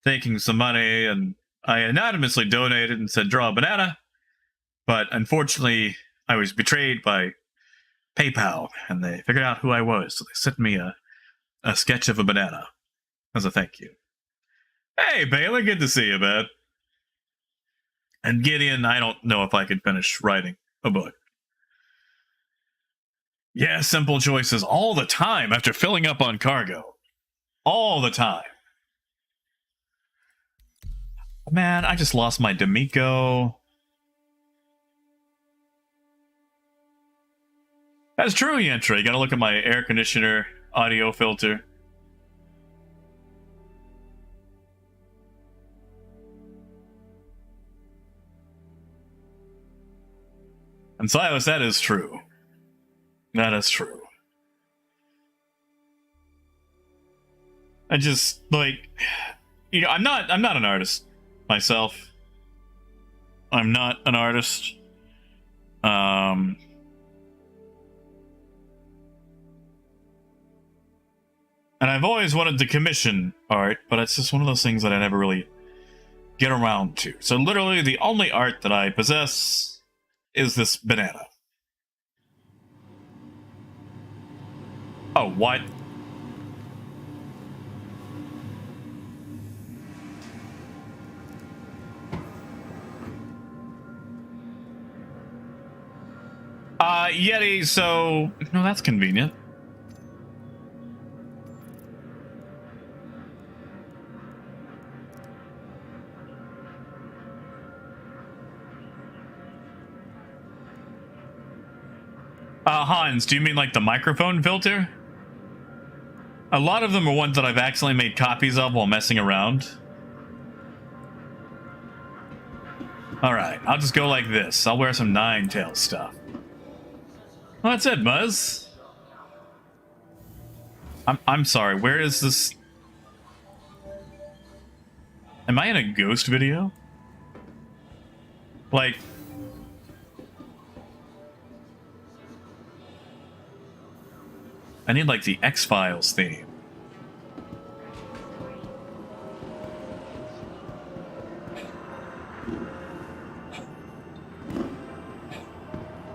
taking some money, and I anonymously donated and said, draw a banana. But unfortunately, I was betrayed by PayPal, and they figured out who I was, so they sent me a sketch of a banana as a thank you. Hey, Baylor, good to see you, man. And Gideon, I don't know if I could finish writing a book. Yeah, simple choices all the time after filling up on cargo. All the time. Man, I just lost my D'Amico. That's true, Yantra. You gotta look at my air conditioner audio filter. And Silas, that is true. That is true. I just, like, you know, I'm not an artist myself. I'm not an artist. And I've always wanted to commission art, but it's just one of those things that I never really get around to. So literally the only art that I possess is this banana. Oh, what? Yeti, so... No, that's convenient. Hans, do you mean like the microphone filter? A lot of them are ones that I've accidentally made copies of while messing around. Alright, I'll just go like this. I'll wear some Ninetales stuff. Well, that's it, Buzz. I'm sorry, where is this? Am I in a ghost video? Like... I need, like, the X-Files theme.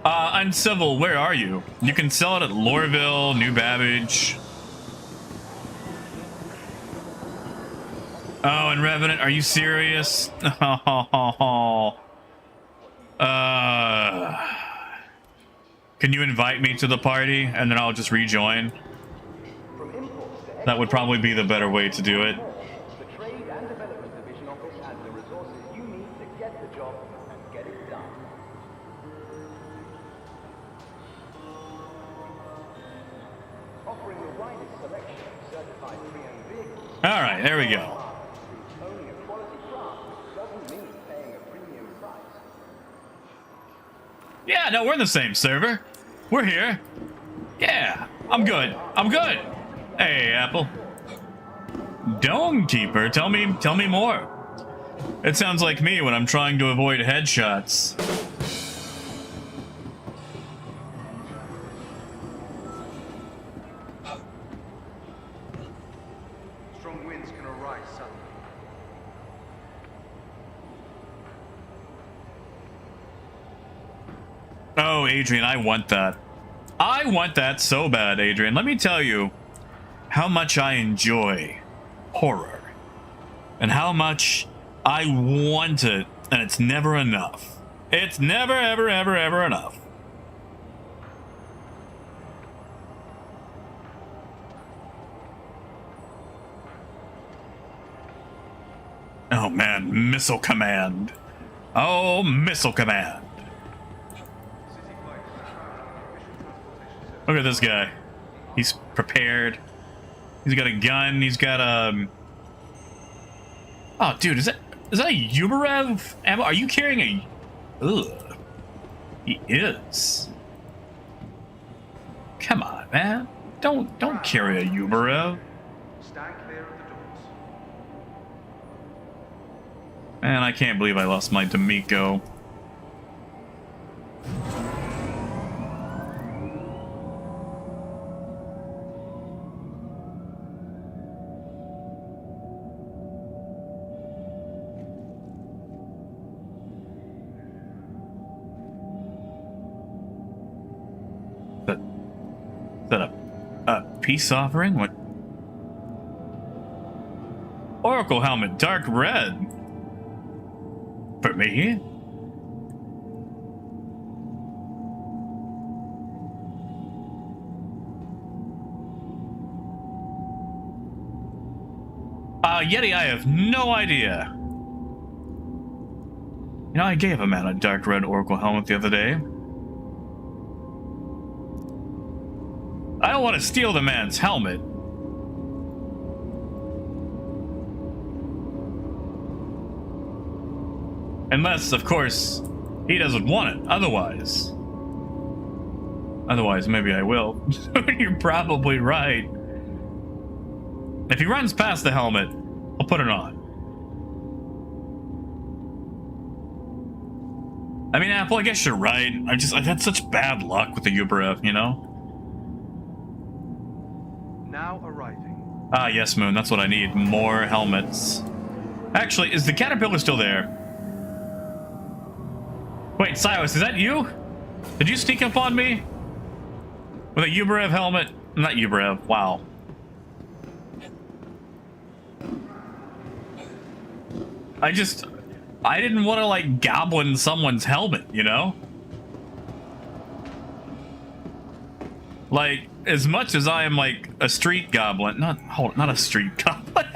Uncivil, where are you? You can sell it at Lorville, New Babbage. Oh, and Revenant, are you serious? Can you invite me to the party, and then I'll just rejoin? That would probably be the better way to do it. The Trade and Development Division office has the resources you need to get the job and get it done. Offering the widest selection of certified pre-owned vehicles. All right, there we go. Owning a quality craft doesn't mean paying a premium price. Yeah, no, we're in the same server. We're here. Yeah, I'm good. I'm good. Hey, Apple. Dome Keeper, tell me more. It sounds like me when I'm trying to avoid headshots. Strong winds can arise suddenly. Oh, Adrian, I want that. I want that so bad, Adrian. Let me tell you how much I enjoy horror and how much I want it, and it's never enough. It's never, ever, ever, ever enough. Oh man, Missile Command. Oh, Missile Command. Look at this guy. He's prepared. He's got a gun. He's got a... Oh, dude, is that a Uberev ammo? Are you carrying a... Ugh. He is. Come on, man. Don't carry a Uberev. Stand clear of the doors. Man, I can't believe I lost my D'Amico. peace offering? What? Oracle helmet, dark red. For me? Yeti, I have no idea. You know, I gave a man a dark red Oracle helmet the other day. I don't want to steal the man's helmet. Unless, of course, he doesn't want it. Otherwise, maybe I will. You're probably right. If he runs past the helmet, I'll put it on. I mean, Apple, I guess you're right. I've had such bad luck with the Ubrev, you know? Now arriving. Ah, yes, Moon, that's what I need. More helmets. Actually, is the caterpillar still there? Wait, Silas, is that you? Did you sneak up on me? With a Ubrev helmet? Not Ubrev, wow. I didn't want to, like, goblin someone's helmet, you know? Like, as much as I am, like, a street goblin... Not a street goblin.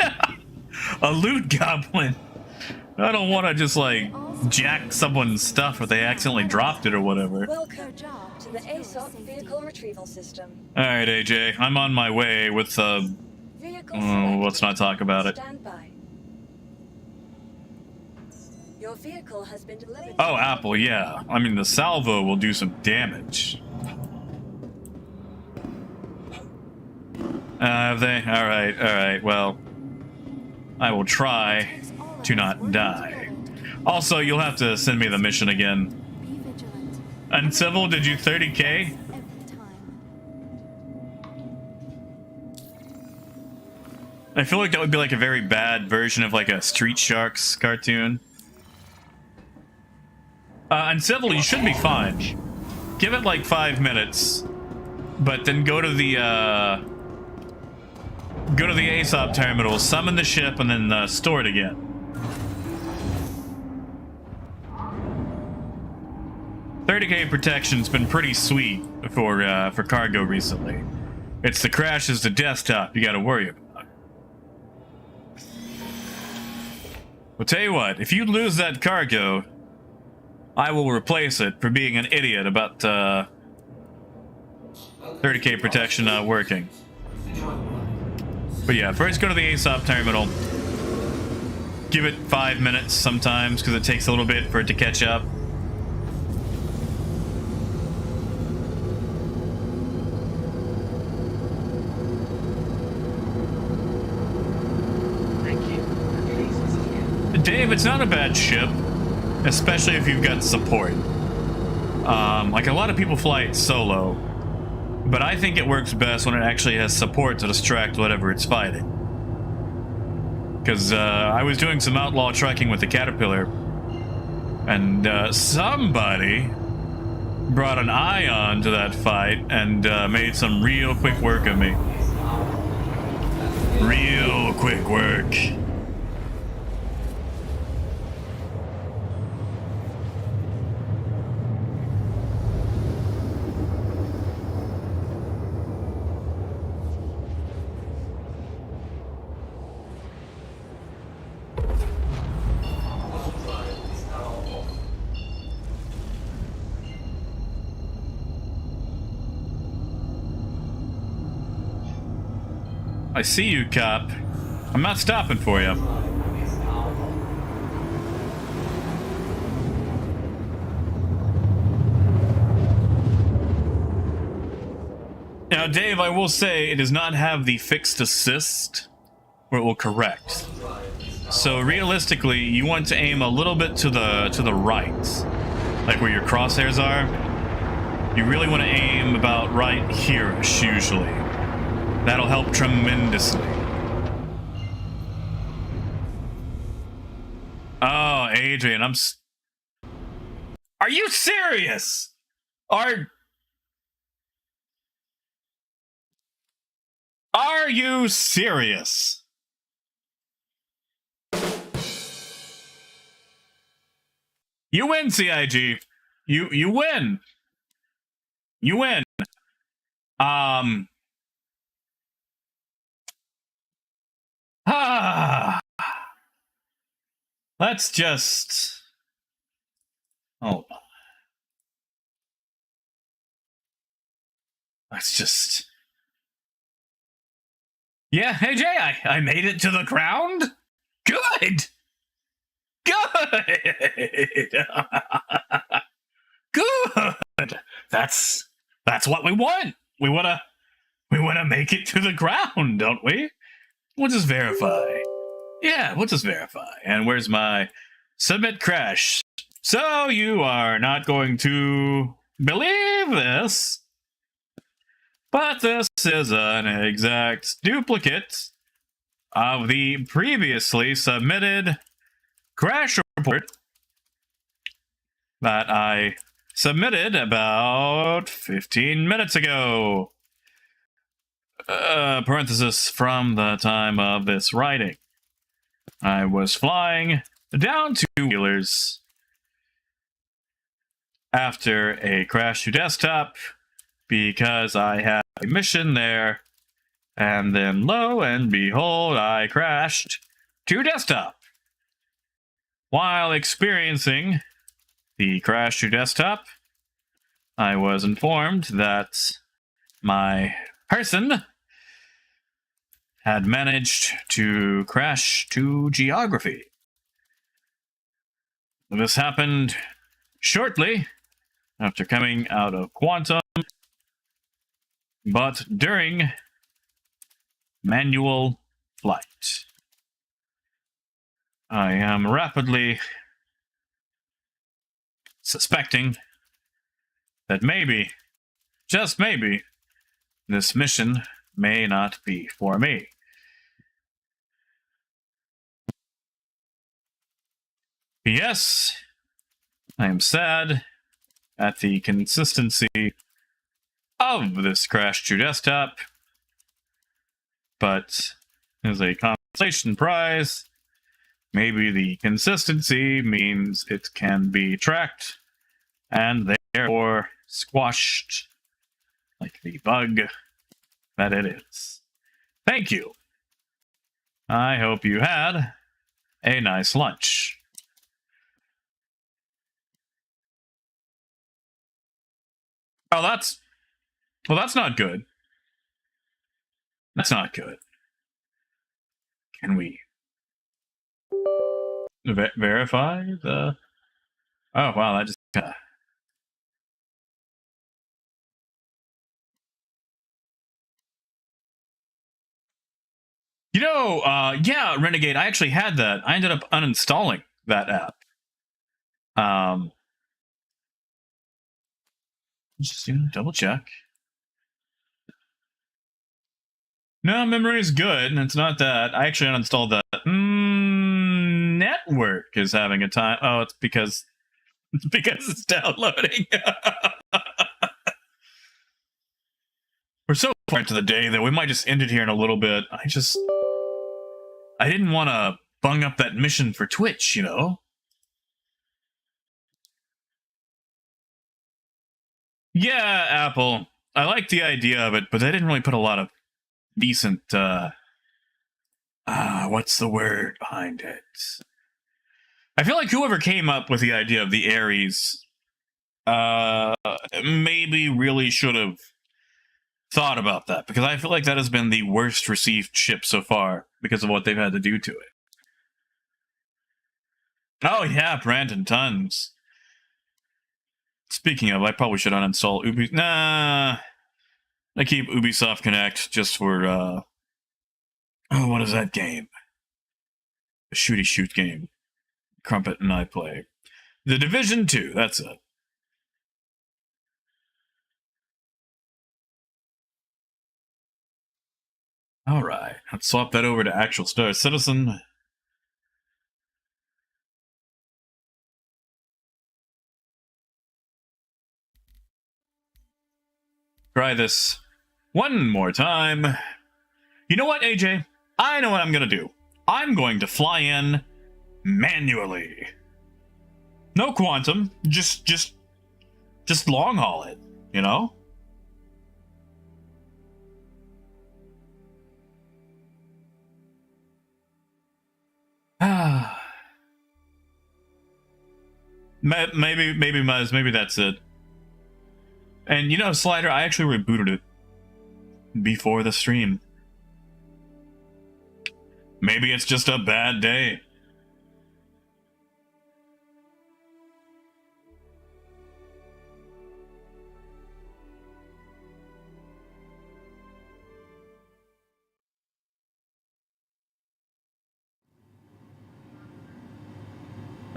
A loot goblin. I don't want to just, like, jack someone's stuff if they accidentally dropped it or whatever. Welcome to the ASOP vehicle retrieval system. Alright, AJ. I'm on my way with, Vehicle let's not talk about it. Stand by. Your vehicle has been delivered. Oh, Apple, yeah. I mean, the salvo will do some damage. Have they? Alright, well... I will try to not die. Also, you'll have to send me the mission again. Be vigilant. And Civil, did you 30k? Every time. I feel like that would be like a very bad version of like a Street Sharks cartoon. And Civil, you should be fine. Give it like 5 minutes, but then go to the ASOP terminal, summon the ship, and then store it again. $30k protection's been pretty sweet for cargo recently. It's the crashes to desktop you gotta worry about. Well, tell you what, if you lose that cargo, I will replace it for being an idiot about 30k protection not working. But yeah, first go to the ASOP terminal. Give it 5 minutes sometimes, because it takes a little bit for it to catch up. Thank you. Please visit here. Dave, it's not a bad ship, especially if you've got support. Like a lot of people fly it solo, but I think it works best when it actually has support to distract whatever it's fighting. Because I was doing some outlaw trekking with the Caterpillar, and somebody brought an ion to that fight and made some real quick work of me. Real quick work. I see you, cop. I'm not stopping for you. Now, Dave, I will say it does not have the fixed assist where it will correct. So realistically, you want to aim a little bit to the right, like where your crosshairs are. You really want to aim about right here-ish, usually. That'll help tremendously. Oh, Adrian, Are you serious? Are you serious? You win, CIG. You win. You win. Ah. Let's just. Hold on. Let's just. Yeah, hey Jay, I made it to the ground. Good. Good. Good. That's what we want. We wanna make it to the ground, don't we? We'll just verify. Yeah, we'll just verify. And where's my submit crash? So you are not going to believe this, but this is an exact duplicate of the previously submitted crash report that I submitted about 15 minutes ago. Parenthesis from the time of this writing. I was flying down to Wheelers after a crash to desktop because I had a mission there, and then lo and behold, I crashed to desktop. While experiencing the crash to desktop, I was informed that my person had managed to crash to geography. This happened shortly after coming out of quantum, but during manual flight. I am rapidly suspecting that maybe, just maybe, this mission may not be for me. Yes, I am sad at the consistency of this crash to desktop, but as a compensation prize, maybe the consistency means it can be tracked and therefore squashed like the bug that it is. Thank you. I hope you had a nice lunch. Oh, that's not good. That's not good. Can we verify the? Oh wow, that just. Yeah, Renegade. I actually had that. I ended up uninstalling that app. Just double check. No, memory is good, and it's not that. I actually uninstalled that. Network is having a time. Oh, it's because it's downloading. We're so far into the day that we might just end it here in a little bit. I didn't want to bung up that mission for Twitch, you know? Yeah, Apple. I like the idea of it, but they didn't really put a lot of decent, what's the word behind it? I feel like whoever came up with the idea of the Aries, maybe really should have thought about that, because I feel like that has been the worst received chip so far because of what they've had to do to it. Oh yeah, Brandon, tons. Speaking of, I probably should uninstall Ubisoft. Nah, I keep Ubisoft Connect just for, oh, what is that game? A shooty shoot game. Crumpet and I play. The Division 2, that's it. Alright, let's swap that over to actual Star Citizen. Try this one more time. You know what, AJ? I know what I'm gonna do. I'm going to fly in manually. No quantum, just long haul it, you know? Ah. maybe Muzz, maybe that's it. And you know, Slider, I actually rebooted it before the stream. Maybe it's just a bad day.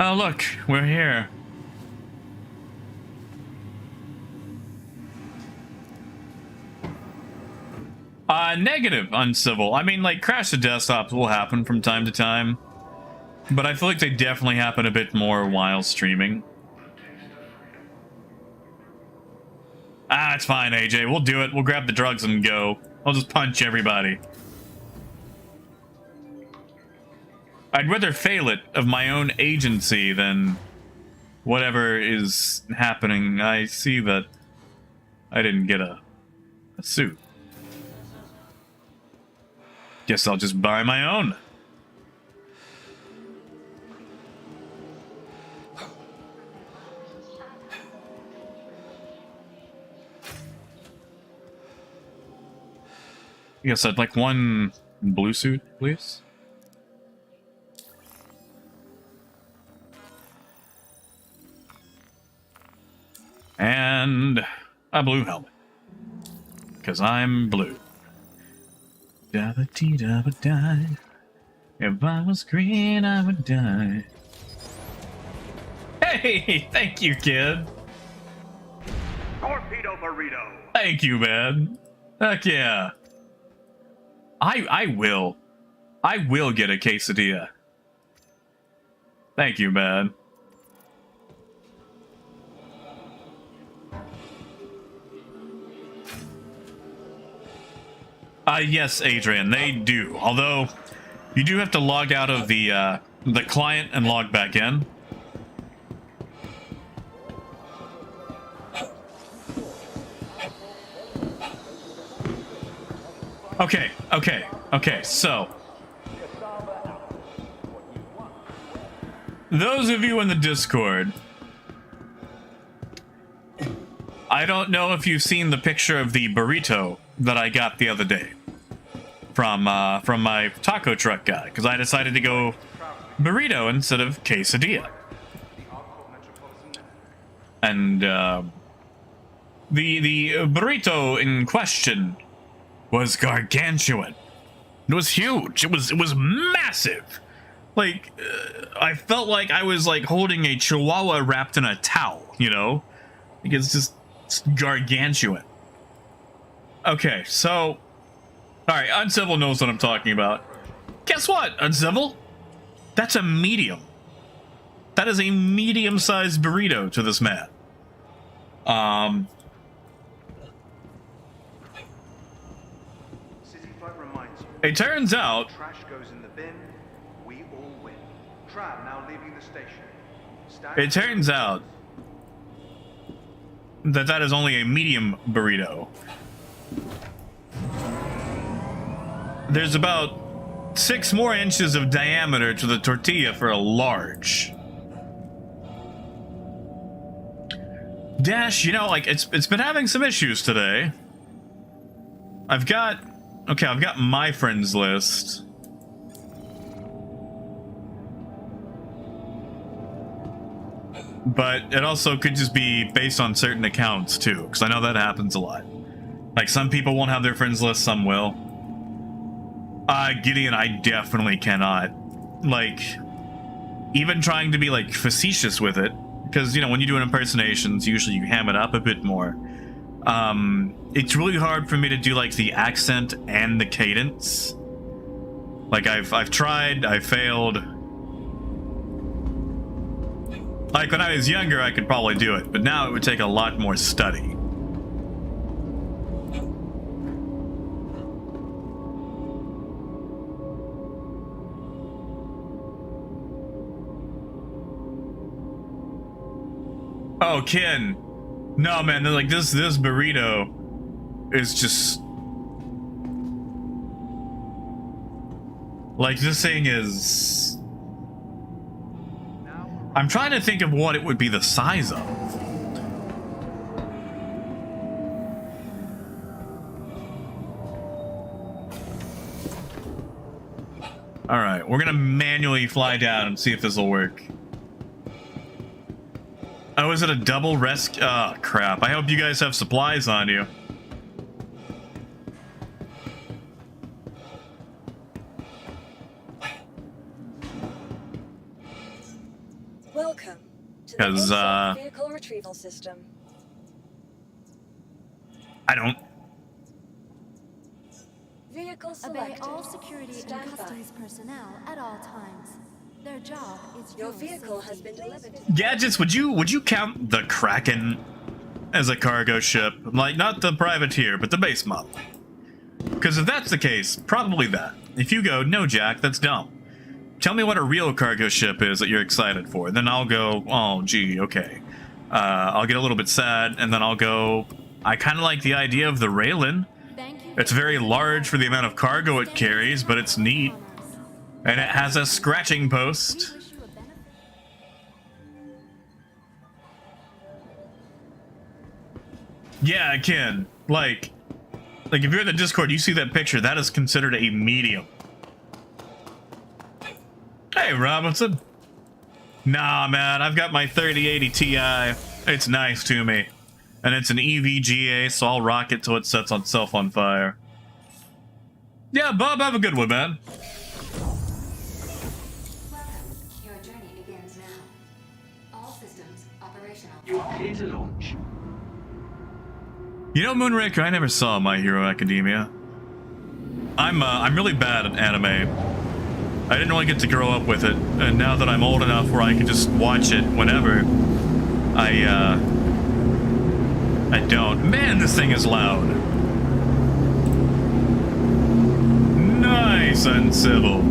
Oh, look, we're here. Negative uncivil. I mean, like, crash to desktops will happen from time to time, but I feel like they definitely happen a bit more while streaming. Ah, it's fine, AJ. We'll do it. We'll grab the drugs and go. I'll just punch everybody. I'd rather fail it of my own agency than whatever is happening. I see that I didn't get a suit. Guess I'll just buy my own. Yes, I'd like one blue suit, please. And a blue helmet. Because I'm blue. Da-ba-dee-da-ba-die. If I was green, I would die. Hey, thank you, kid. Torpedo burrito. Thank you, man. Heck yeah. I will get a quesadilla. Thank you, man. Yes, Adrian, they do. Although, you do have to log out of the client and log back in. Okay, so. Those of you in the Discord, I don't know if you've seen the picture of the burrito that I got the other day from my taco truck guy, because I decided to go burrito instead of quesadilla. And the burrito in question was gargantuan. It was huge. It was massive. Like I felt like I was like holding a chihuahua wrapped in a towel, you know? Like it's just gargantuan. Okay, so alright, Uncivil knows what I'm talking about. Guess what, Uncivil? That's a medium. That is a medium-sized burrito to this man. It turns out Trash goes in the bin. We all win. Tram now leaving the station. it turns out that that is only a medium burrito. There's about 6 more inches of diameter to the tortilla for a large. Dash, you know, like it's been having some issues today. I've got my friends list. But it also could just be based on certain accounts too, because I know that happens a lot. Like some people won't have their friends list, some will. Gideon, I definitely cannot. Like, even trying to be like facetious with it, because you know when you do impersonations, usually you ham it up a bit more. It's really hard for me to do like the accent and the cadence. Like I've tried, I failed. Like when I was younger, I could probably do it, but now it would take a lot more study. Oh, Ken. No, man, like this burrito is just like, this thing is, I'm trying to think of what it would be the size of. All right, we're gonna manually fly down and see if this will work. Oh, is it a double rescue? Oh, crap. I hope you guys have supplies on you. Welcome to the 'Cause, ASOP vehicle retrieval system. I don't. Vehicle Obey selected. all security Stand and by. customs personnel at all times. Their job is Your vehicle has safety. been delivered. Gadgets, would you count the Kraken as a cargo ship? Like, not the privateer, but the base model. Because if that's the case, probably that. If you go, no, Jack, that's dumb. Tell me what a real cargo ship is that you're excited for. Then I'll go, oh, gee, okay. I'll get a little bit sad, and then I'll go, I kind of like the idea of the Raylan. Thank you It's very large for the amount of cargo it carries, but it's neat. And it has a scratching post. We wish you a benefit. Yeah, Ken. Like if you're in the Discord, you see that picture, that is considered a medium. Hey, Robinson. Nah, man, I've got my 3080 Ti. It's nice to me. And it's an EVGA, so I'll rock it till it sets itself on fire. Yeah, Bob, have a good one, man. Welcome. Your journey begins now. All systems operational. You are clear to launch. You know, Moonraker, I never saw My Hero Academia. I'm really bad at anime. I didn't really get to grow up with it, and now that I'm old enough where I can just watch it whenever, I don't. Man, this thing is loud. Nice and civil.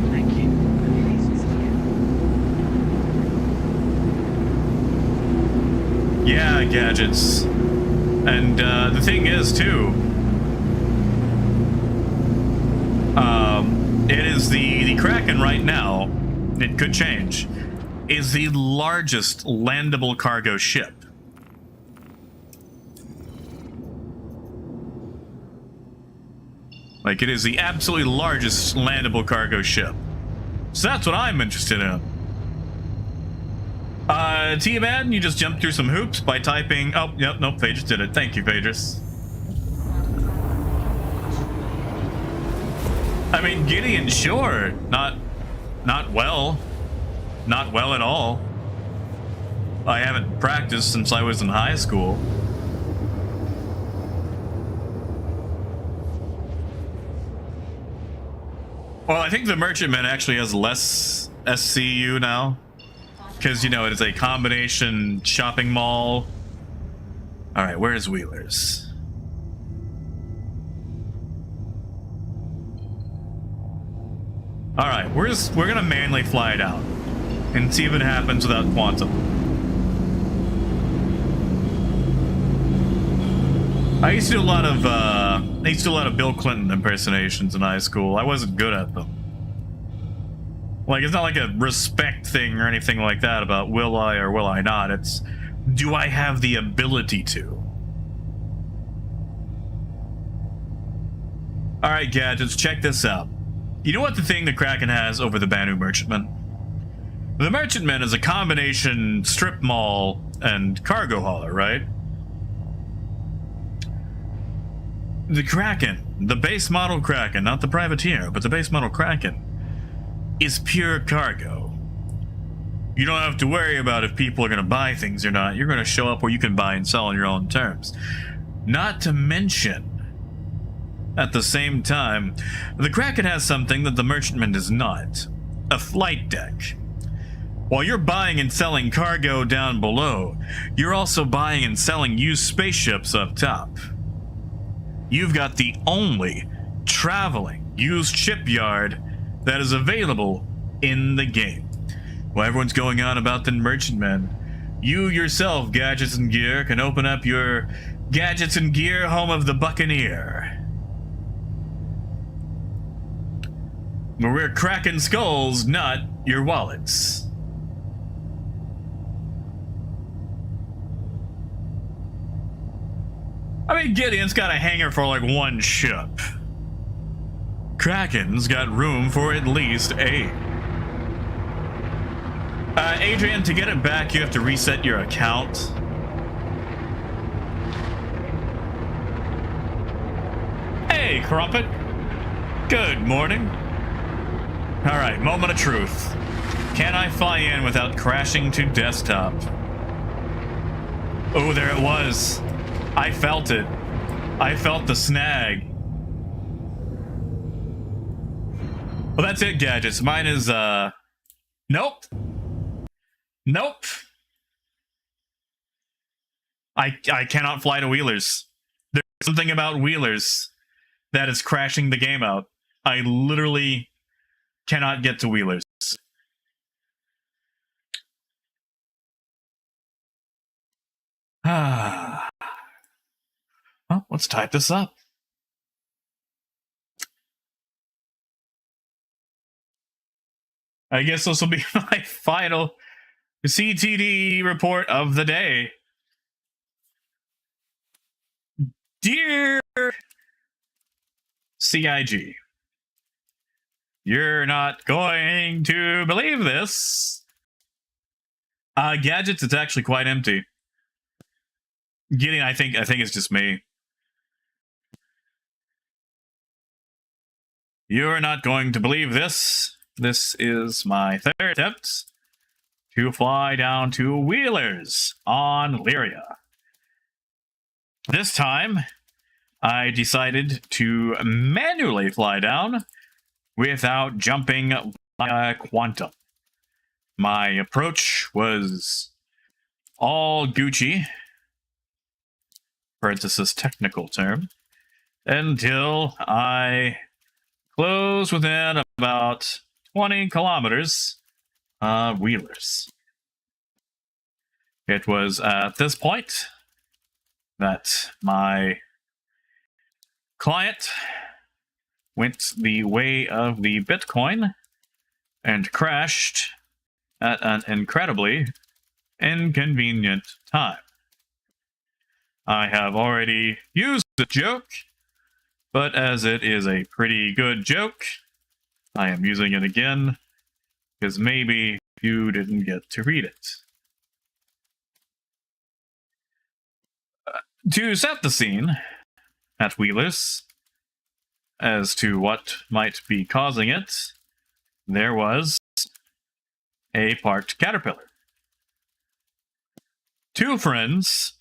Thank you. Release is clear. Yeah, gadgets. And the thing is, too, it is the Kraken right now, it could change, is the largest landable cargo ship. Like, it is the absolutely largest landable cargo ship. So that's what I'm interested in. T-Man, you just jumped through some hoops by typing... Oh, yep, nope, Phaedrus did it. Thank you, Phaedrus. I mean, Gideon, sure. Not well. Not well at all. I haven't practiced since I was in high school. Well, I think the Merchantman actually has less SCU now. Because, you know, it is a combination shopping mall. Alright, where's Wheelers? Alright, we're gonna manually fly it out. And see if it happens without Quantum. I used to do a lot of Bill Clinton impersonations in high school. I wasn't good at them. Like, it's not like a respect thing or anything like that about will I or will I not. It's, do I have the ability to? Alright, gadgets, check this out. You know what the thing the Kraken has over the Banu Merchantman? The Merchantman is a combination strip mall and cargo hauler, right? The Kraken, the base model Kraken, not the privateer, but the base model Kraken, is pure cargo. You don't have to worry about if people are going to buy things or not. You're going to show up where you can buy and sell on your own terms. Not to mention, at the same time, the Kraken has something that the Merchantman does not. A flight deck. While you're buying and selling cargo down below, you're also buying and selling used spaceships up top. You've got the only traveling used shipyard that is available in the game. While everyone's going on about the Merchantman, you yourself, Gadgets and Gear, can open up your Gadgets and Gear home of the Buccaneer, where we're cracking skulls, not your wallets. I mean, Gideon's got a hangar for like one ship. Kraken's got room for at least 8. Adrian, to get it back, you have to reset your account. Hey, Crumpet. Good morning. Alright, moment of truth. Can I fly in without crashing to desktop? Oh, there it was. I felt it. I felt the snag. Well, that's it, Gadgets. Mine is, nope. Nope. I cannot fly to Wheelers. There's something about Wheelers that is crashing the game out. I literally cannot get to Wheelers. Ah. Well, let's type this up. I guess this will be my final CTD report of the day. Dear CIG, you're not going to believe this. Gadgets, it's actually quite empty. Gideon, I think it's just me. You're not going to believe this. This is my 3rd attempt to fly down to Wheelers on Lyria. This time, I decided to manually fly down without jumping via Quantum. My approach was all Gucci, parenthesis technical term, until I closed within about 20 kilometers of Wheelers. It was at this point that my client went the way of the Bitcoin and crashed at an incredibly inconvenient time. I have already used the joke, but as it is a pretty good joke, I am using it again, because maybe you didn't get to read it. To set the scene at Wheelers as to what might be causing it, there was a parked Caterpillar. 2 friends,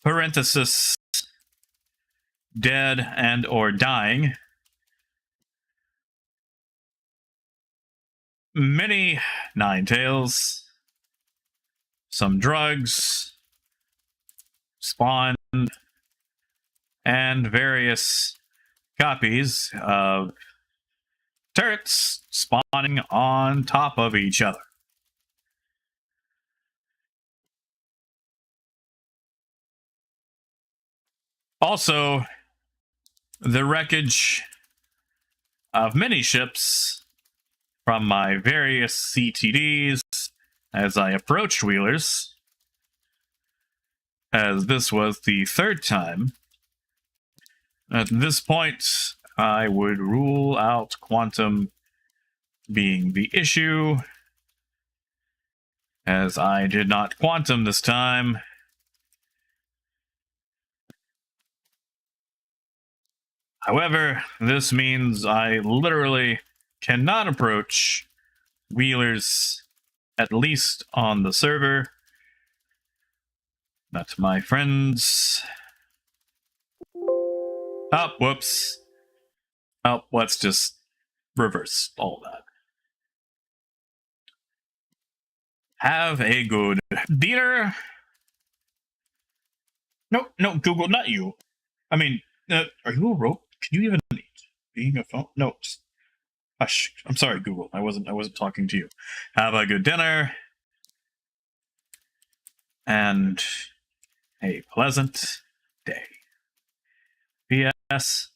parenthesis, dead and or dying, many 9 tails, some drugs, spawn, and various copies of turrets spawning on top of each other. Also, the wreckage of many ships from my various CTDs as I approached Wheelers, as this was the 3rd time. At this point, I would rule out Quantum being the issue, as I did not Quantum this time. However, this means I literally cannot approach Wheelers, at least on the server. That's my friends. Oh, whoops. Oh, let's just reverse all that. Have a good dinner. No, Google, not you. I mean, are you a rope? Can you even being a phone? No, just hush. I'm sorry, Google. I wasn't talking to you. Have a good dinner. and a pleasant day. P.S.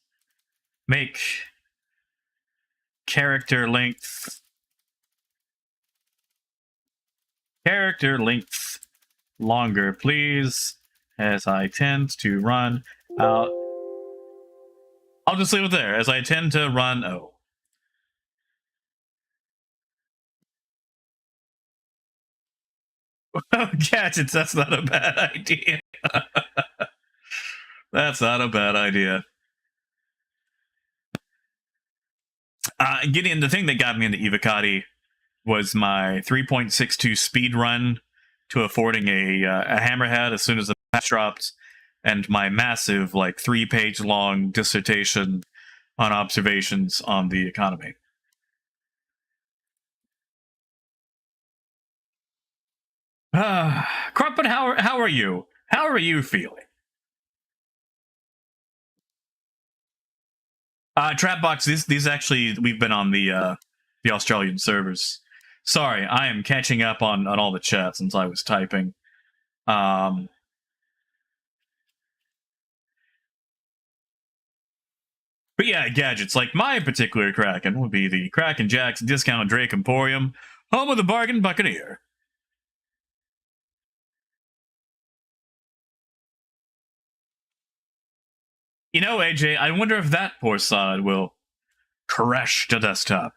Make character length longer, please, as I tend to run out. I'll just leave it there, as I tend to run. Oh. Gadgets, that's not a bad idea. That's not a bad idea. Gideon, the thing that got me into Evocati was my 3.62 speed run to affording a hammerhead as soon as the patch dropped, and my massive, like, 3-page long dissertation on observations on the economy. Crumpin, how are you? How are you feeling? Trapbox, these actually, we've been on the Australian servers. Sorry, I am catching up on all the chat since I was typing. But yeah, gadgets, like my particular Kraken would be the Kraken Jack's Discount Drake Emporium, home of the Bargain Buccaneer. You know, AJ, I wonder if that poor sod will crash to desktop.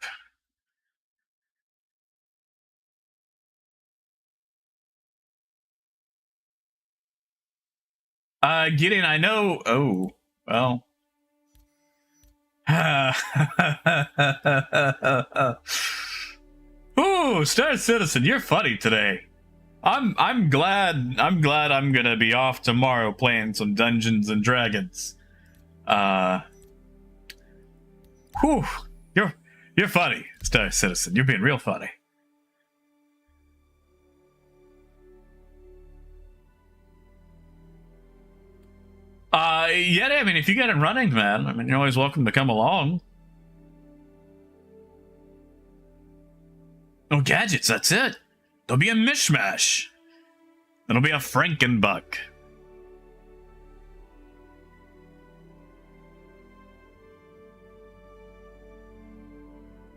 Gideon, I know. Oh, well. Ooh, Star Citizen, you're funny today. I'm glad I'm gonna be off tomorrow playing some Dungeons and Dragons. Whew, you're funny, Star Citizen. You're being real funny. Yeah, I mean, if you get it running, man, I mean, you're always welcome to come along. Oh, gadgets, that's it. There'll be a mishmash. It'll be a Frankenbuck.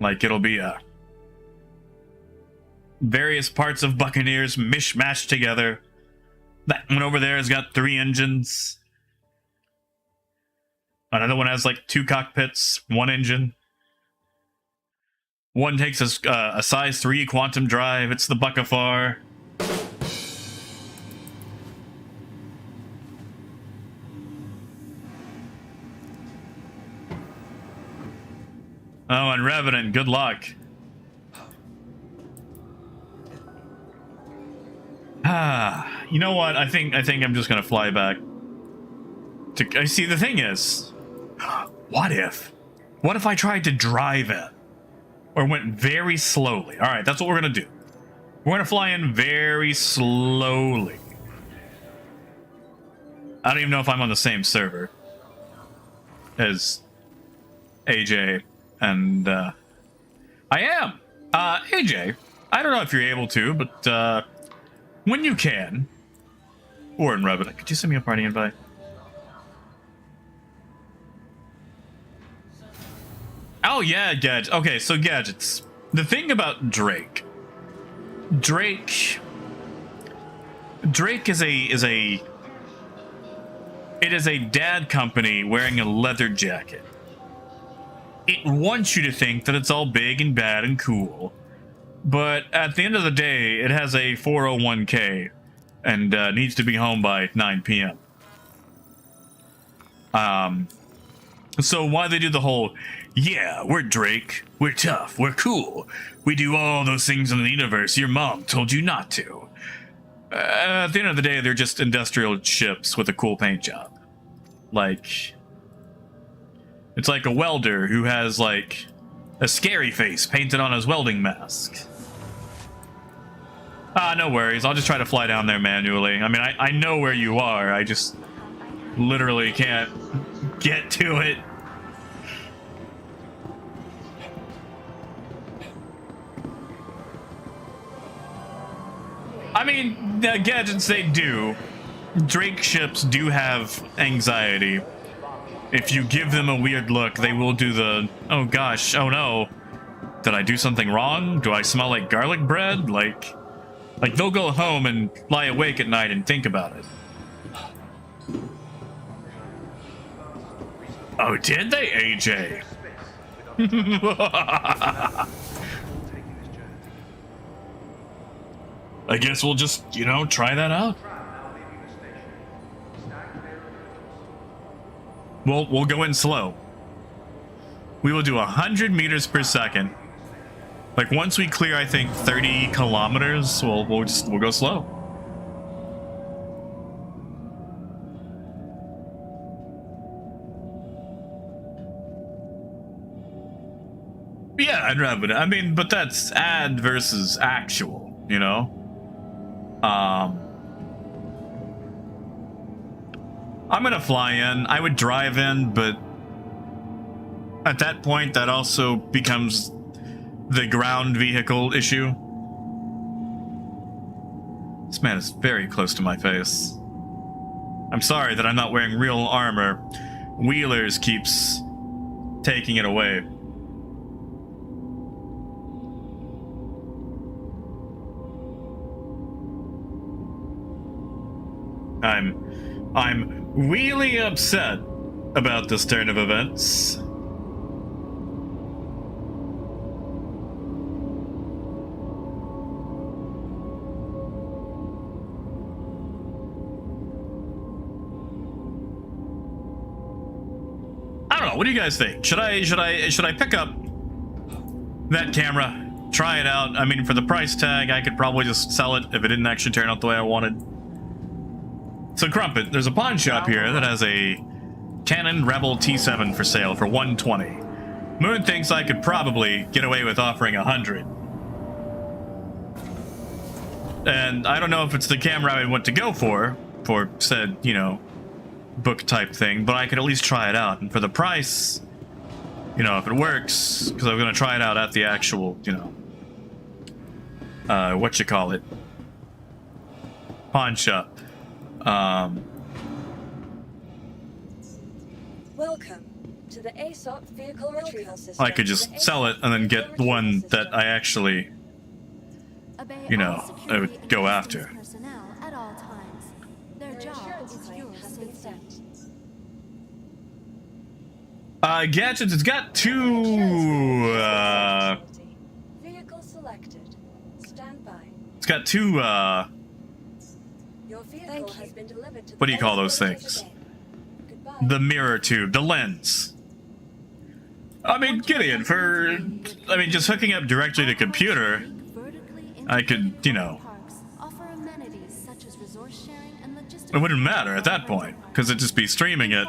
Like, it'll be a various parts of Buccaneers mishmashed together. That one over there has got 3 engines. Another one has like 2 cockpits, 1 engine. One takes a size 3 quantum drive. It's the Buckafar. Oh, and Revenant, good luck. You know what? I think I'm just gonna fly back. I see. The thing is, what if I tried to drive in, or went very slowly? All right, that's what we're gonna do. We're gonna fly in very slowly. I don't even know if I'm on the same server as AJ, and I am. AJ, I don't know if you're able to, but when you can, or in Revenant, could you send me a party invite? Oh yeah, gadgets. Okay, so gadgets. The thing about Drake is a dad company wearing a leather jacket. It wants you to think that it's all big and bad and cool, but at the end of the day, it has a 401k and needs to be home by 9 p.m. So why they do the whole, yeah, we're Drake, we're tough, we're cool, we do all those things in the universe your mom told you not to. At the end of the day, they're just industrial ships with a cool paint job. Like, it's like a welder who has, like, a scary face painted on his welding mask. No worries, I'll just try to fly down there manually. I mean, I know where you are, I just literally can't get to it. I mean, the gadgets, they do. Drake ships do have anxiety. If you give them a weird look, they will do the, oh gosh, oh no. Did I do something wrong? Do I smell like garlic bread? Like they'll go home and lie awake at night and think about it. Oh, did they, AJ? I guess we'll just, try that out. We'll go in slow. We will do 100 meters per second. Like once we clear, I think 30 kilometers, we'll go slow. Yeah, I'd rather. I mean, but that's ad versus actual, I'm gonna fly in. I would drive in, but at that point, that also becomes the ground vehicle issue. This man is very close to my face. I'm sorry that I'm not wearing real armor. Wheelers keeps taking it away. I'm really upset about this turn of events. I don't know. What do you guys think? Should I pick up that camera, try it out? I mean, for the price tag, I could probably just sell it if it didn't actually turn out the way I wanted. So Crumpet, there's a pawn shop here that has a Canon Rebel T7 for sale for $120. Moon thinks I could probably get away with offering $100. And I don't know if it's the camera I would want to go for said, book type thing, but I could at least try it out. And for the price, if it works, because I'm going to try it out at the actual, pawn shop. Welcome to the ASOP vehicle retrieval system. I could just sell it and then get one that I actually, I would go after. Personnel at all times. Their Your job insurance is claim your has been safety. sent. Gadgets, it's got two, Vehicle selected. Stand by. it's got two, Your vehicle has been delivered to what do you the call those headquarters things? again. Goodbye. The mirror tube, the lens. I mean, Gideon, just hooking up directly to computer, I could, Offer amenities such as resource sharing and logistics. it wouldn't matter at that point, because it'd just be streaming it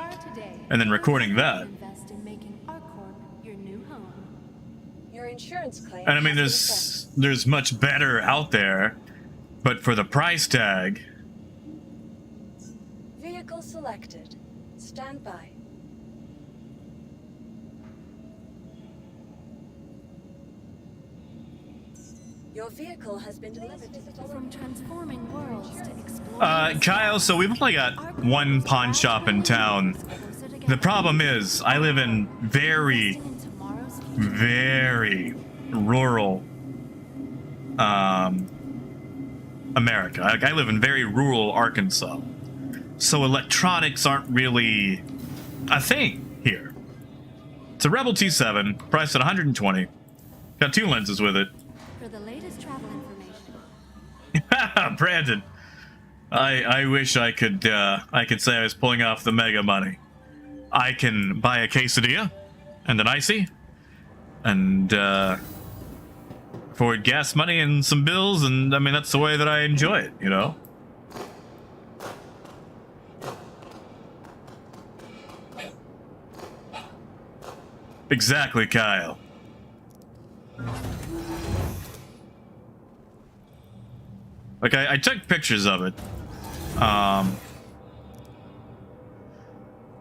and then recording that. Invest in making ArcCorp your new home. Your insurance claim. And I mean, has been sent. there's much better out there, but for the price tag, Vehicle selected. Stand by. Your vehicle has been delivered to the From transforming worlds to exploring. Kyle, so we've only got one pawn shop in town. The problem is, I live in very, very rural, America. I live in very rural Arkansas. So electronics aren't really a thing here. It's a Rebel T7, priced at $120. Got two lenses with it. For the latest travel information. Brandon, I wish I could say I was pulling off the mega money. I can buy a quesadilla and an icy and afford gas money and some bills, and I mean that's the way that I enjoy it, Exactly, Kyle. Like, I took pictures of it.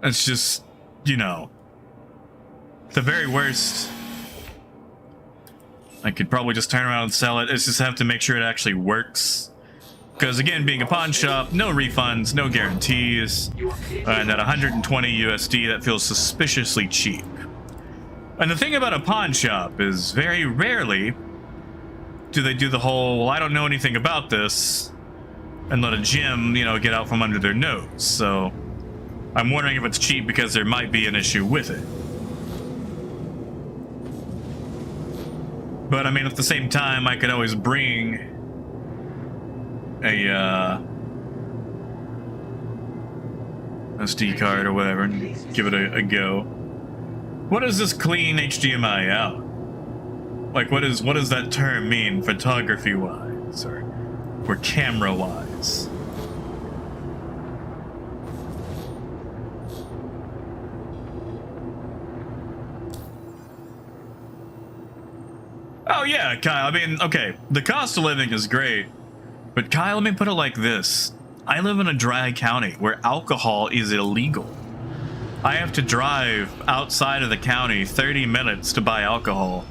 It's just, the very worst. I could probably just turn around and sell it. It's just have to make sure it actually works. Because again, being a pawn shop, no refunds, no guarantees, and at 120 USD, that feels suspiciously cheap. And the thing about a pawn shop is very rarely do they do the whole, well, I don't know anything about this, and let a gem, you know, get out from under their nose. So I'm wondering if it's cheap because there might be an issue with it. But I mean, at the same time, I could always bring a SD card or whatever and give it a go. What is this clean HDMI out? Like, what does that term mean, photography wise or camera wise? Oh yeah, Kyle, I mean, okay, the cost of living is great, but Kyle, let me put it like this. I live in a dry county where alcohol is illegal. I have to drive outside of the county 30 minutes to buy alcohol.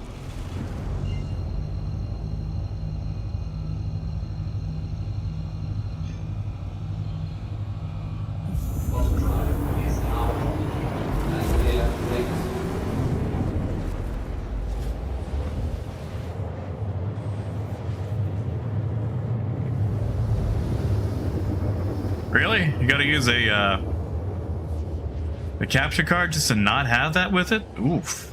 Really? You gotta use a capture card just to not have that with it? Oof.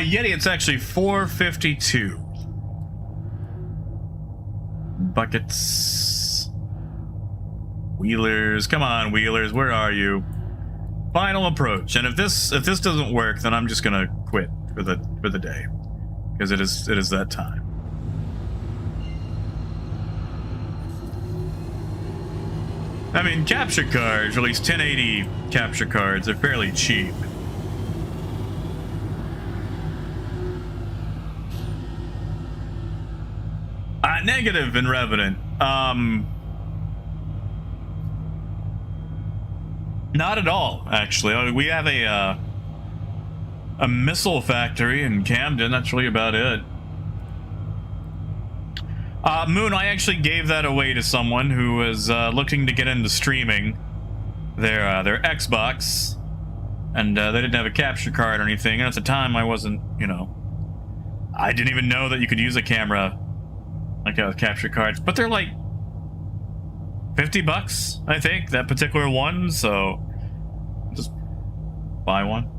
Yeti, it's actually 452. Buckets. Wheelers, come on, Wheelers, where are you? Final approach, and if this doesn't work, then I'm just gonna quit for the day, because it is that time. I mean, capture cards, or at least 1080 capture cards, are fairly cheap. Negative in Revenant. Not at all, actually. We have a missile factory in Camden. That's really about it. Moon, I actually gave that away to someone who was looking to get into streaming their Xbox, and they didn't have a capture card or anything. And at the time, I wasn't, you know, I didn't even know that you could use a camera like capture cards, but they're like $50, I think, that particular one, so just buy one.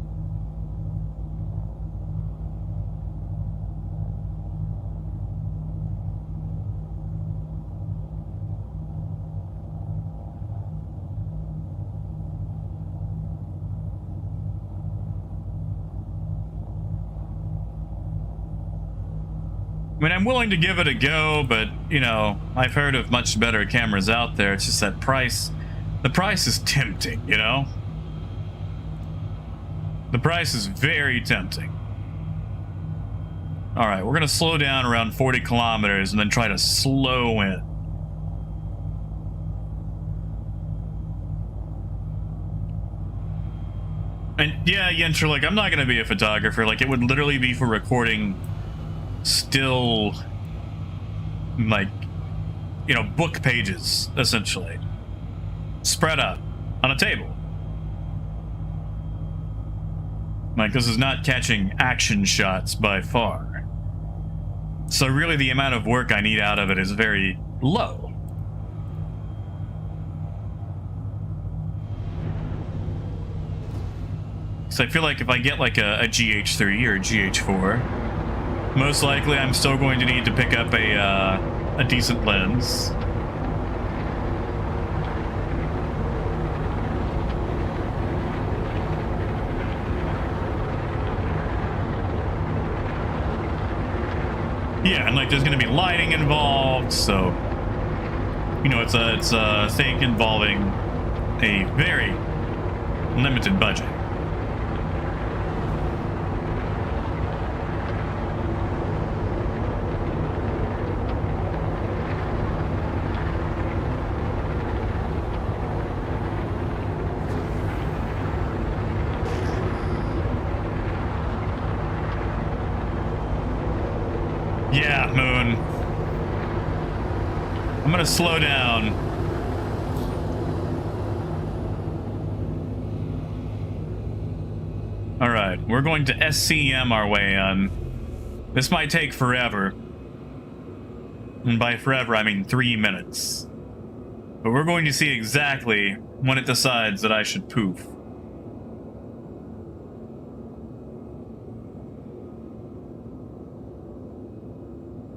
I mean, I'm willing to give it a go, but, you know, I've heard of much better cameras out there. It's just that price. The price is tempting, you know? The price is very tempting. All right, we're going to slow down around 40 kilometers and then try to slow in. And yeah, Yentra, like, I'm not going to be a photographer. Like, it would literally be for recording still, like, you know, book pages, essentially, spread out on a table. Like, this is not catching action shots by far. So really the amount of work I need out of it is very low. So I feel like if I get like a GH3 or a GH4, most likely I'm still going to need to pick up a decent lens. Yeah, and like there's going to be lighting involved, so you know it's a thing involving a very limited budget. that, Moon. I'm gonna slow down. Alright, we're going to SCM our way on. This might take forever. And by forever, I mean 3 minutes. But we're going to see exactly when it decides that I should poof.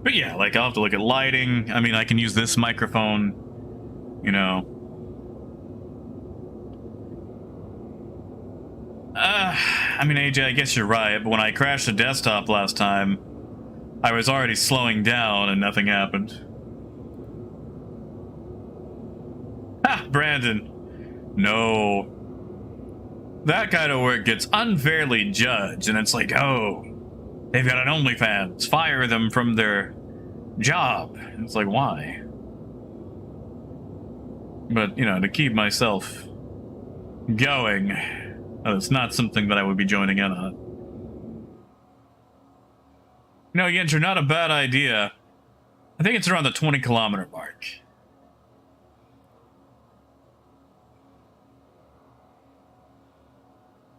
But yeah, like, I'll have to look at lighting. I mean, I can use this microphone, you know. I mean, AJ, I guess you're right, but when I crashed the desktop last time, I was already slowing down and nothing happened. Ha! Brandon. No. That kind of work gets unfairly judged, and it's like, oh, they've got an OnlyFans. Fire them from their job. It's like, why? But, you know, to keep myself going, it's not something that I would be joining in on. You know, Yincher, not a bad idea. I think it's around the 20-kilometer mark.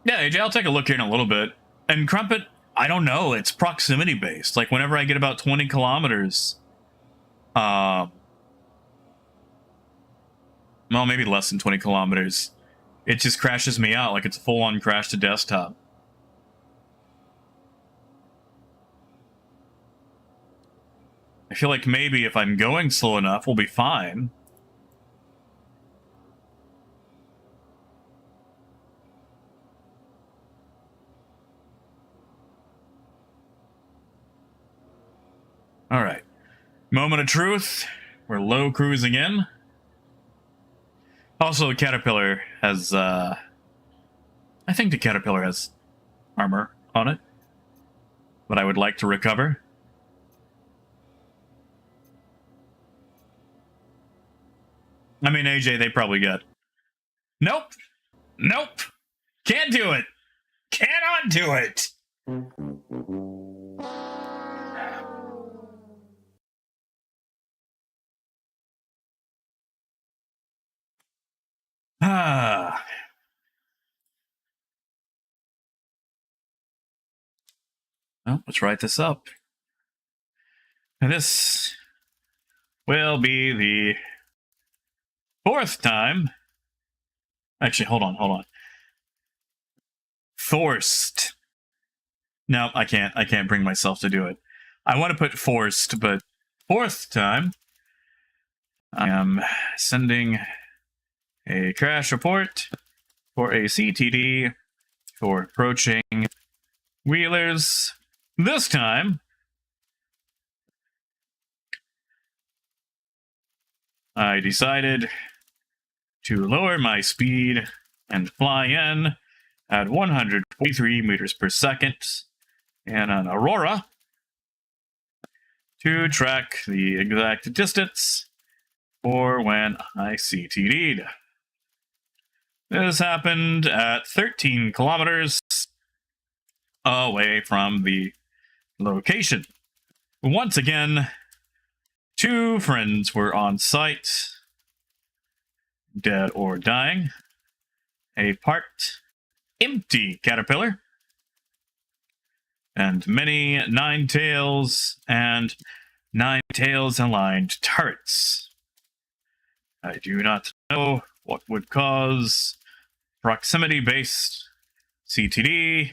Yeah, AJ, I'll take a look here in a little bit. And Crumpet, I don't know, it's proximity based. Like, whenever I get about 20 kilometers, well, maybe less than 20 kilometers, it just crashes me out like it's a full-on crash to desktop. I feel like maybe if I'm going slow enough, we'll be fine. Alright. Moment of truth. We're low cruising in. Also, the Caterpillar has, I think the Caterpillar has armor on it. But I would like to recover. I mean, AJ, they probably got... Nope! Nope! Can't do it! Cannot do it! Ah. Well, let's write this up. And this will be the 4th time. Actually, hold on. Forced. No, I can't bring myself to do it. I want to put forced, but 4th time, I am sending a crash report for a CTD for approaching wheelers. This time, I decided to lower my speed and fly in at 143 meters per second in an Aurora to track the exact distance for when I CTD'd. This happened at 13 kilometers away from the location. Once again, 2 friends were on site, dead or dying. A parked, empty Caterpillar, and many 9-tails and 9-tails aligned turrets. I do not know what would cause proximity-based CTD,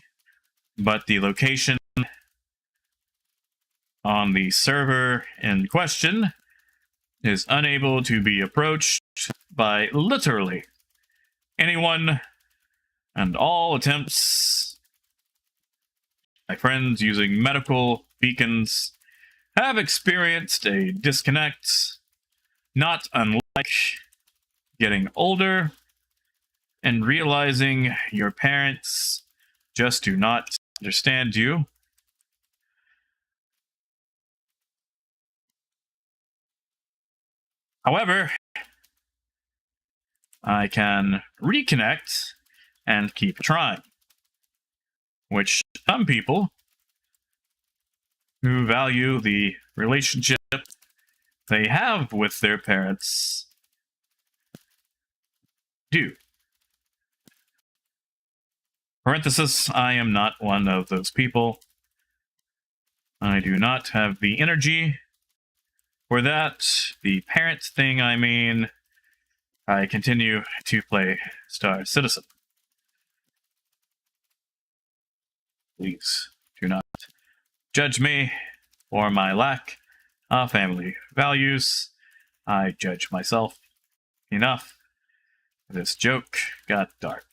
but the location on the server in question is unable to be approached by literally anyone, and all attempts by friends using medical beacons have experienced a disconnect, not unlike getting older and realizing your parents just do not understand you. However, I can reconnect and keep trying, which some people who value the relationship they have with their parents do. Parenthesis, I am not one of those people. I do not have the energy for that. The parent thing, I mean, I continue to play Star Citizen. Please do not judge me for my lack of family values. I judge myself enough. This joke got dark.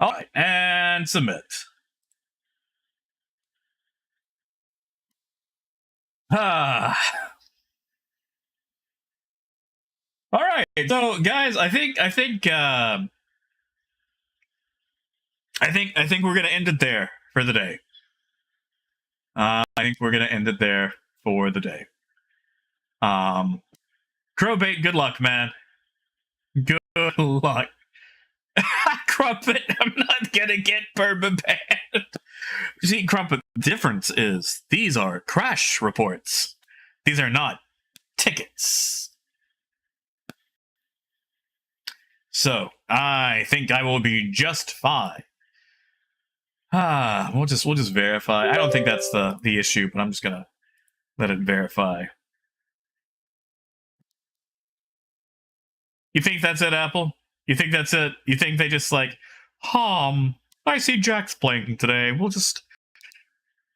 Alright, and submit. Ah. Alright, so guys, I think we're gonna end it there for the day. I think we're gonna end it there for the day. Crowbait, good luck, man. Good luck. Crumpet, I'm not gonna get perma-banned. See, Crumpet, the difference is these are crash reports. These are not tickets. So, I think I will be just fine. We'll just verify. I don't think that's the issue, but I'm just gonna let it verify. You think that's it, Apple? You think that's it? You think they just like, I see Jack's playing today. We'll just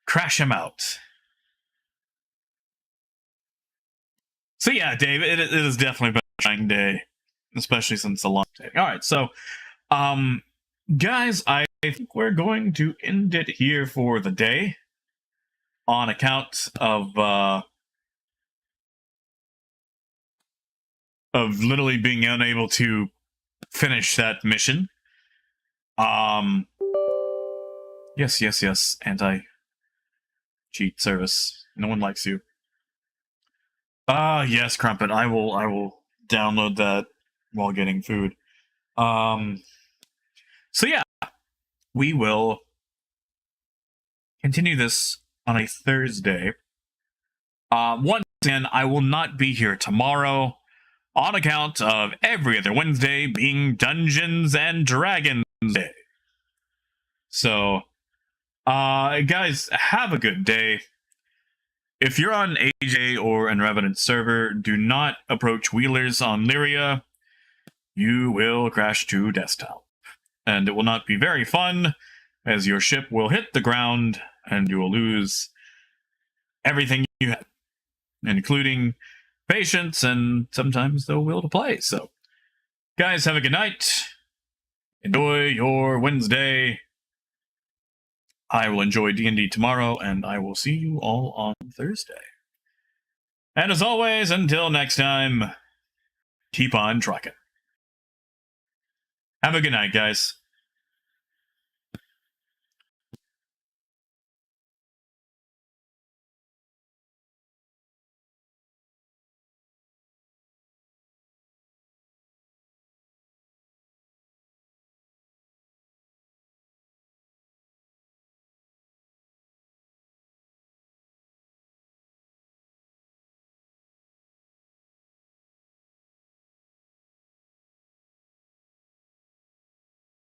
crash him out. So yeah, Dave, it has definitely been a trying day, especially since the long day. All right, so, guys, I think we're going to end it here for the day on account of literally being unable to finish that mission. Yes, anti-cheat service. No one likes you. Yes, Crumpet. I will download that while getting food. So yeah, we will continue this on a Thursday. Once again, I will not be here tomorrow on account of every other Wednesday being Dungeons and Dragons Day. So, guys, have a good day. If you're on AJ or an Revenant server, do not approach wheelers on Lyria. You will crash to desktop. And it will not be very fun, as your ship will hit the ground and you will lose everything you have, including patience and sometimes the will to play. So, guys, have a good night. Enjoy your Wednesday. I will enjoy D&D tomorrow, and I will see you all on Thursday. And as always, until next time, keep on trucking. Have a good night, guys.